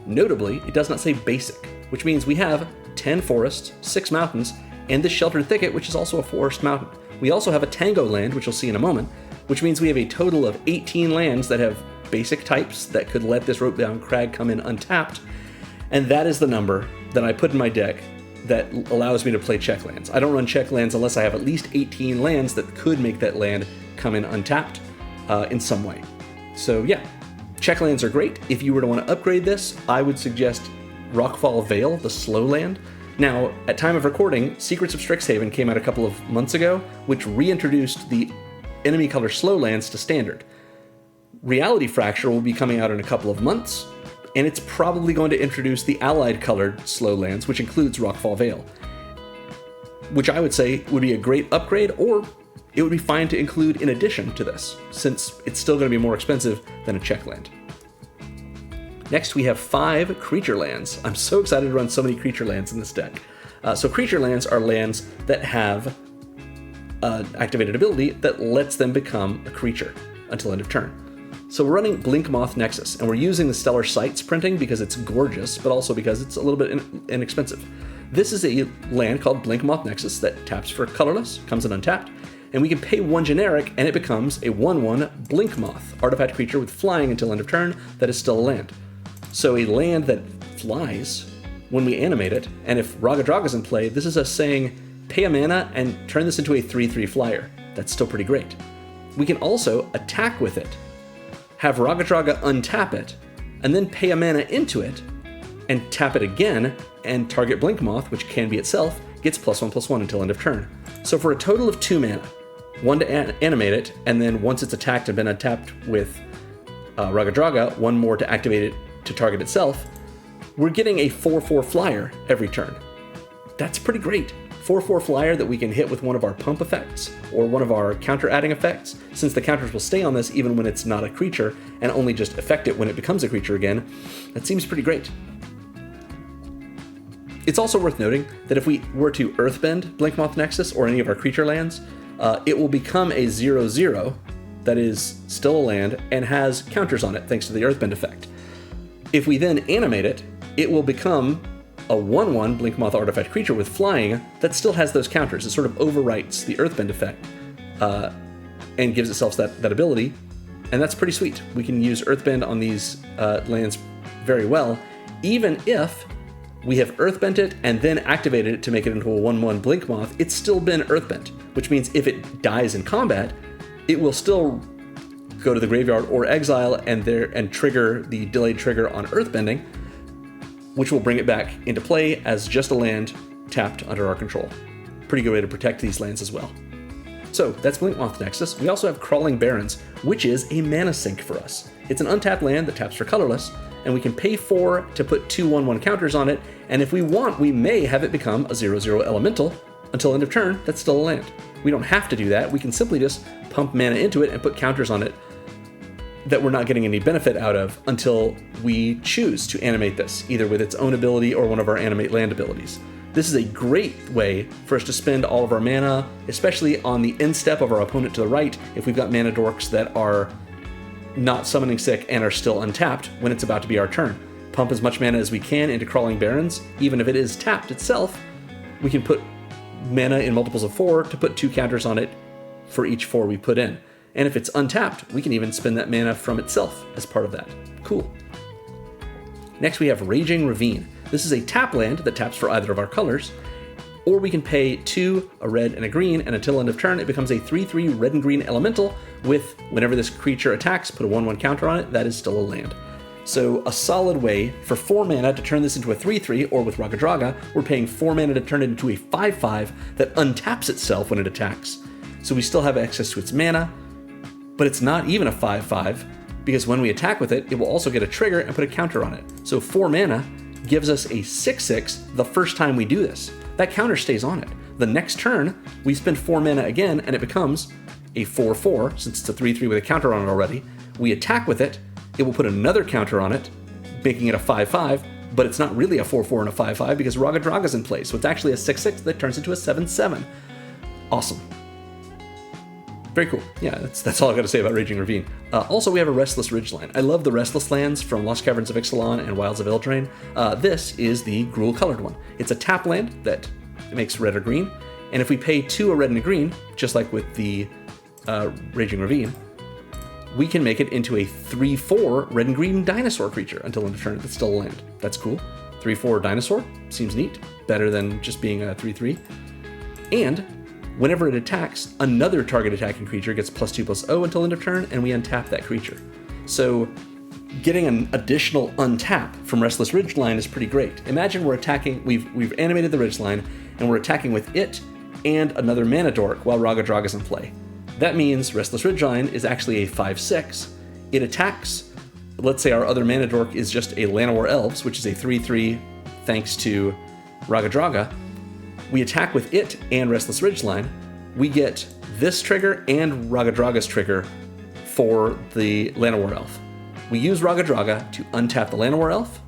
Notably, it does not say basic, which means we have 10 forests, 6 mountains, and the Sheltered Thicket, which is also a forest mountain. We also have a Tango land, which you'll see in a moment, which means we have a total of 18 lands that have basic types that could let this Rootbound Crag come in untapped, and that is the number that I put in my deck that allows me to play check lands. I don't run check lands unless I have at least 18 lands that could make that land come in untapped in some way. So yeah, check lands are great. If you were to want to upgrade this, I would suggest Rockfall Vale, the slow land. Now, at time of recording, Secrets of Strixhaven came out a couple of months ago, which reintroduced the enemy color slow lands to standard. Reality Fracture will be coming out in a couple of months, and it's probably going to introduce the allied colored slow lands, which includes Rockfall Vale, which I would say would be a great upgrade, or it would be fine to include in addition to this, since it's still going to be more expensive than a check land. Next, we have 5 creature lands. I'm so excited to run so many creature lands in this deck. So creature lands are lands that have an activated ability that lets them become a creature until end of turn. So we're running Blinkmoth Nexus, and we're using the Stellar Sights printing because it's gorgeous, but also because it's a little bit inexpensive. This is a land called Blinkmoth Nexus that taps for colorless, comes in untapped, and we can pay 1 generic, and it becomes a 1/1 Blinkmoth, artifact creature with flying until end of turn that is still a land. So a land that flies when we animate it, and if Raggadragga's in play, this is us saying, pay a mana and turn this into a 3/3 flyer. That's still pretty great. We can also attack with it, have Raggadragga untap it, and then pay a mana into it, and tap it again, and target Blinkmoth, which can be itself, gets +1/+1 until end of turn. So for a total of 2 mana, 1 to animate it, and then once it's attacked and been untapped with Raggadragga, 1 more to activate it to target itself, we're getting a 4/4 flyer every turn. That's pretty great. 4/4 flyer that we can hit with one of our pump effects or one of our counter adding effects, since the counters will stay on this even when it's not a creature and only just affect it when it becomes a creature again. That seems pretty great. It's also worth noting that if we were to Earthbend Blinkmoth Nexus or any of our creature lands, it will become a 0/0 that is still a land and has counters on it thanks to the Earthbend effect. If we then animate it, it will become a 1/1 Blinkmoth artifact creature with flying that still has those counters. It sort of overwrites the Earthbend effect and gives itself that ability, and that's pretty sweet. We can use Earthbend on these lands very well, even if we have Earthbent it and then activated it to make it into a 1/1 Blinkmoth. It's still been Earthbent, which means if it dies in combat, it will still go to the graveyard or exile and trigger the delayed trigger on Earthbending, which will bring it back into play as just a land tapped under our control. Pretty good way to protect these lands as well. So that's Blinkmoth Nexus. We also have Crawling Barrens, which is a mana sink for us. It's an untapped land that taps for colorless, and we can pay 4 to put 2 1/1 counters on it, and if we want, we may have it become a 0/0 elemental until end of turn. That's still a land. We don't have to do that. We can simply just pump mana into it and put counters on it that we're not getting any benefit out of until we choose to animate this, either with its own ability or one of our animate land abilities. This is a great way for us to spend all of our mana, especially on the end step of our opponent to the right, if we've got mana dorks that are not summoning sick and are still untapped when it's about to be our turn. Pump as much mana as we can into Crawling Barrens. Even if it is tapped itself, we can put mana in multiples of 4 to put 2 counters on it for each 4 we put in. And if it's untapped, we can even spend that mana from itself as part of that. Cool. Next we have Raging Ravine. This is a tap land that taps for either of our colors, or we can pay 2, a red and a green, and until end of turn it becomes a 3/3 red and green elemental with, whenever this creature attacks, put a 1/1 counter on it. That is still a land. So a solid way for 4 mana to turn this into a 3/3, or with Raggadragga, we're paying 4 mana to turn it into a 5/5 that untaps itself when it attacks. So we still have access to its mana, but it's not even a 5/5, because when we attack with it, it will also get a trigger and put a counter on it. So 4 mana gives us a 6/6 the first time we do this. That counter stays on it. The next turn, we spend 4 mana again, and it becomes a 4/4, since it's a 3/3 with a counter on it already. We attack with it, it will put another counter on it, making it a 5/5, but it's not really a 4/4 and a 5/5 because Raggadragga's in place, so it's actually a 6/6 that turns into a 7/7. Awesome. Very cool. Yeah, that's all I've got to say about Raging Ravine. Also, we have a Restless Ridgeline. I love the Restless lands from Lost Caverns of Ixalan and Wilds of Eldraine. This is the Gruul-colored one. It's a tap land that makes red or green, and if we pay 2 a red and a green, just like with the Raging Ravine, we can make it into a 3/4 red and green dinosaur creature until end of turn. That's still a land. That's cool. 3/4 dinosaur seems neat. Better than just being a 3/3. And whenever it attacks, another target attacking creature gets +2/+0 until end of turn, and we untap that creature. So getting an additional untap from Restless Ridgeline is pretty great. Imagine we're attacking, we've animated the Ridgeline, and we're attacking with it and another mana dork while Raggadragga's in play. That means Restless Ridgeline is actually a 5/6. It attacks, let's say our other mana dork is just a Llanowar Elves, which is a 3/3 thanks to Raggadragga. We attack with it and Restless Ridgeline. We get this trigger and Raggadragga's trigger for the Llanowar Elf. We use Raggadragga to untap the Llanowar Elf.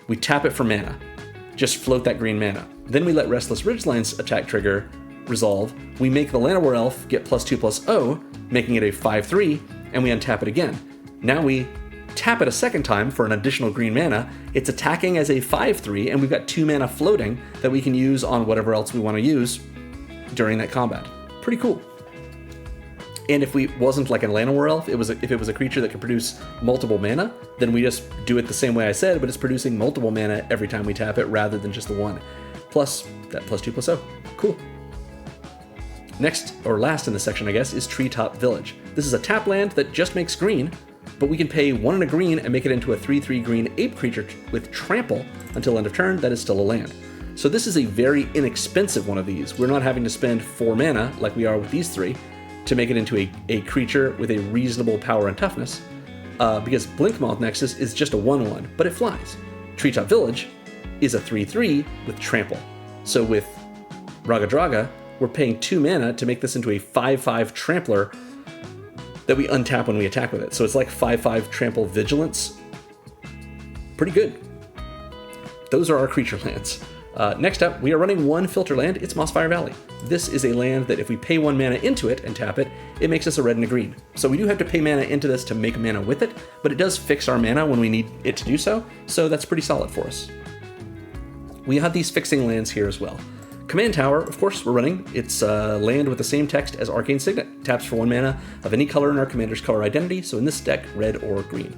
We tap it for mana. Just float that green mana. Then we let Restless Ridgeline's attack trigger resolve. We make the Llanowar Elf get +2/+0, making it a 5/3, and we untap it again. Now we tap it a second time for an additional green mana. It's attacking as a 5/3, and we've got 2 mana floating that we can use on whatever else we want to use during that combat. Pretty cool. And if we wasn't like a Llanowar Elf, if it was a creature that could produce multiple mana, then we just do it the same way I said, but it's producing multiple mana every time we tap it rather than just the one. Plus that +2/+0. Cool. Next, or last in this section, I guess, is Treetop Village. This is a tap land that just makes green, but we can pay 1 and a green and make it into a 3/3 green ape creature with trample until end of turn. That is still a land. So this is a very inexpensive one of these. We're not having to spend 4 mana like we are with these 3 to make it into a creature with a reasonable power and toughness, because Blinkmoth Nexus is just a 1/1, but it flies. Treetop Village is a 3/3 with trample. So with Raggadragga, we're paying 2 mana to make this into a 5/5 trampler that we untap when we attack with it. So it's like 5/5 trample vigilance. Pretty good. Those are our creature lands. Next up, we are running 1 filter land. It's Mossfire Valley. This is a land that if we pay 1 mana into it and tap it, it makes us a red and a green. So we do have to pay mana into this to make mana with it, but it does fix our mana when we need it to do so, so that's pretty solid for us. We have these fixing lands here as well. Command Tower, of course, we're running. It's land with the same text as Arcane Signet. Taps for 1 mana of any color in our commander's color identity, so in this deck, red or green.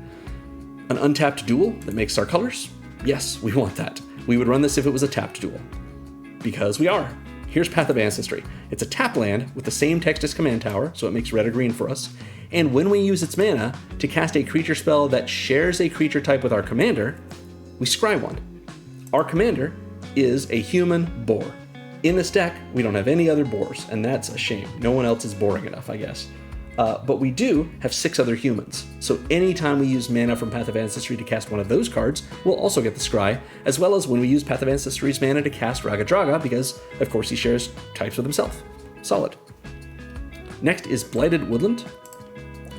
An untapped duel that makes our colors? Yes, we want that. We would run this if it was a tapped duel. Because we are. Here's Path of Ancestry. It's a tap land with the same text as Command Tower, so it makes red or green for us. And when we use its mana to cast a creature spell that shares a creature type with our commander, we scry 1. Our commander is a human boar. In this deck, we don't have any other boars, and that's a shame. No one else is boring enough, I guess. But we do have 6 other humans, so anytime we use mana from Path of Ancestry to cast one of those cards, we'll also get the scry, as well as when we use Path of Ancestry's mana to cast Raggadragga, because, of course, he shares types with himself. Solid. Next is Blighted Woodland.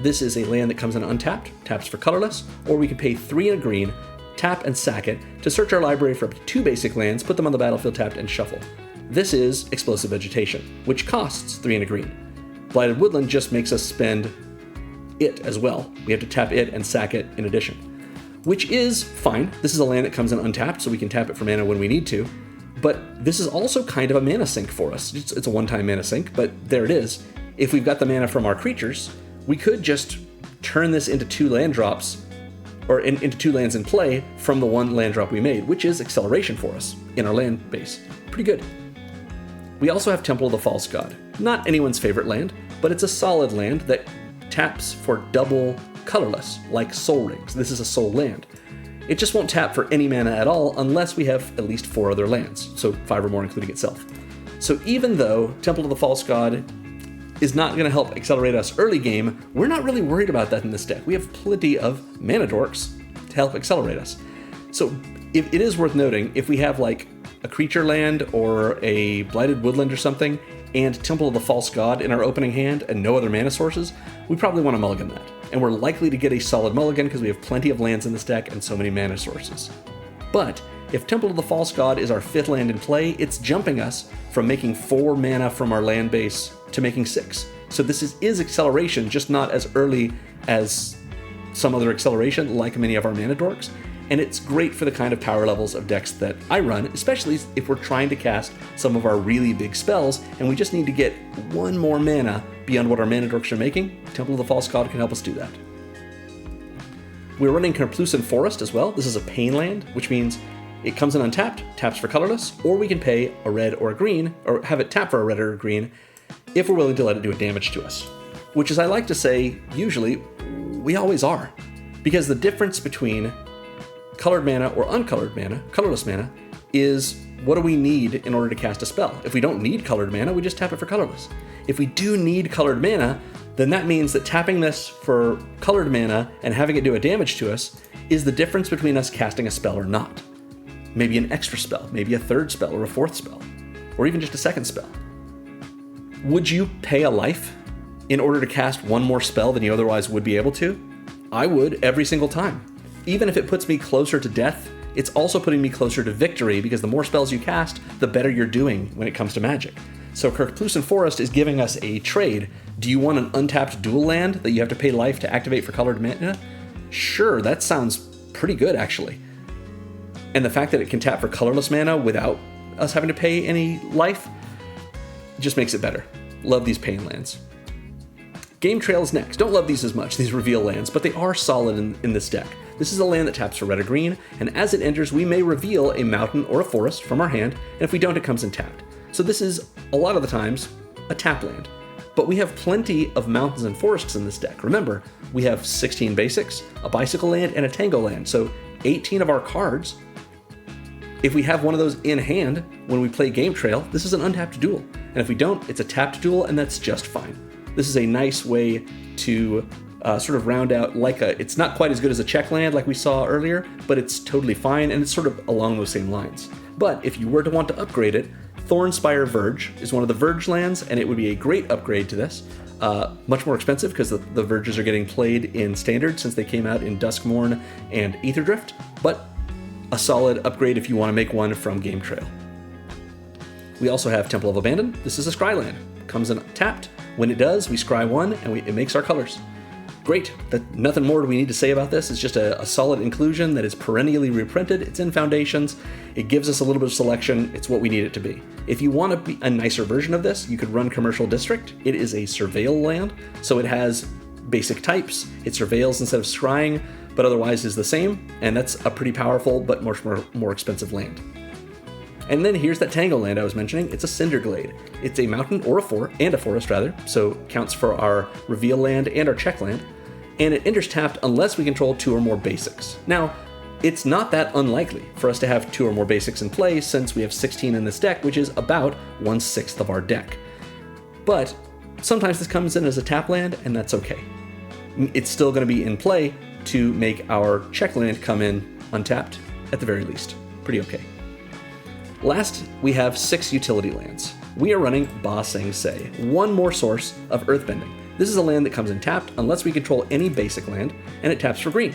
This is a land that comes in untapped, taps for colorless, or we can pay 3 and a green, tap and sack it, to search our library for up to 2 basic lands, put them on the battlefield tapped, and shuffle. This is Explosive Vegetation, which costs 3 and a green. Blighted Woodland just makes us spend it as well. We have to tap it and sack it in addition, which is fine. This is a land that comes in untapped, so we can tap it for mana when we need to, but this is also kind of a mana sink for us. It's a one-time mana sink, but there it is. If we've got the mana from our creatures, we could just turn this into 2 land drops, or into 2 lands in play from the 1 land drop we made, which is acceleration for us in our land base. Pretty good. We also have Temple of the False God. Not anyone's favorite land, but it's a solid land that taps for double colorless, like Soul Rings. This is a soul land. It just won't tap for any mana at all unless we have at least 4 other lands, so 5 or more including itself. So even though Temple of the False God is not going to help accelerate us early game, we're not really worried about that in this deck. We have plenty of mana dorks to help accelerate us. So it is worth noting, if we have like a creature land or a Blighted Woodland or something, and Temple of the False God in our opening hand and no other mana sources, we probably want to mulligan that. And we're likely to get a solid mulligan because we have plenty of lands in this deck and so many mana sources. But if Temple of the False God is our 5th land in play, it's jumping us from making 4 mana from our land base to making 6. So this is acceleration, just not as early as some other acceleration like many of our mana dorks. And it's great for the kind of power levels of decks that I run, especially if we're trying to cast some of our really big spells and we just need to get 1 more mana beyond what our mana dorks are making. Temple of the False God can help us do that. We're running Kerplusan Forest as well. This is a pain land, which means it comes in untapped, taps for colorless, or we can pay a red or a green, or have it tap for a red or a green, if we're willing to let it do a damage to us. Which, as I like to say, usually, we always are. Because the difference between colored mana or uncolored mana, colorless mana, is what do we need in order to cast a spell? If we don't need colored mana, we just tap it for colorless. If we do need colored mana, then that means that tapping this for colored mana and having it do a damage to us is the difference between us casting a spell or not. Maybe an extra spell, maybe a third spell or a fourth spell, or even just a second spell. Would you pay a life in order to cast one more spell than you otherwise would be able to? I would every single time. Even if it puts me closer to death, it's also putting me closer to victory because the more spells you cast, the better you're doing when it comes to Magic. So Kirkplusan Forest is giving us a trade. Do you want an untapped dual land that you have to pay life to activate for colored mana? Sure, that sounds pretty good actually. And the fact that it can tap for colorless mana without us having to pay any life just makes it better. Love these pain lands. Game Trail's next. Don't love these as much, these reveal lands, but they are solid in this deck. This is a land that taps for red or green, and as it enters, we may reveal a mountain or a forest from our hand, and if we don't, it comes in tapped. So this is, a lot of the times, a tap land. But we have plenty of mountains and forests in this deck. Remember, we have 16 basics, a bicycle land, and a tango land, so 18 of our cards. If we have one of those in hand when we play Game Trail, this is an untapped duel. And if we don't, it's a tapped duel, and that's just fine. This is a nice way to sort of round out it's not quite as good as a check land like we saw earlier, but it's totally fine, and it's sort of along those same lines. But if you were to want to upgrade it, Thornspire Verge is one of the Verge lands, and it would be a great upgrade to this. Much more expensive because the Verges are getting played in Standard since they came out in Duskmourn and Aetherdrift, but a solid upgrade if you want to make one from Game Trail. We also have Temple of Abandon. This is a scry land. Comes in tapped. When it does, we scry one, and it makes our colors. Great. Nothing more do we need to say about this. It's just a solid inclusion that is perennially reprinted. It's in Foundations. It gives us a little bit of selection. It's what we need it to be. If you want to be a nicer version of this, you could run Commercial District. It is a Surveil land, so it has basic types. It surveils instead of scrying, but otherwise is the same, and that's a pretty powerful but much more expensive land. And then here's that Tango land I was mentioning. It's a Cinderglade. It's a mountain or a forest, so counts for our reveal land and our check land, and it enters tapped unless we control 2 or more basics. Now, it's not that unlikely for us to have 2 or more basics in play since we have 16 in this deck, which is about 1/6 of our deck. But sometimes this comes in as a tap land, and that's okay. It's still going to be in play to make our check land come in untapped at the very least. Pretty okay. Last, we have 6 utility lands. We are running Ba Sing Se, one more source of earthbending. This is a land that comes in tapped unless we control any basic land, and it taps for green.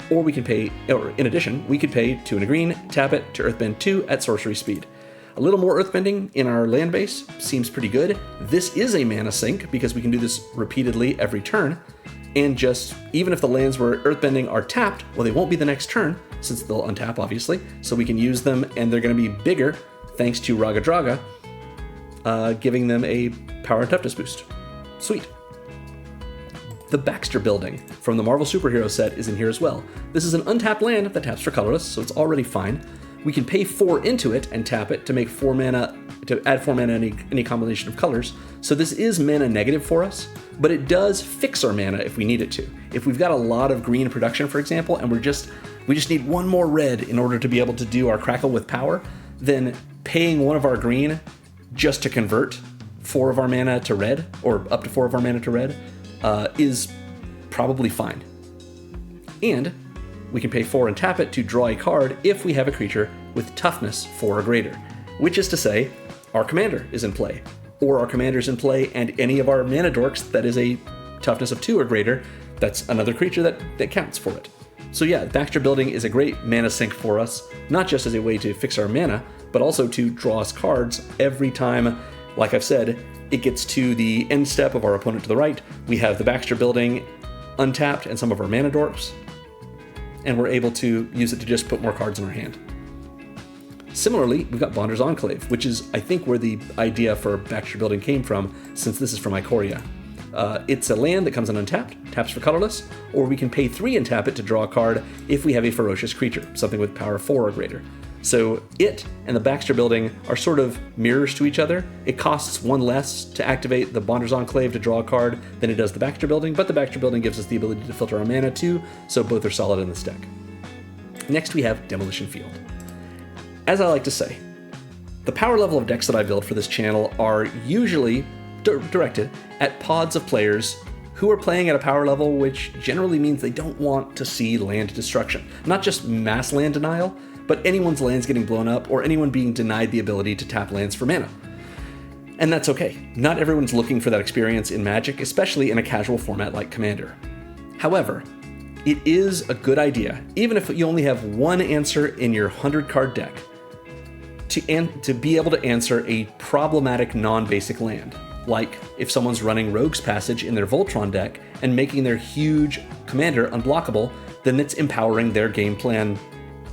Or in addition, we could pay 2 and a green, tap it to earthbend 2 at sorcery speed. A little more earthbending in our land base seems pretty good. This is a mana sink because we can do this repeatedly every turn, and even if the lands we're earthbending are tapped, well, they won't be the next turn, since they'll untap, obviously, so we can use them, and they're going to be bigger thanks to Raggadragga, giving them a power and toughness boost. Sweet. The Baxter Building from the Marvel Superhero set is in here as well. This is an untapped land that taps for colorless, so it's already fine. We can pay 4 into it and tap it to make 4 mana, to add 4 mana any combination of colors. So this is mana negative for us, but it does fix our mana if we need it to. If we've got a lot of green production, for example, and we just need 1 more red in order to be able to do our Crackle with power, then paying 1 of our green just to convert 4 of our mana to red, or up to 4 of our mana to red, is probably fine. And we can pay 4 and tap it to draw a card if we have a creature with toughness 4 or greater, which is to say, our commander is in play, or our commander's in play and any of our mana dorks that is a toughness of 2 or greater, that's another creature that counts for it. So yeah, Baxter Building is a great mana sink for us, not just as a way to fix our mana, but also to draw us cards every time, like I've said, it gets to the end step of our opponent to the right. We have the Baxter Building untapped and some of our mana dorks, and we're able to use it to just put more cards in our hand. Similarly, we've got Bondur's Enclave, which is, I think, where the idea for Baxter Building came from, since this is from Ikoria. It's a land that comes in untapped, taps for colorless, or we can pay 3 and tap it to draw a card if we have a ferocious creature, something with power 4 or greater. So it and the Baxter building are sort of mirrors to each other. It costs 1 less to activate the Bondur's Enclave to draw a card than it does the Baxter building, but the Baxter building gives us the ability to filter our mana too, so both are solid in this deck. Next we have Demolition Field. As I like to say, the power level of decks that I build for this channel are usually directed at pods of players who are playing at a power level, which generally means they don't want to see land destruction. Not just mass land denial, but anyone's lands getting blown up or anyone being denied the ability to tap lands for mana. And that's okay. Not everyone's looking for that experience in Magic, especially in a casual format like Commander. However, it is a good idea, even if you only have one answer in your 100-card deck, to be able to answer a problematic non-basic land. Like if someone's running Rogue's Passage in their Voltron deck and making their huge commander unblockable, then it's empowering their game plan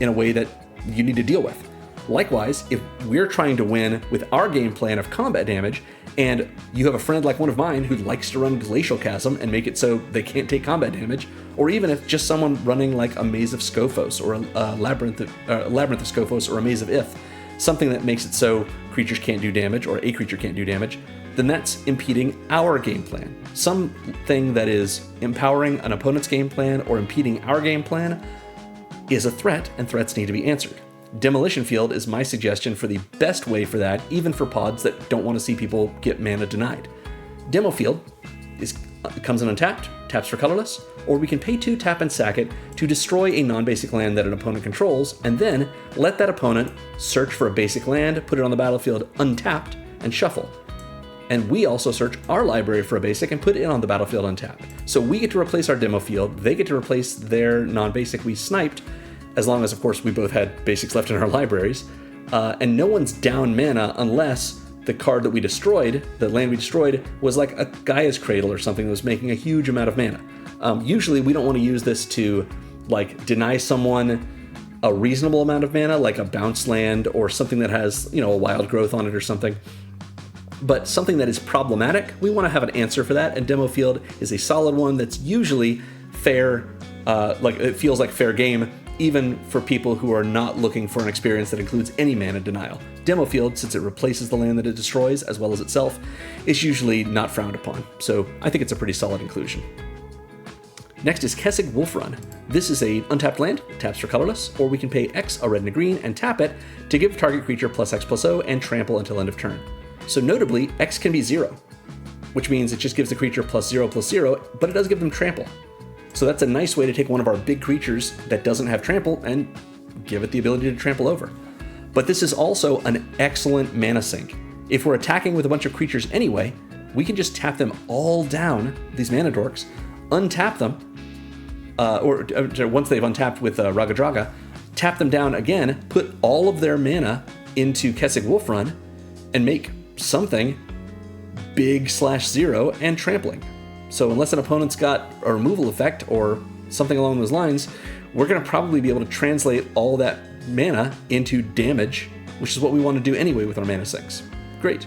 in a way that you need to deal with. Likewise, if we're trying to win with our game plan of combat damage, and you have a friend like one of mine who likes to run Glacial Chasm and make it so they can't take combat damage, or even if just someone running like a Maze of Scophos or a Labyrinth of Scophos or a Maze of Ith, something that makes it so creatures can't do damage or a creature can't do damage, then that's impeding our game plan. Something that is empowering an opponent's game plan or impeding our game plan is a threat, and threats need to be answered. Demolition Field is my suggestion for the best way for that, even for pods that don't want to see people get mana denied. Demo Field comes in untapped, taps for colorless, or we can pay 2, tap and sack it to destroy a non-basic land that an opponent controls, and then let that opponent search for a basic land, put it on the battlefield untapped, and shuffle. And we also search our library for a basic and put it on the battlefield untapped. So we get to replace our Demo Field, they get to replace their non-basic we sniped, as long as, of course, we both had basics left in our libraries, and no one's down mana unless the card that we destroyed, the land we destroyed, was like a Gaia's Cradle or something that was making a huge amount of mana. Usually we don't want to use this to like deny someone a reasonable amount of mana, like a bounce land or something that has, a wild growth on it or something. But something that is problematic, we want to have an answer for that, and Demo Field is a solid one that's usually fair, like it feels like fair game, even for people who are not looking for an experience that includes any mana denial. Demo Field, since it replaces the land that it destroys as well as itself, is usually not frowned upon, so I think it's a pretty solid inclusion. Next is Kessig Wolfrun. This is a untapped land, taps for colorless, or we can pay X, a red and a green, and tap it to give target creature +X/+0 and trample until end of turn. So notably, X can be 0, which means it just gives the creature +0/+0, but it does give them trample. So that's a nice way to take one of our big creatures that doesn't have trample and give it the ability to trample over. But this is also an excellent mana sink. If we're attacking with a bunch of creatures anyway, we can just tap them all down, these mana dorks, untap them, or once they've untapped with Raggadragga, tap them down again, put all of their mana into Kessig Wolfrun, and make something big /0 and trampling. So unless an opponent's got a removal effect or something along those lines, we're going to probably be able to translate all that mana into damage, which is what we want to do anyway with our mana sinks. Great.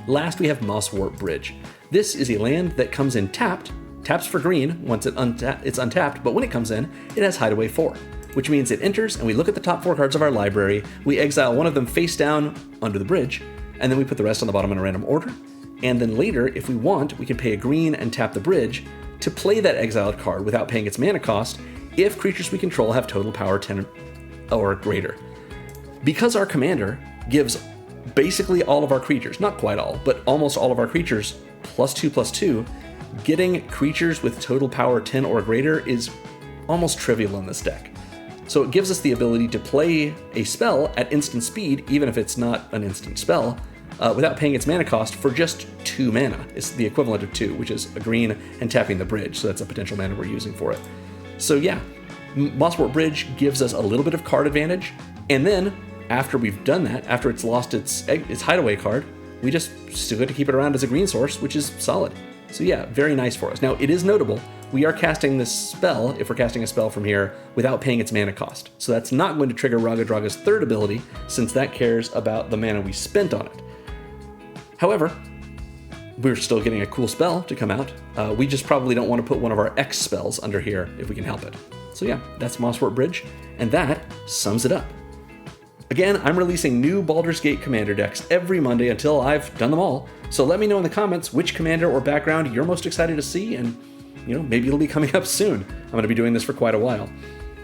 Last, we have Mosswort Bridge. This is a land that comes in tapped, taps for green once it's untapped, but when it comes in, it has Hideaway 4, which means it enters and we look at the top 4 cards of our library, we exile one of them face down under the bridge, and then we put the rest on the bottom in a random order. And then later, if we want, we can pay a green and tap the bridge to play that exiled card without paying its mana cost if creatures we control have total power 10 or greater. Because our commander gives basically all of our creatures, not quite all, but almost all of our creatures, +2/+2, getting creatures with total power 10 or greater is almost trivial in this deck. So it gives us the ability to play a spell at instant speed, even if it's not an instant spell, without paying its mana cost for just 2 mana. It's the equivalent of 2, which is a green and tapping the bridge, so that's a potential mana we're using for it. So yeah, Mosswort Bridge gives us a little bit of card advantage, and then after we've done that, after it's lost its hideaway card, we just still get to keep it around as a green source, which is solid. So yeah, very nice for us. Now, it is notable, we are casting this spell, if we're casting a spell from here, without paying its mana cost. So that's not going to trigger Raggadragga's third ability, since that cares about the mana we spent on it. However, we're still getting a cool spell to come out. We just probably don't want to put one of our X spells under here if we can help it. So yeah, that's Mosswort Bridge, and that sums it up. Again, I'm releasing new Baldur's Gate Commander decks every Monday until I've done them all, so let me know in the comments which commander or background you're most excited to see, and maybe it'll be coming up soon. I'm going to be doing this for quite a while.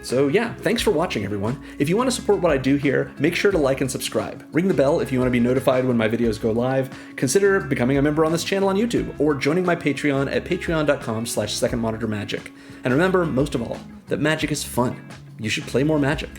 So yeah, thanks for watching, everyone. If you want to support what I do here, make sure to like and subscribe. Ring the bell if you want to be notified when my videos go live. Consider becoming a member on this channel on YouTube, or joining my Patreon at patreon.com/secondmonitormagic. And remember, most of all, that magic is fun. You should play more Magic.